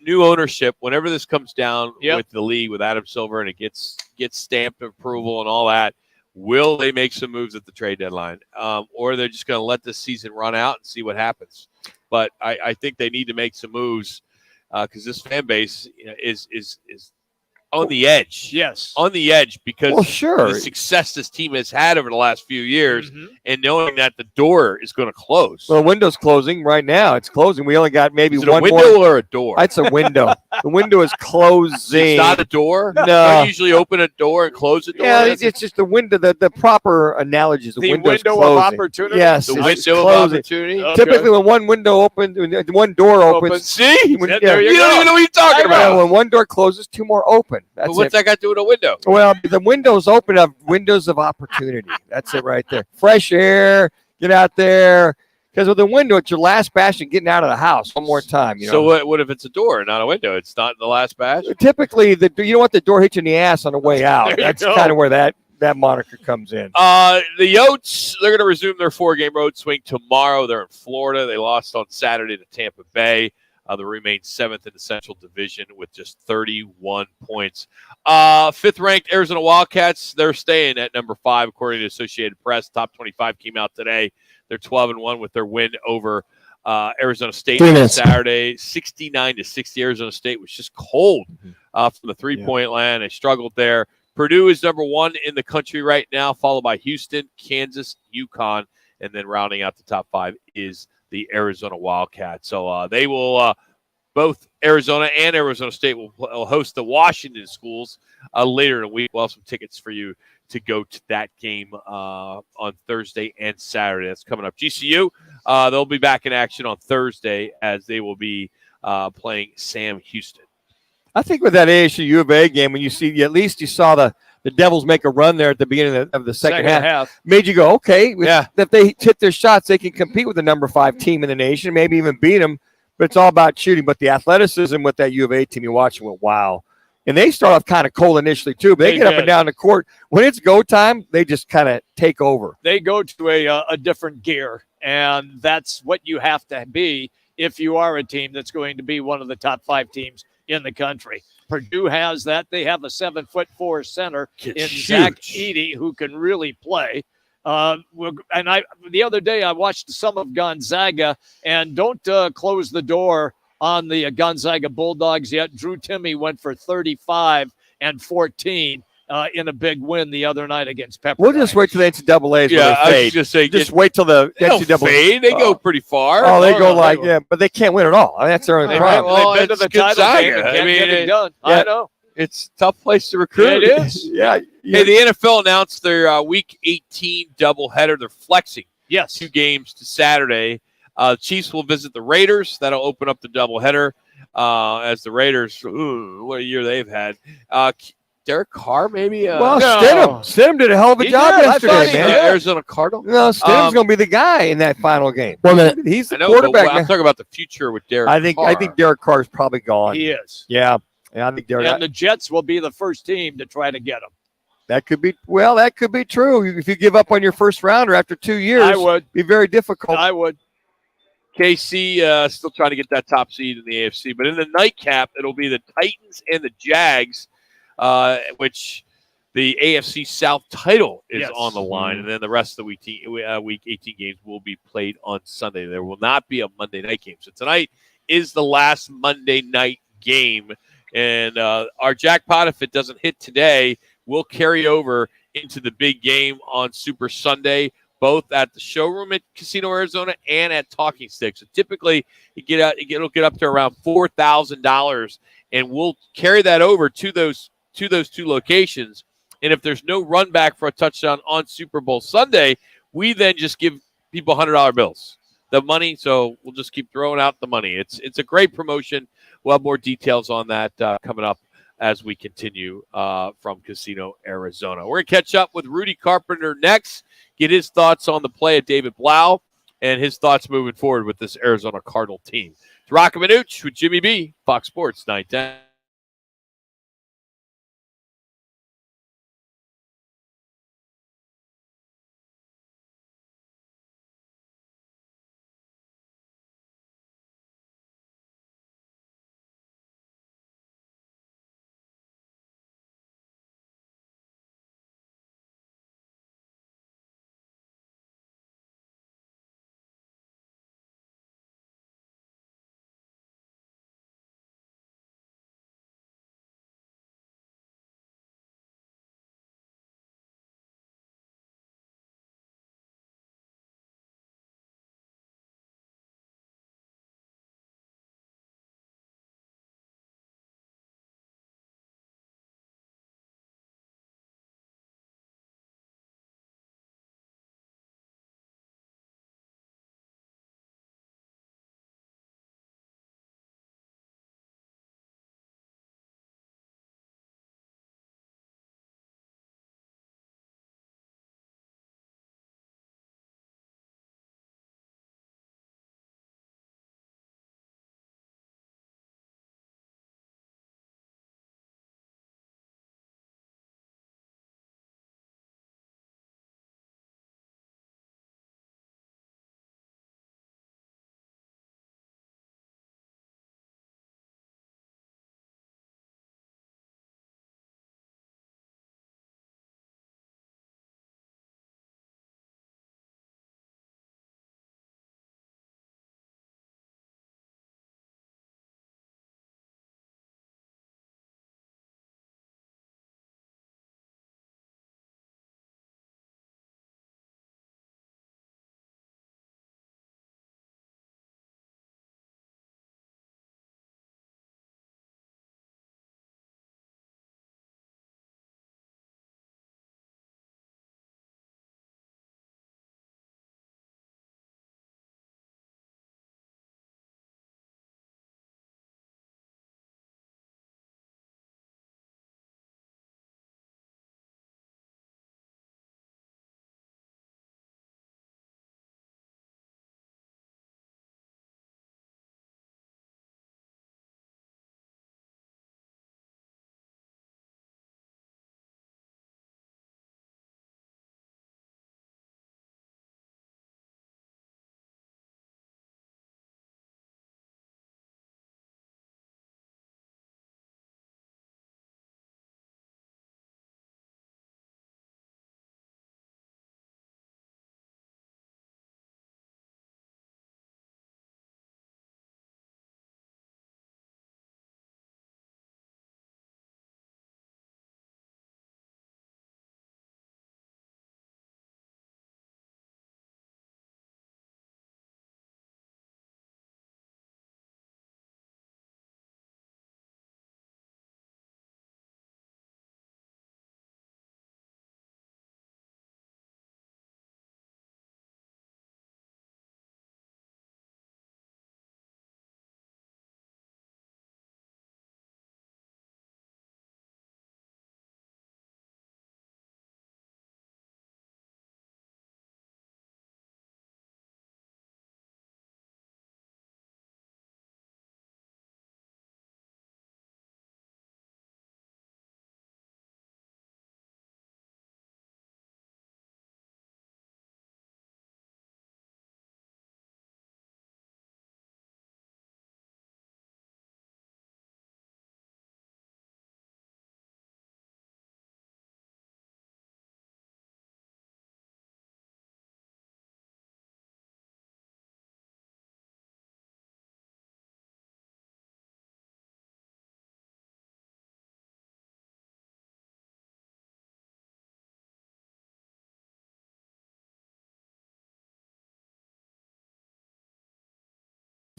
C: new ownership, whenever this comes down with the league, with Adam Silver, and it gets stamped approval and all that, will they make some moves at the trade deadline? Or they're just going to let this season run out and see what happens. But I think they need to make some moves because this fan base is on the edge.
A: Yes.
C: On the edge because
D: sure.
C: the success this team has had over the last few years and knowing that the door is going to close.
D: Well, the window's closing right now. It's closing. We only got maybe
C: is it
D: one
C: a window
D: more.
C: or a door?
D: It's a window. The window is closing.
C: It's not a door?
D: No.
C: Don't you usually open a door and close a door?
D: Yeah, it's just the window. The proper analogy is the window's
A: window
D: closing.
A: of opportunity?
D: Yes.
C: The
D: it's
C: window of
D: closing.
C: opportunity?
A: Okay.
D: Typically, when one window opens, when one door opens.
C: See?
D: When,
A: There you
C: You don't
A: go.
C: even know what you're talking about.
D: when one door closes, 2 more open. That's
C: But what's
D: it.
C: that got to do with a window?
D: Well, the windows open up windows of opportunity. That's it right there. Fresh air, get out there. Because with the window, it's your last bastion getting out of the house one more time. You know?
C: So what if it's a door, not a window? It's not the last bash?
D: Typically, you don't want the door hit you in the ass on the way out.
A: There you
D: That's
A: go.
D: kind of where that moniker comes in.
C: The Yotes, they're going to resume their 4-game road swing tomorrow. They're in Florida. They lost on Saturday to Tampa Bay. They remain 7th in the Central Division with just 31 points. 5th-ranked Arizona Wildcats, they're staying at number 5, according to Associated Press. Top 25 came out today. They're 12-1 with their win over Arizona State on Saturday. 69-60. Arizona State was just cold from the three-point land. They struggled there. Purdue is number 1 in the country right now, followed by Houston, Kansas, UConn, and then rounding out the top 5 is the Arizona Wildcats. So they will both Arizona and Arizona State will host the Washington schools later in the week. We'll have some tickets for you to go to that game on Thursday and Saturday. That's coming up. GCU, they'll be back in action on Thursday as they will be playing Sam Houston.
D: I think with that ASU U of A game, when you see, at least you saw the Devils make a run there at the beginning of the second half. Made you go, okay, if they hit their shots, they can compete with the number 5 team in the nation, maybe even beat them. But it's all about shooting. But the athleticism with that U of A team, you watch and went, wow. And they start off kind of cold initially, too. But they get up and down the court. When it's go time, they just kind of take over.
A: They go to a different gear, and that's what you have to be if you are a team that's going to be one of the top 5 teams in the country. Purdue has that. They have a 7'4" center in Zach Edey who can really play. And the other day I watched some of Gonzaga, and don't close the door on the Gonzaga Bulldogs yet. Drew Timme went for 35 and 14 in a big win the other night against Pepperdine.
D: We'll just wait till the NCAAs.
C: Yeah, I was just saying,
D: just wait till the NCAA
C: fade. They go pretty far.
D: Oh, they go but they can't win at all. I mean, that's their only problem.
A: They've been to the title game and can't get it done. I know.
C: It's a tough place to recruit.
A: It is.
D: Yeah.
C: Hey, the NFL announced their Week 18 doubleheader. They're flexing 2 games to Saturday. Chiefs will visit the Raiders. That'll open up the doubleheader as the Raiders, what a year they've had. Derek Carr, maybe?
D: Stidham did a hell of a job yesterday, man.
C: Arizona Cardinal?
D: No, Stidham's going to be the guy in that final game. He's the
C: quarterback. I'm talking about the future with Derek Carr.
D: I think Derek Carr's probably gone.
A: He is.
D: Yeah, I think Derek.
A: And the Jets will be the first team to try to get him.
D: That could be true. If you give up on your first rounder after 2 years,
A: I would.
D: Be very difficult.
A: I would.
C: KC still trying to get that top seed in the AFC. But in the nightcap, it'll be the Titans and the Jags, which the AFC South title is on the line. And then the rest of the Week 18 games will be played on Sunday. There will not be a Monday night game. So tonight is the last Monday night game. And our jackpot, if it doesn't hit today, will carry over into the big game on Super Sunday, both at the showroom at Casino Arizona and at Talking Stick. So typically, it'll get up to around $4,000, and we'll carry that over to those 2 locations. And if there's no run back for a touchdown on Super Bowl Sunday, we then just give people $100 bills, the money. So we'll just keep throwing out the money. It's a great promotion. We'll have more details on that coming up as we continue from Casino Arizona. We're going to catch up with Rudy Carpenter next, get his thoughts on the play of David Blau and his thoughts moving forward with this Arizona Cardinal team. It's Roc and Manuch with Jimmy B, Fox Sports 910.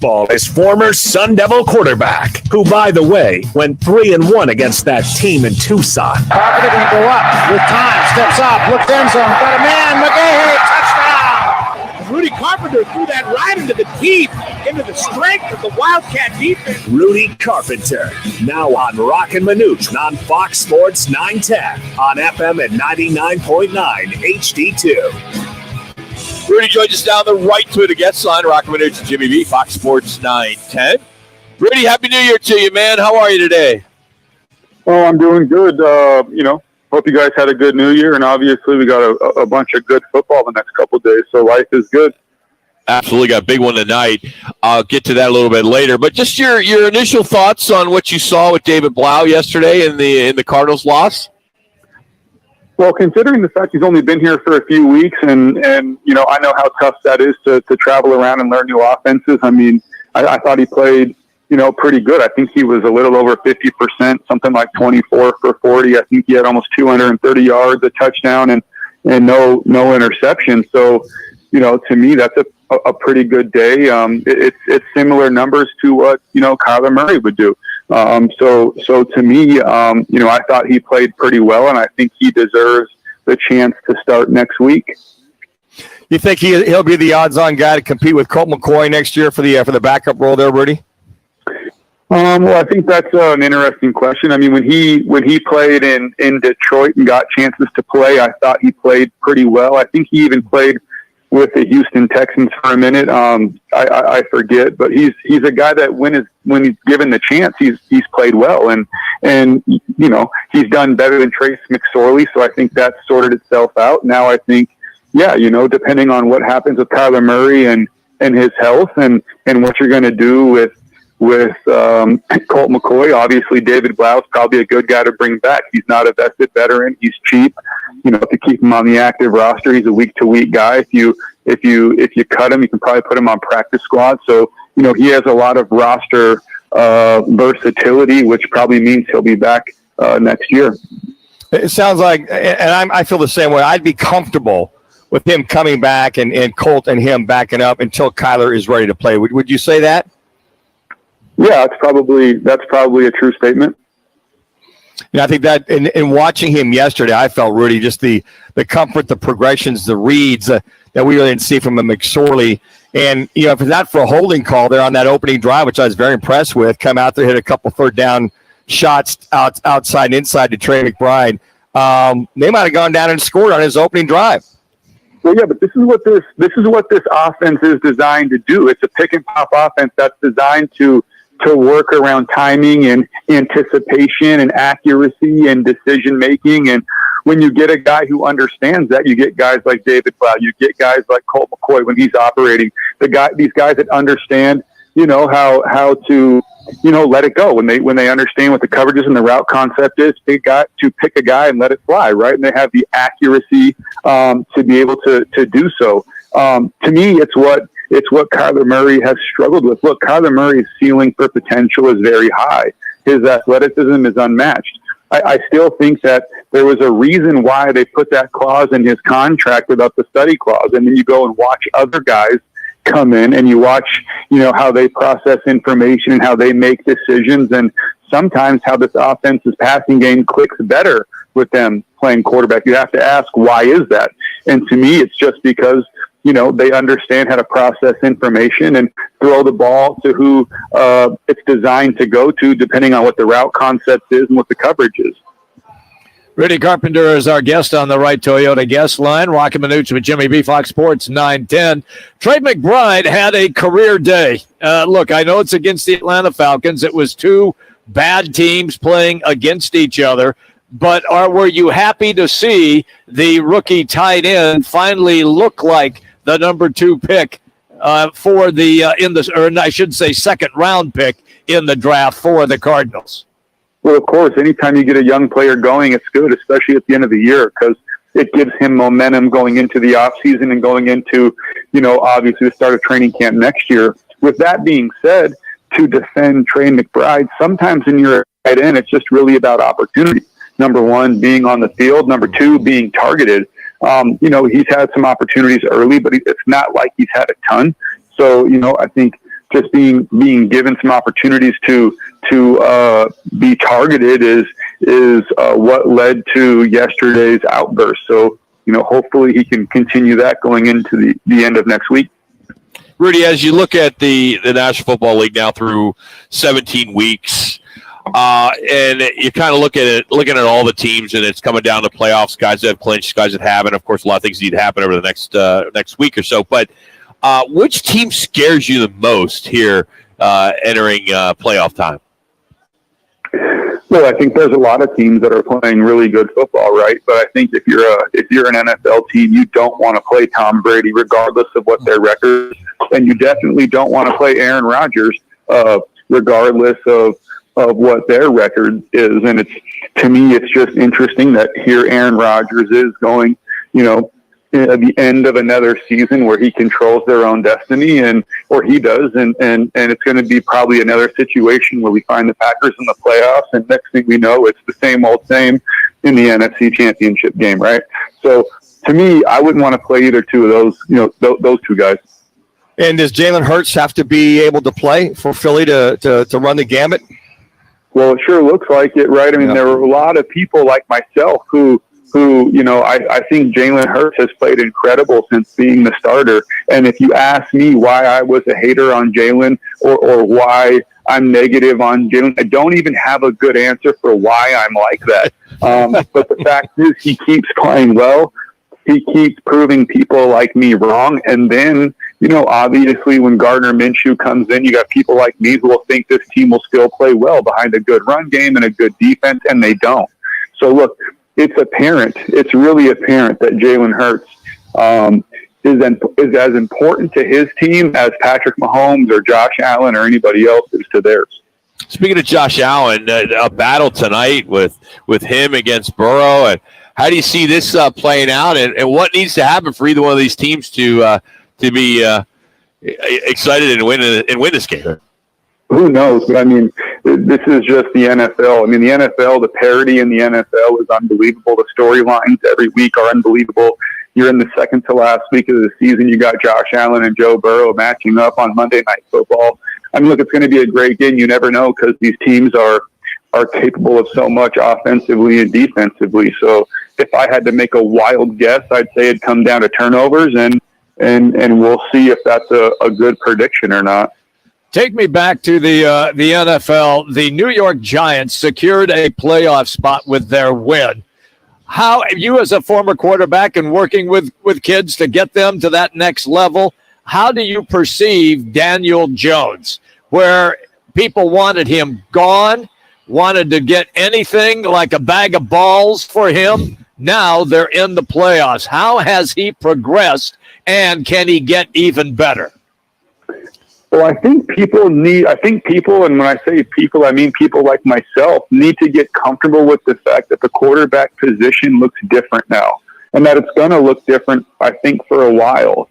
B: football is former Sun Devil quarterback, who, by the way, went 3-1 against that team in Tucson.
H: Carpenter going to go up with time, steps up, looks end zone, got a man, McGahey, touchdown! Rudy Carpenter threw that right into the teeth, into the strength of the Wildcat defense.
B: Rudy Carpenter, now on Roc and Manuch on Fox Sports 910 on FM at 99.9 HD2.
C: Rudy joins us down the right to the guest line. Roc and Manuch and Jimmy B, Fox Sports 910. Rudy, Happy New Year to you, man. How are you today?
I: Oh, I'm doing good. Hope you guys had a good New Year, and obviously we got a bunch of good football the next couple of days, so life is good.
C: Absolutely, got a big one tonight. I'll get to that a little bit later, but just your initial thoughts on what you saw with David Blau yesterday in the Cardinals' loss.
I: Well, considering the fact he's only been here for a few weeks, and I know how tough that is to travel around and learn new offenses. I mean, I thought he played, pretty good. I think he was a little over 50%, something like 24 for 40. I think he had almost 230 yards, a touchdown, and no interception. So, to me, that's a pretty good day. It's similar numbers to what, Kyler Murray would do. So to me, I thought he played pretty well, and I think he deserves the chance to start next week.
D: You think he'll be the odds-on guy to compete with Colt McCoy next year for the backup role there, Rudy?
I: Well, I think that's an interesting question. I mean, when he played in Detroit and got chances to play, I thought he played pretty well. I think he even played with the Houston Texans for a minute. I forget, but he's a guy that when he's given the chance, he's played well, and he's done better than Trace McSorley. So I think that's sorted itself out. Now I think, depending on what happens with Kyler Murray and his health and what you're going to do with Colt McCoy, obviously David Blau is probably a good guy to bring back. He's not a vested veteran. He's cheap. To keep him on the active roster, he's a week-to-week guy. If you cut him, you can probably put him on practice squad. So he has a lot of roster versatility, which probably means he'll be back next year.
D: It sounds like, and I feel the same way. I'd be comfortable with him coming back and Colt and him backing up until Kyler is ready to play. Would you say that?
I: Yeah, that's probably a true statement.
D: I think that in watching him yesterday, I felt, Rudy, just the comfort, the progressions, the reads that we really didn't see from a McSorley. And, if it's not for a holding call there on that opening drive, which I was very impressed with, come out there, hit a couple third down shots outside and inside to Trey McBride, they might have gone down and scored on his opening drive.
I: Well, yeah, but this is what this offense is designed to do. It's a pick and pop offense that's designed to work around timing and anticipation and accuracy and decision making. And when you get a guy who understands that, you get guys like David Blau, you get guys like Colt McCoy when he's operating. These guys that understand, how to, let it go when they understand what the coverages and the route concept is. They got to pick a guy and let it fly, right? And they have the accuracy to be able to do so. To me, it's what Kyler Murray has struggled with. Look, Kyler Murray's ceiling for potential is very high. His athleticism is unmatched. I still think that there was a reason why they put that clause in his contract without the study clause. And then you go and watch other guys come in and you watch, how they process information and how they make decisions, and sometimes how this offense's passing game clicks better with them playing quarterback. You have to ask, why is that? And to me, it's just because they understand how to process information and throw the ball to who it's designed to go to, depending on what the route concept is and what the coverage is.
A: Rudy Carpenter is our guest on the right Toyota guest line. Roc and Manuch with Jimmy B, Fox Sports 910. Trey McBride had a career day. Look, I know it's against the Atlanta Falcons. It was two bad teams playing against each other. But were you happy to see the rookie tight end finally look like the number 2 pick for the second round pick in the draft for the Cardinals?
I: Well, of course, anytime you get a young player going, it's good, especially at the end of the year, because it gives him momentum going into the offseason and going into, obviously the start of training camp next year. With that being said, to defend Trey McBride, sometimes when you're a tight end, it's just really about opportunity. Number one, being on the field. Number two, being targeted. He's had some opportunities early, but it's not like he's had a ton. So, I think just being given some opportunities to be targeted is what led to yesterday's outburst. So, hopefully he can continue that going into the end of next week.
C: Rudy, as you look at the National Football League now through 17 weeks, and you kind of looking at all the teams, and it's coming down to playoffs, guys that have clinched, guys that haven't. Of course, a lot of things need to happen over the next week or so. But which team scares you the most here entering playoff time?
I: Well, I think there's a lot of teams that are playing really good football, right? But I think if you're an NFL team, you don't want to play Tom Brady regardless of what their record is, and you definitely don't want to play Aaron Rodgers regardless of what their record is. And to me, it's just interesting that here Aaron Rodgers is going, at the end of another season where he controls their own destiny, or he does, and it's going to be probably another situation where we find the Packers in the playoffs, and next thing we know, it's the same old same in the NFC Championship game, right? So to me, I wouldn't want to play either two of those, those two guys.
D: And does Jalen Hurts have to be able to play for Philly to run the gamut?
I: Well, it sure looks like it, right? I mean, there were a lot of people like myself who I think Jalen Hurts has played incredible since being the starter. And if you ask me why I was a hater on Jalen or why I'm negative on Jalen, I don't even have a good answer for why I'm like that. But the fact is he keeps playing well. He keeps proving people like me wrong. And then, obviously when Gardner Minshew comes in, you got people like me who will think this team will still play well behind a good run game and a good defense, and they don't. So look, it's really apparent that Jalen Hurts is as important to his team as Patrick Mahomes or Josh Allen or anybody else is to theirs.
C: Speaking of Josh Allen, a battle tonight with him against Burrow, and how do you see this playing out, and what needs to happen for either one of these teams to be excited and win this game?
I: Who knows? But I mean, this is just the NFL. I mean, the NFL, the parity in the NFL is unbelievable. The storylines every week are unbelievable. You're in the second to last week of the season. You got Josh Allen and Joe Burrow matching up on Monday Night Football. I mean, look, it's going to be a great game. You never know because these teams are capable of so much offensively and defensively. So if I had to make a wild guess, I'd say it'd come down to turnovers, and we'll see if that's a good prediction or not.
A: Take me back to the NFL. The New York Giants secured a playoff spot with their win. How, you as a former quarterback and working with kids to get them to that next level, how do you perceive Daniel Jones, where people wanted him gone, wanted to get anything like a bag of balls for him? Now they're in the playoffs. How has he progressed, and can he get even better?
I: Well, I think people, and when I say people, I mean people like myself, need to get comfortable with the fact that the quarterback position looks different now, and that it's going to look different, I think, for a while.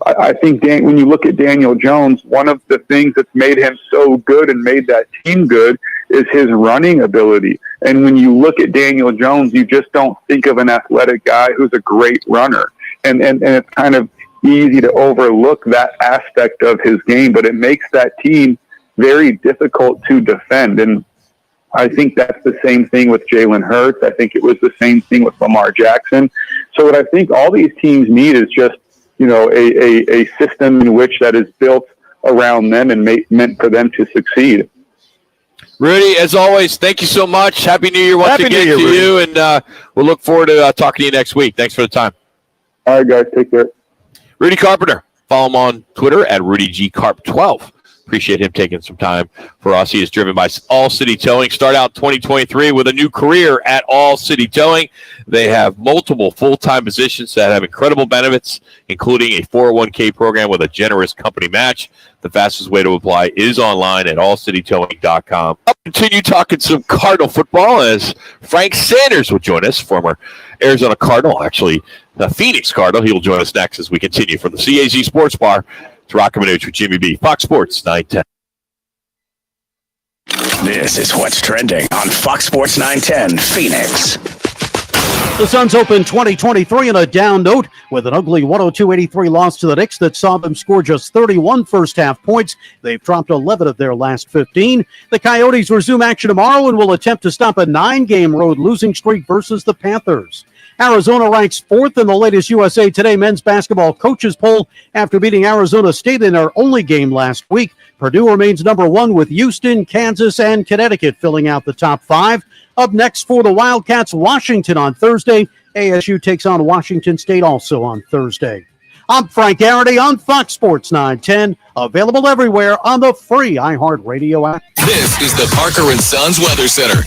I: I think when you look at Daniel Jones, one of the things that's made him so good and made that team good is his running ability. And when you look at Daniel Jones, you just don't think of an athletic guy who's a great runner. And it's kind of easy to overlook that aspect of his game, but it makes that team very difficult to defend. And I think that's the same thing with Jalen Hurts. I think it was the same thing with Lamar Jackson. So what I think all these teams need is just, a system in which that is built around them and meant for them to succeed.
C: Rudy, as always, thank you so much. Happy New Year once again to you, and we'll look forward to talking to you next week. Thanks for the time.
I: All right, guys, take care.
C: Rudy Carpenter. Follow him on Twitter at RudyGCarp12. Appreciate him taking some time for us. He is driven by All City Towing. Start out 2023 with a new career at All City Towing. They have multiple full-time positions that have incredible benefits, including a 401k program with a generous company match. The fastest way to apply is online at allcitytowing.com. I'll continue talking some Cardinal football as Frank Sanders will join us, former Arizona Cardinal, actually the Phoenix Cardinal. He will join us next as we continue from the CAZ Sports Bar. It's Roc and Manuch with Jimmy B. Fox Sports 910.
B: This is what's trending on Fox Sports 910 Phoenix.
Q: The Suns opened 2023 on a down note with an ugly 102-83 loss to the Knicks that saw them score just 31 first-half points. They've dropped 11 of their last 15. The Coyotes resume action tomorrow and will attempt to stop a 9-game road losing streak versus the Panthers. Arizona ranks 4th in the latest USA Today men's basketball coaches poll after beating Arizona State in their only game last week. Purdue remains number 1 with Houston, Kansas, and Connecticut filling out the top 5. Up next for the Wildcats, Washington on Thursday. ASU takes on Washington State also on Thursday. I'm Frank Garrity on Fox Sports 910, available everywhere on the free iHeartRadio app.
R: This is the Parker and Sons Weather Center.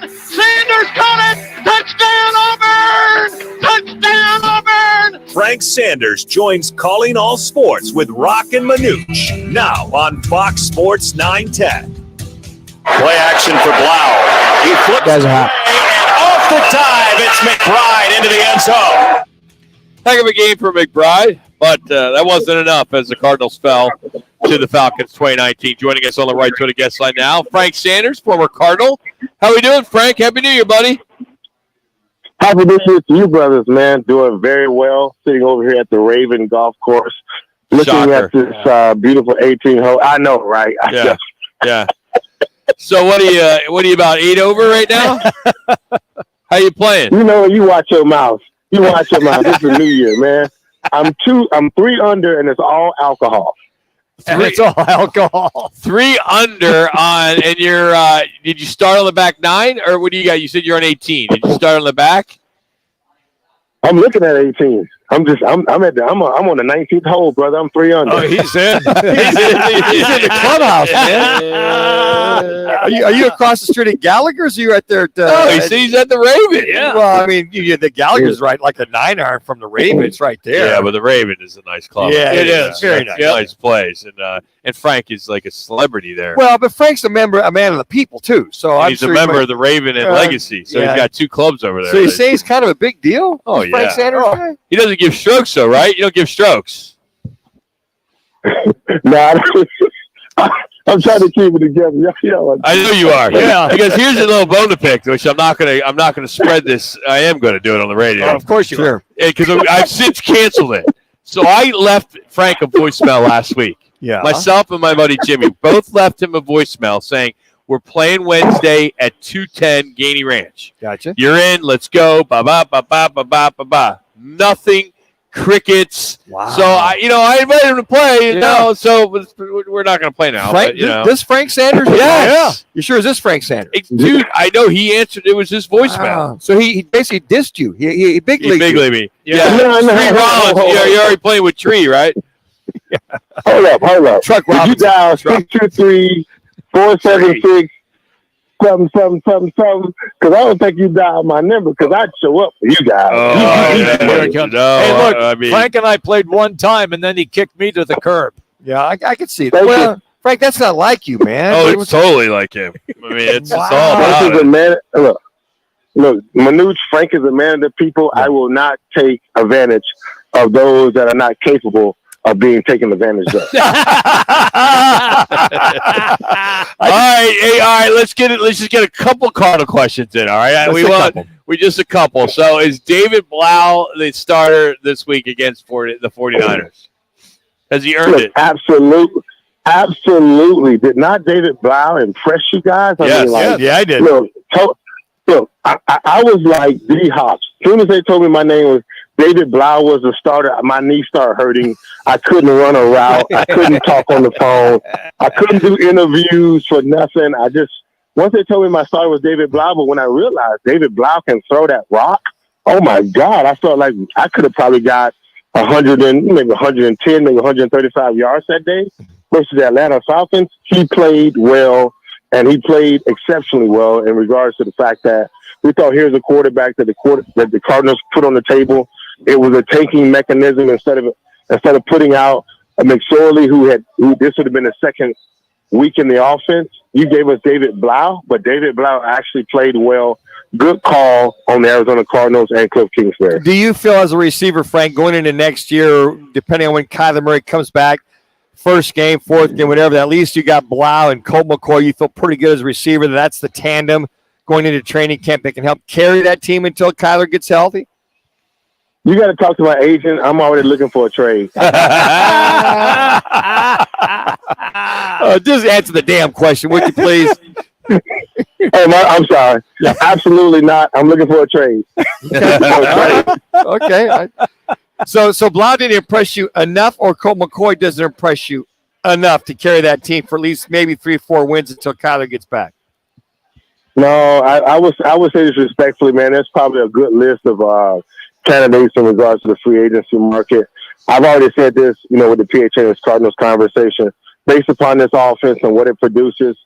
A: Sanders caught it! Touchdown, Auburn! Touchdown, Auburn!
B: Frank Sanders joins Calling All Sports with Roc and Manuch, now on Fox Sports 910. Play action for Blau. He flips away, and off the dive, it's McBride into the end zone.
C: Heck of a game for McBride, but that wasn't enough as the Cardinals fell to the Falcons 2019. Joining us on the right to the guest line now, Frank Sanders, former Cardinal. How we doing, Frank? Happy New Year, buddy.
S: Happy New Year to you, brothers, man. Doing very well. Sitting over here at the Raven Golf Course, looking at this beautiful 18-hole. I know, right?
C: Yeah. So what are you about 8 over right now? How How you playing?
S: You know, you watch your mouth. You watch your mouth. This is New Year, man. I'm 3 under, and it's all alcohol.
D: It's all alcohol.
C: 3 under on, and you're. Did you start on the back 9, or what do you got? You said you're on 18. Did you start on the back?
S: I'm looking at 18. I'm on the 19th hole, brother. I'm 3 under.
D: Oh, he's in. he's in the clubhouse, man. Are you across the street at Gallagher's? Or you right there at
C: he's at the Raven.
D: Yeah. Well, I mean, the Gallagher's right, like a 9-iron from the Raven. It's right there.
C: Yeah, but the Raven is a nice club.
D: Yeah, it is. Very nice.
C: Nice place, and Frank is like a celebrity there.
D: Well, but Frank's a man of the people too. So
C: he's a member of the Raven and Legacy. So he's got 2 clubs over there.
D: So you say he's kind of a big deal?
C: Oh yeah.
D: Frank Sanders guy?
C: He doesn't give strokes, though, right? You don't give strokes.
S: No, I'm trying to keep it together.
C: I know you are. Yeah. Because here's a little bone to pick, which I'm not gonna spread this. I am gonna do it on the radio.
D: Of course you are.
C: Because I've since canceled it. So I left Frank a voicemail last week.
D: Yeah.
C: Myself and my buddy Jimmy both left him a voicemail saying, we're playing Wednesday at 210 Gainey Ranch.
D: Gotcha.
C: You're in. Let's go. Ba-ba-ba-ba-ba-ba-ba-ba. Nothing. Crickets.
D: Wow.
C: So, I invited him to play. No, so we're not going to play now.
D: Frank,
C: but,
D: this Frank Sanders?
C: Yes.
D: Yeah. You sure is this Frank Sanders?
C: Dude, I know he answered. It was his voicemail.
D: Wow. So he basically dissed you. He big leagued
C: Big me.
S: Yeah.
C: No, you're already playing with Tree, right?
S: Hold up.
D: Truck
S: Robinson. You dial 623-476 something, because I don't think you dialed my number, because I'd show up for you guys.
A: Hey, look, Frank and I played one time, and then he kicked me to the curb.
D: Yeah, I could see that. Well, Frank, that's not like you, man.
C: Oh, it's totally like him. I mean, it's all about
S: Frank is a man. Look, Manuch, Frank is a man of the people. I will not take advantage of those that are not capable of being taken advantage of.
C: All right. Let's just get a couple Cardinal questions in. All right, we just a couple. So, is David Blau the starter this week against the 49ers? Has he earned it?
S: Absolutely. Did not David Blau impress you guys?
D: I did.
S: Look, I was like D-Hops. As soon as they told me my name was David Blau was the starter, my knee started hurting. I couldn't run a route. I couldn't talk on the phone. I couldn't do interviews for nothing. Once they told me my starter was David Blau, but when I realized David Blau can throw that rock, oh my God, I felt like I could have probably got 110, maybe 135 yards that day versus the Atlanta Falcons. He played well, and he played exceptionally well in regards to the fact that we thought here's a quarterback that the Cardinals put on the table. It was a tanking mechanism instead of putting out a McSorley who this would have been the second week in the offense. You gave us David Blau, but David Blau actually played well. Good call on the Arizona Cardinals and Cliff Kingsbury.
D: Do you feel as a receiver, Frank, going into next year, depending on when Kyler Murray comes back, first game, fourth game, whatever, at least you got Blau and Colt McCoy, you feel pretty good as a receiver. That's the tandem going into training camp that can help carry that team until Kyler gets healthy?
S: You got to talk to my agent. I'm already looking for a trade.
D: Just answer the damn question, would you please?
S: I'm sorry. Absolutely not. I'm looking for a trade.
D: Okay. So Blau didn't impress you enough, or Colt McCoy doesn't impress you enough to carry that team for at least maybe 3 or 4 wins until Kyler gets back?
S: No, I would say this respectfully, man. There's probably a good list of candidates in regards to the free agency market. I've already said this, with the PHNX Cardinals conversation. Based upon this offense and what it produces,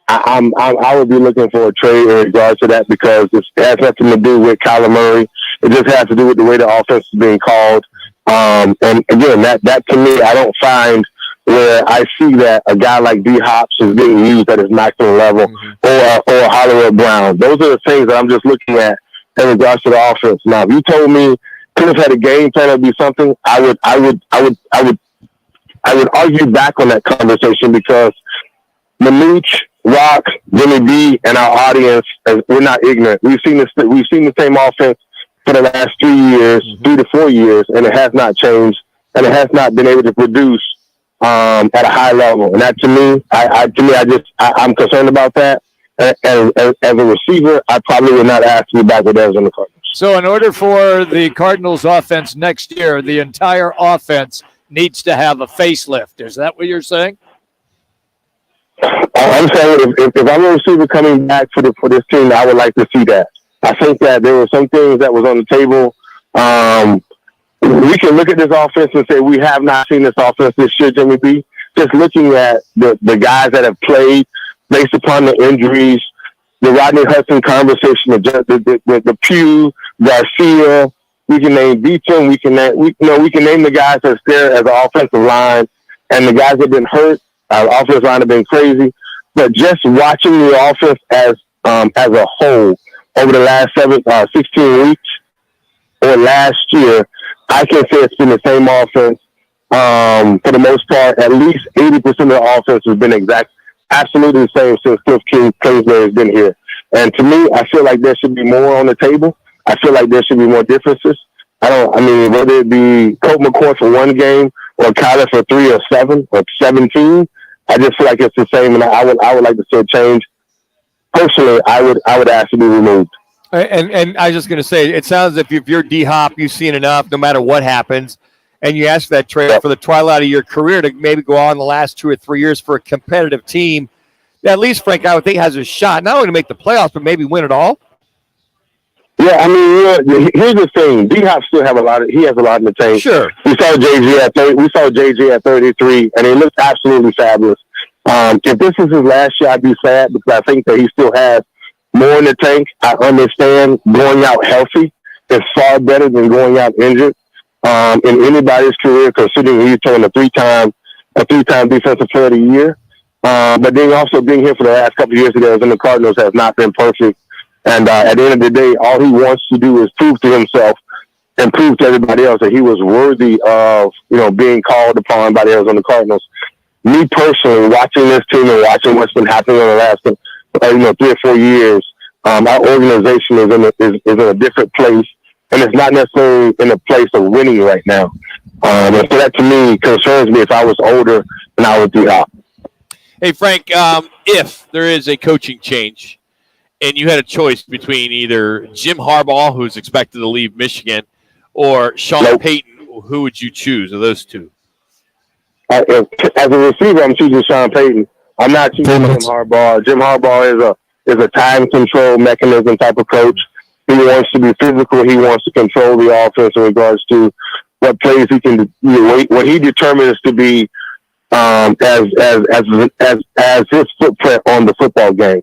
S: I would be looking for a trade in regards to that, because it has nothing to do with Kyler Murray. It just has to do with the way the offense is being called. And again, that to me, I don't find where I see that a guy like D-Hops is being used at his maximum level, or Hollywood Brown. Those are the things that I'm just looking at in regards to the offense. Now, if you told me could have had a game plan to be something, I would argue back on that conversation, because Manuch, Rock, Jimmy B, and our audience, we're not ignorant. We've seen the same offense for the last 3 years, 3 to 4 years, and it has not changed, and it has not been able to produce at a high level. And that, to me, I'm concerned about that. as a receiver, I probably would not ask to be back with Arizona Cardinals.
A: So in order for the Cardinals offense next year, the entire offense needs to have a facelift. Is that what you're saying?
S: I'm saying if I'm a receiver coming back for this team, I would like to see that. I think that there were some things that was on the table. We can look at this offense and say we have not seen this offense this year, Jimmy B. Just looking at the guys that have played based upon the injuries, the Rodney Hudson conversation, the Pugh, Garcia, we can name Beecham, we can name the guys that's there as an offensive line, and the guys that have been hurt. Our offensive line have been crazy, but just watching the offense as a whole over the last 16 weeks or last year, I can say it's been the same offense. For the most part, at least 80% of the offense has been absolutely the same since Cliff Kingsbury has been here. And to me, I feel like there should be more on the table. I feel like there should be more differences. Whether it be Colt McCoy for one game or Kyler for 3 or 7 or 17, I just feel like it's the same, and I would like to see a change. Personally, I would ask to be removed.
D: And I was just going to say, it sounds as if you're D-Hop, you've seen enough no matter what happens, and you ask for that trade for the twilight of your career to maybe go on the last 2 or 3 years for a competitive team that at least, Frank, I would think has a shot, not only to make the playoffs, but maybe win it all.
S: Yeah, here's the thing. D-Hop still has a lot in the tank.
D: Sure.
S: We saw JJ at 33, and he looked absolutely fabulous. If this is his last year, I'd be sad because I think that he still has more in the tank. I understand going out healthy is far better than going out injured in anybody's career, considering he's turned a three-time defensive player of the year. But then also being here for the last couple of years ago in the Cardinals has not been perfect. And at the end of the day, all he wants to do is prove to himself and prove to everybody else that he was worthy of, being called upon by the Arizona Cardinals. Me personally, watching this team and watching what's been happening in the last 3 or 4 years, our organization is in a different place, and it's not necessarily in a place of winning right now. And so that to me concerns me if I was older and I was D-Hop.
C: Hey, Frank, if there is a coaching change and you had a choice between either Jim Harbaugh, who's expected to leave Michigan, or Sean Payton, who would you choose of those two?
S: As a receiver, I'm choosing Sean Payton. I'm not choosing Jim Harbaugh. Jim Harbaugh is a time control mechanism type of coach. He wants to be physical. He wants to control the offense in regards to what plays he can, what he determines to be as his footprint on the football game.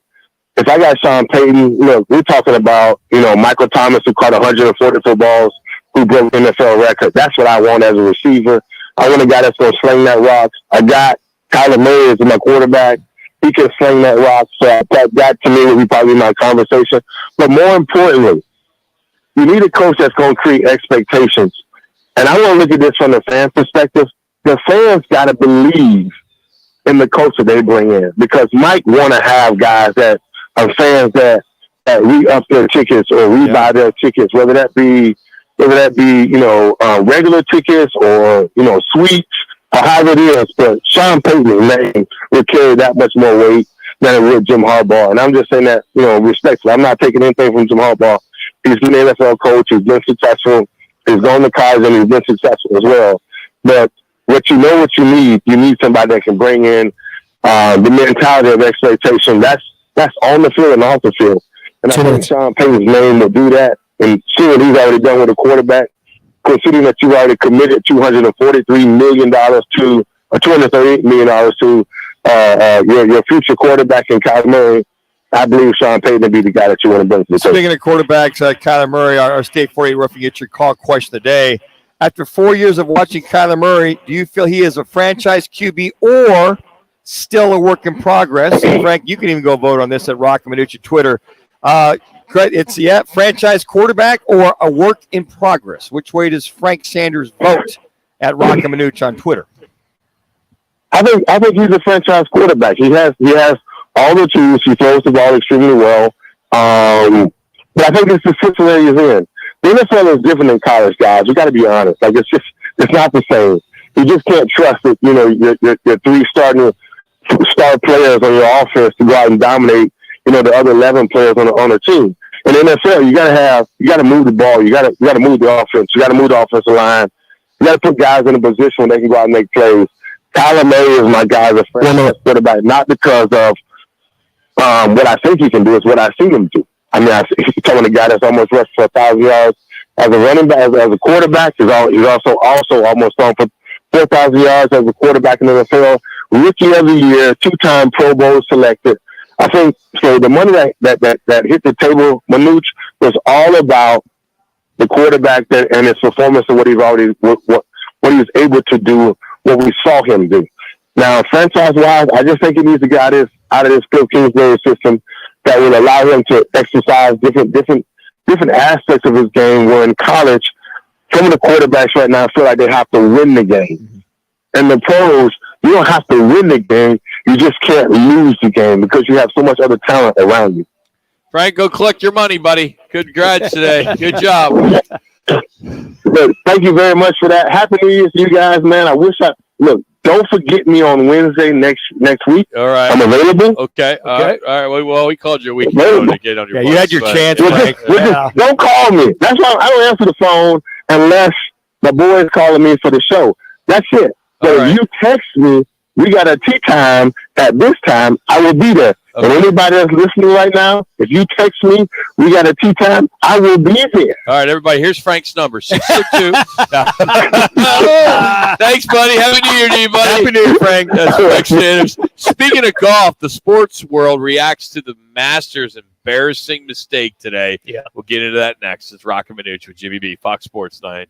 S: If I got Sean Payton, look, we're talking about, Michael Thomas, who caught 140 footballs, who broke the NFL record. That's what I want as a receiver. I want a guy that's going to sling that rock. I got Kyler Murray as my quarterback. He can sling that rock. So that to me would be probably my conversation. But more importantly, you need a coach that's going to create expectations. And I want to look at this from the fan perspective. The fans got to believe in the coach that they bring in, because Mike want to have guys that are fans that re-up their tickets or rebuy their tickets, whether that be regular tickets or suites or however it is. But Sean Payton's name would carry that much more weight than it would Jim Harbaugh. And I'm just saying that respectfully. I'm not taking anything from Jim Harbaugh. He's been an NFL coach. He's been successful. He's gone to college and he's been successful as well. But what you need somebody that can bring in the mentality of expectation. That's on the field and off the field. And I think Sean Payton's name will do that. And see what he's already done with a quarterback, considering that you've already committed $243 million to $238 million to your future quarterback in Kyler Murray. I believe Sean Payton to be the guy that you want to bring to the table.
D: Speaking of quarterbacks, Kyler Murray, our State 48 Roughing Get Your Call question today. After 4 years of watching Kyler Murray, do you feel he is a franchise QB or still a work in progress? Frank, you can even go vote on this at Roc and Manuch Twitter. It's franchise quarterback or a work in progress. Which way does Frank Sanders vote at Roc and Manuch on Twitter?
S: I think he's a franchise quarterback. He has all the tools. He throws the ball extremely well. But I think it's the system that he's in. The NFL is different than college, guys. We got to be honest. It's not the same. You just can't trust that. Your three star players on your offense to go out and dominate the other 11 players on the team. In the NFL, you got to move the ball. You got to move the offense. You got to move the offensive line. You got to put guys in a position where they can go out and make plays. Kyler Murray is my guy as a former quarterback, not because of what I think he can do, it's what I see him do. I mean, he's becoming a guy that's almost rushed for 1,000 yards as a running back, as a quarterback. He's also almost thrown for 4,000 yards as a quarterback in the NFL. Rookie of the year, 2-time Pro Bowl selected. I think so. The money that hit the table, Manuch, was all about the quarterback and his performance and what he was able to do, what we saw him do. Now, franchise-wise, I just think he needs to get out of this Phil Kingsbury system that will allow him to exercise different aspects of his game. Where in college, some of the quarterbacks right now feel like they have to win the game. And the pros, you don't have to win the game. You just can't lose the game because you have so much other talent around you.
C: Frank, go collect your money, buddy. Congrats today. Good job.
S: But thank you very much for that. Happy New Year to you guys, man. Don't forget me on Wednesday next week.
C: All right.
S: I'm available.
C: Okay. All right. Well, we called you a week ago to get on your
K: you had your chance, Frank.
S: Don't call me. That's why I don't answer the phone unless the boys calling me for the show. That's it. So if you text me, we got a tea time at this time, I will be there. Okay. And anybody that's listening right now, if you text me, we got a tea time, I will be there.
C: All right, everybody, here's Frank's number, 622. Thanks, buddy. Happy New Year to you, buddy.
K: Happy New Year, Frank.
C: That's Frank Sanders. Speaking of golf, the sports world reacts to the Masters' embarrassing mistake today.
K: Yeah.
C: We'll get into that next. It's Roc and Manuch with Jimmy B, Fox Sports 9.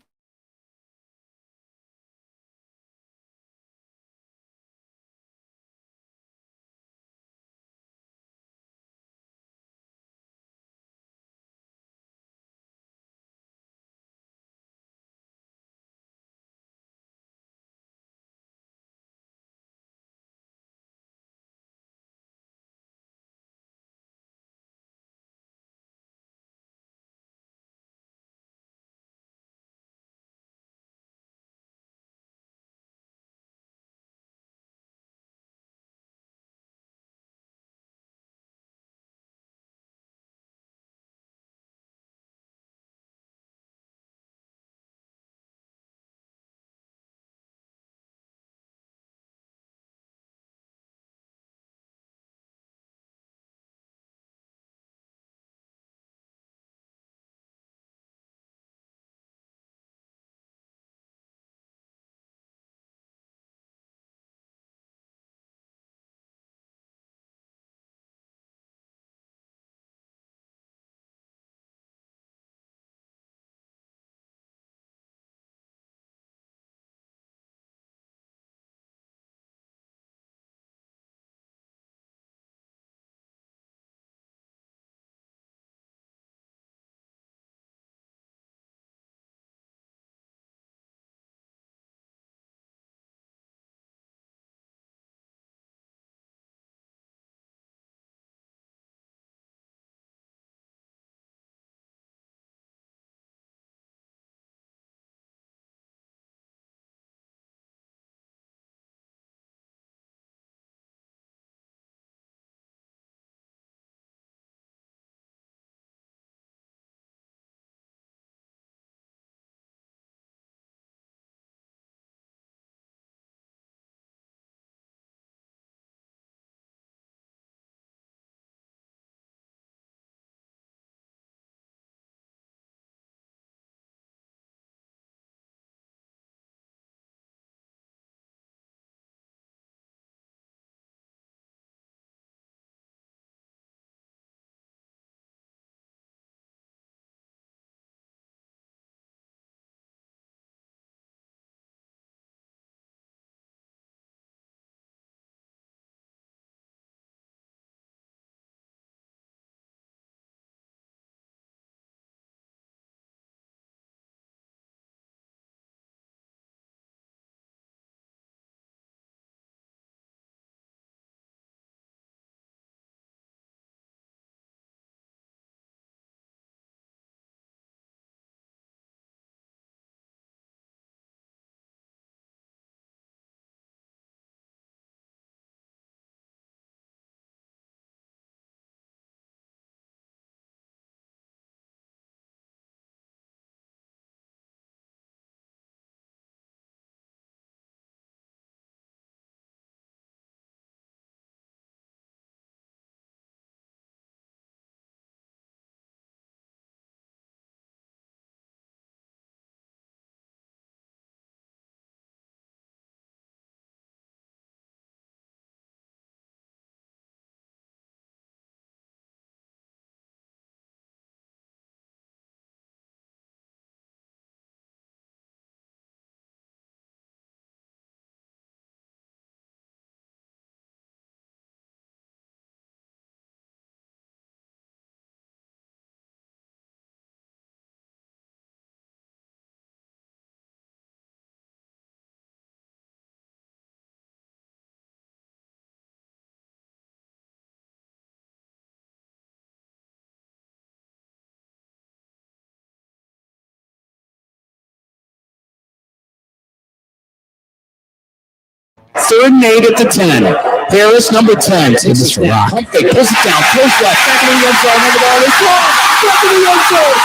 G: Third and 8 at the 10. Harris, number 10, takes a snap. Pump fake, pulls it down, throws left, back in the end zone, and the ball is gone. Back in the end zone.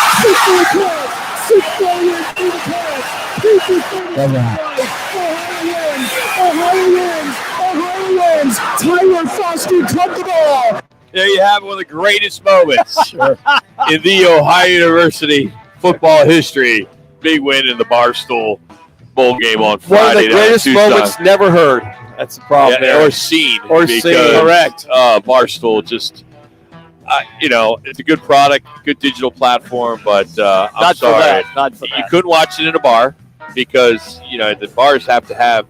G: 6-4 wins through the pass. Ohio wins. Tyler Foster took the ball.
C: There you have one of the greatest moments in the Ohio University football history. Big win in the Barstool Bowl game on Friday.
D: One of the greatest moments never heard. That's the problem.
C: Yeah, or seen.
D: Correct.
C: Barstool just, it's a good product, good digital platform, but I'm sorry.
D: Not for that.
C: You couldn't watch it in a bar because, the bars have to have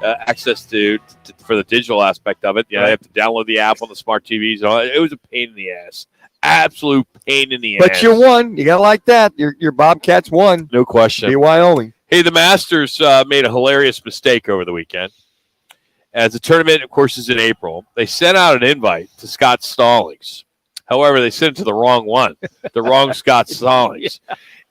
C: access to for the digital aspect of it. They have to download the app on the smart TVs. It was a pain in the ass. Absolute pain in the ass.
D: But you won. You got to like that. Your Bobcats won.
C: No question.
D: Be Wyoming.
C: Hey, the Masters made a hilarious mistake over the weekend. As the tournament, of course, is in April, they sent out an invite to Scott Stallings. However, they sent it to the wrong one, the wrong Scott Stallings.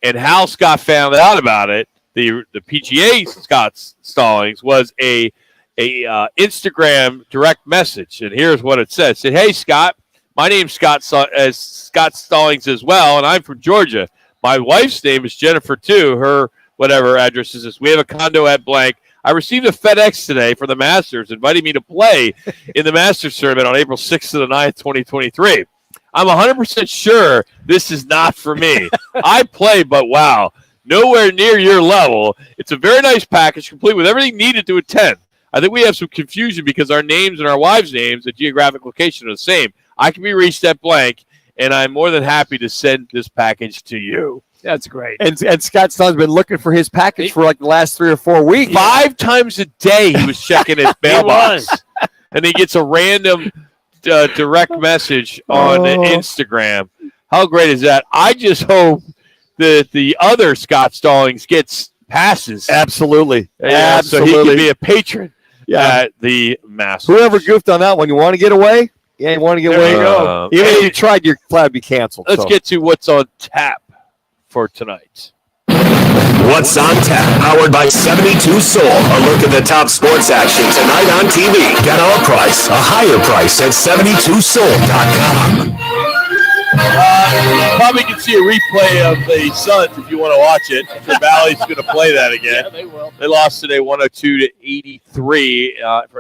C: And how Scott found out about it, the PGA Scott Stallings, was a Instagram direct message. And here's what it said. It said, "Hey, Scott, my name's Scott Stallings as well, and I'm from Georgia. My wife's name is Jennifer, too. Her whatever address is this. We have a condo at blank. I received a FedEx today from the Masters inviting me to play in the Masters tournament on April 6th to the 9th, 2023. I'm 100% sure this is not for me. I play, but wow, nowhere near your level. It's a very nice package, complete with everything needed to attend. I think we have some confusion because our names and our wives' names and geographic location are the same. I can be reached at blank, and I'm more than happy to send this package to you."
A: That's great.
D: And Scott Stallings been looking for his package for like the last 3 or 4 weeks.
C: 5 times a day he was checking his mailbox. And he gets a random direct message on Instagram. How great is that? I just hope that the other Scott Stallings gets passes.
D: Absolutely.
C: So he can be a patron at the Masters.
D: Whoever goofed on that one, you want to get away? Yeah, you want to get away.
C: you go.
D: Even if you tried, your flight would be canceled.
C: Let's get to what's on tap for tonight.
B: What's on tap? Powered by 72 Soul. A look at the top sports action tonight on TV. Get our price, a higher price at 72soul.com.
C: Probably can see a replay of the Suns if you want to watch it. The Valley's going to play that again.
A: Yeah, they will.
C: They lost today 102-83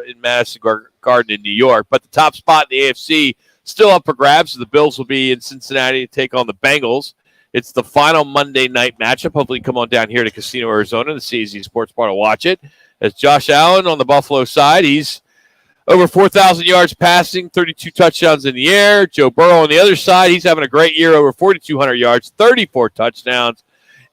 C: in Madison Garden in New York. But the top spot in the AFC still up for grabs. So the Bills will be in Cincinnati to take on the Bengals. It's the final Monday night matchup. Hopefully come on down here to Casino, Arizona, the CAZ Sports Bar to watch it. As Josh Allen on the Buffalo side, he's over 4,000 yards passing, 32 touchdowns in the air. Joe Burrow on the other side, he's having a great year, over 4,200 yards, 34 touchdowns.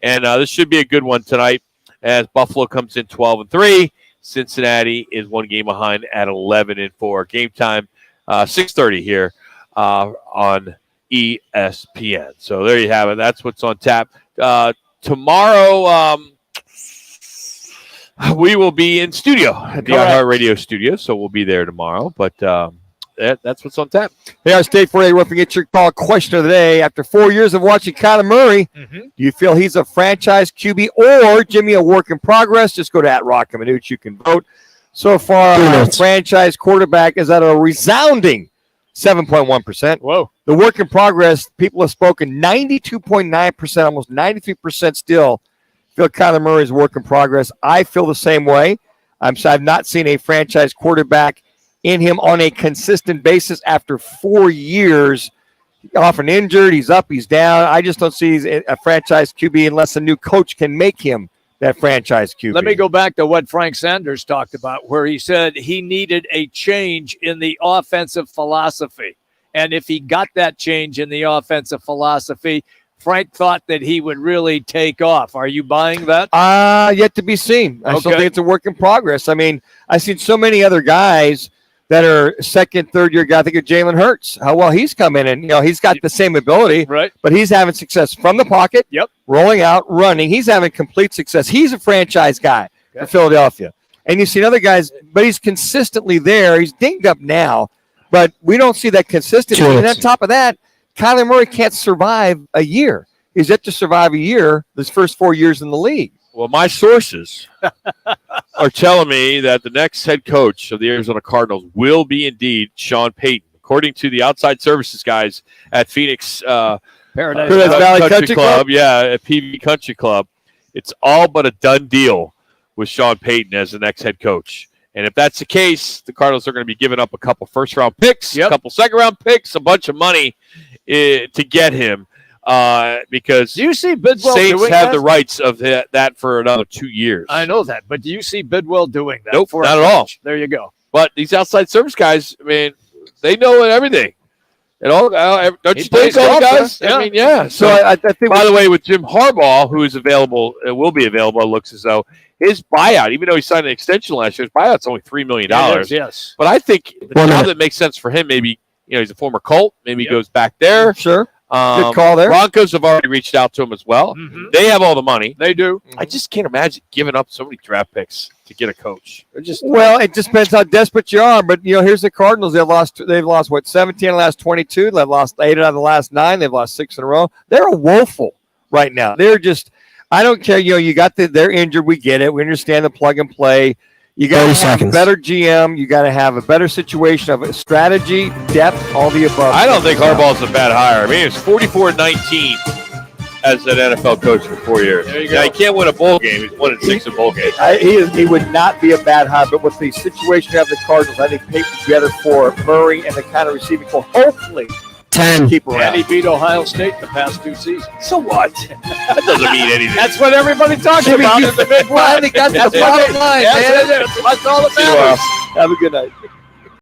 C: And this should be a good one tonight as Buffalo comes in 12-3. Cincinnati is one game behind at 11-4. Game time, 6:30 here on ESPN. So there you have it. That's what's on tap. Tomorrow, we will be in studio at the iHeart Radio studio, so we'll be there tomorrow. But that's what's on tap.
D: Hey, our State 48 Rough and Get Your Call question of the day. After 4 years of watching Kyler Murray, do you feel he's a franchise QB or Jimmy a work in progress? Just go to @Roc and Manuch. You can vote. So far, franchise quarterback is at a resounding 7.1%.
A: Whoa.
D: The work in progress, people have spoken 92.9%, almost 93% still feel Kyler Murray is a work in progress. I feel the same way. I've not seen a franchise quarterback in him on a consistent basis after 4 years. Often injured, he's up, he's down. I just don't see a franchise QB unless a new coach can make him that franchise QB.
A: Let me go back to what Frank Sanders talked about, where he said he needed a change in the offensive philosophy. And if he got that change in the offensive philosophy, Frank thought that he would really take off. Are you buying that?
D: Yet to be seen. I still think it's a work in progress. I mean, I've seen so many other guys that are second, third year guys. I think of Jalen Hurts, how well he's come in, and he's got the same ability,
A: right?
D: But he's having success from the pocket, rolling out, running. He's having complete success. He's a franchise guy for Philadelphia. And you see other guys, but he's consistently there. He's dinged up now, but we don't see that consistency. And on top of that, Kyler Murray can't survive a year. He's yet to survive a year, his first 4 years in the league.
C: Well, my sources are telling me that the next head coach of the Arizona Cardinals will be indeed Sean Payton. According to the outside services guys at Phoenix
D: Paradise Valley Country Club.
C: Yeah, at PV Country Club. It's all but a done deal with Sean Payton as the next head coach. And if that's the case, the Cardinals are going to be giving up a couple first-round picks, a couple second-round picks, a bunch of money to get him. Because
A: do you see Bidwell
C: Saints
A: doing
C: have
A: that?
C: the rights of that for another 2 years.
A: I know that, but do you see Bidwell doing that?
C: Nope,
A: for
C: not at all.
A: There you go.
C: But these outside service guys, I mean, they know everything. And all, don't you think, all guys?
A: Yeah.
C: I mean, yeah. So
D: I think.
C: By the way, with Jim Harbaugh, who is available, will be available, it looks as though his buyout, even though he signed an extension last year, his buyout's only $3 million.
A: Yes.
C: But I think the job that makes sense for him, maybe, he's a former Colt, maybe he goes back there.
D: Sure. Good call there.
C: Broncos have already reached out to him as well.
A: Mm-hmm.
C: They have all the money.
A: They do.
C: I just can't imagine giving up so many draft picks to get a coach. They're just
D: Well, it just depends how desperate you are. But here's the Cardinals. They've lost what 17 of the last 22. They've lost 8 out of the last 9. They've lost 6 in a row. They're woeful right now. They're just. I don't care. You got they're injured. We get it. We understand the plug and play. You got to have a better GM. You got to have a better situation of strategy, depth, all the above.
C: I don't think Harbaugh's a bad hire. I mean, it's 44-19 as an NFL coach for 4 years.
A: There you go.
C: Yeah, he can't win a bowl game. He's 1-6 in bowl games.
D: He would not be a bad hire, but with the situation of the Cardinals, I think Peyton's better for Murray and the kind of receiving for hopefully
J: 10.
D: keep around.
A: And he beat Ohio State the past 2 seasons.
C: So what? That doesn't mean anything.
A: That's what everybody talks about in the Midwest.
D: I think that's the bottom line, man.
A: That's all that matters.
D: Have a good night.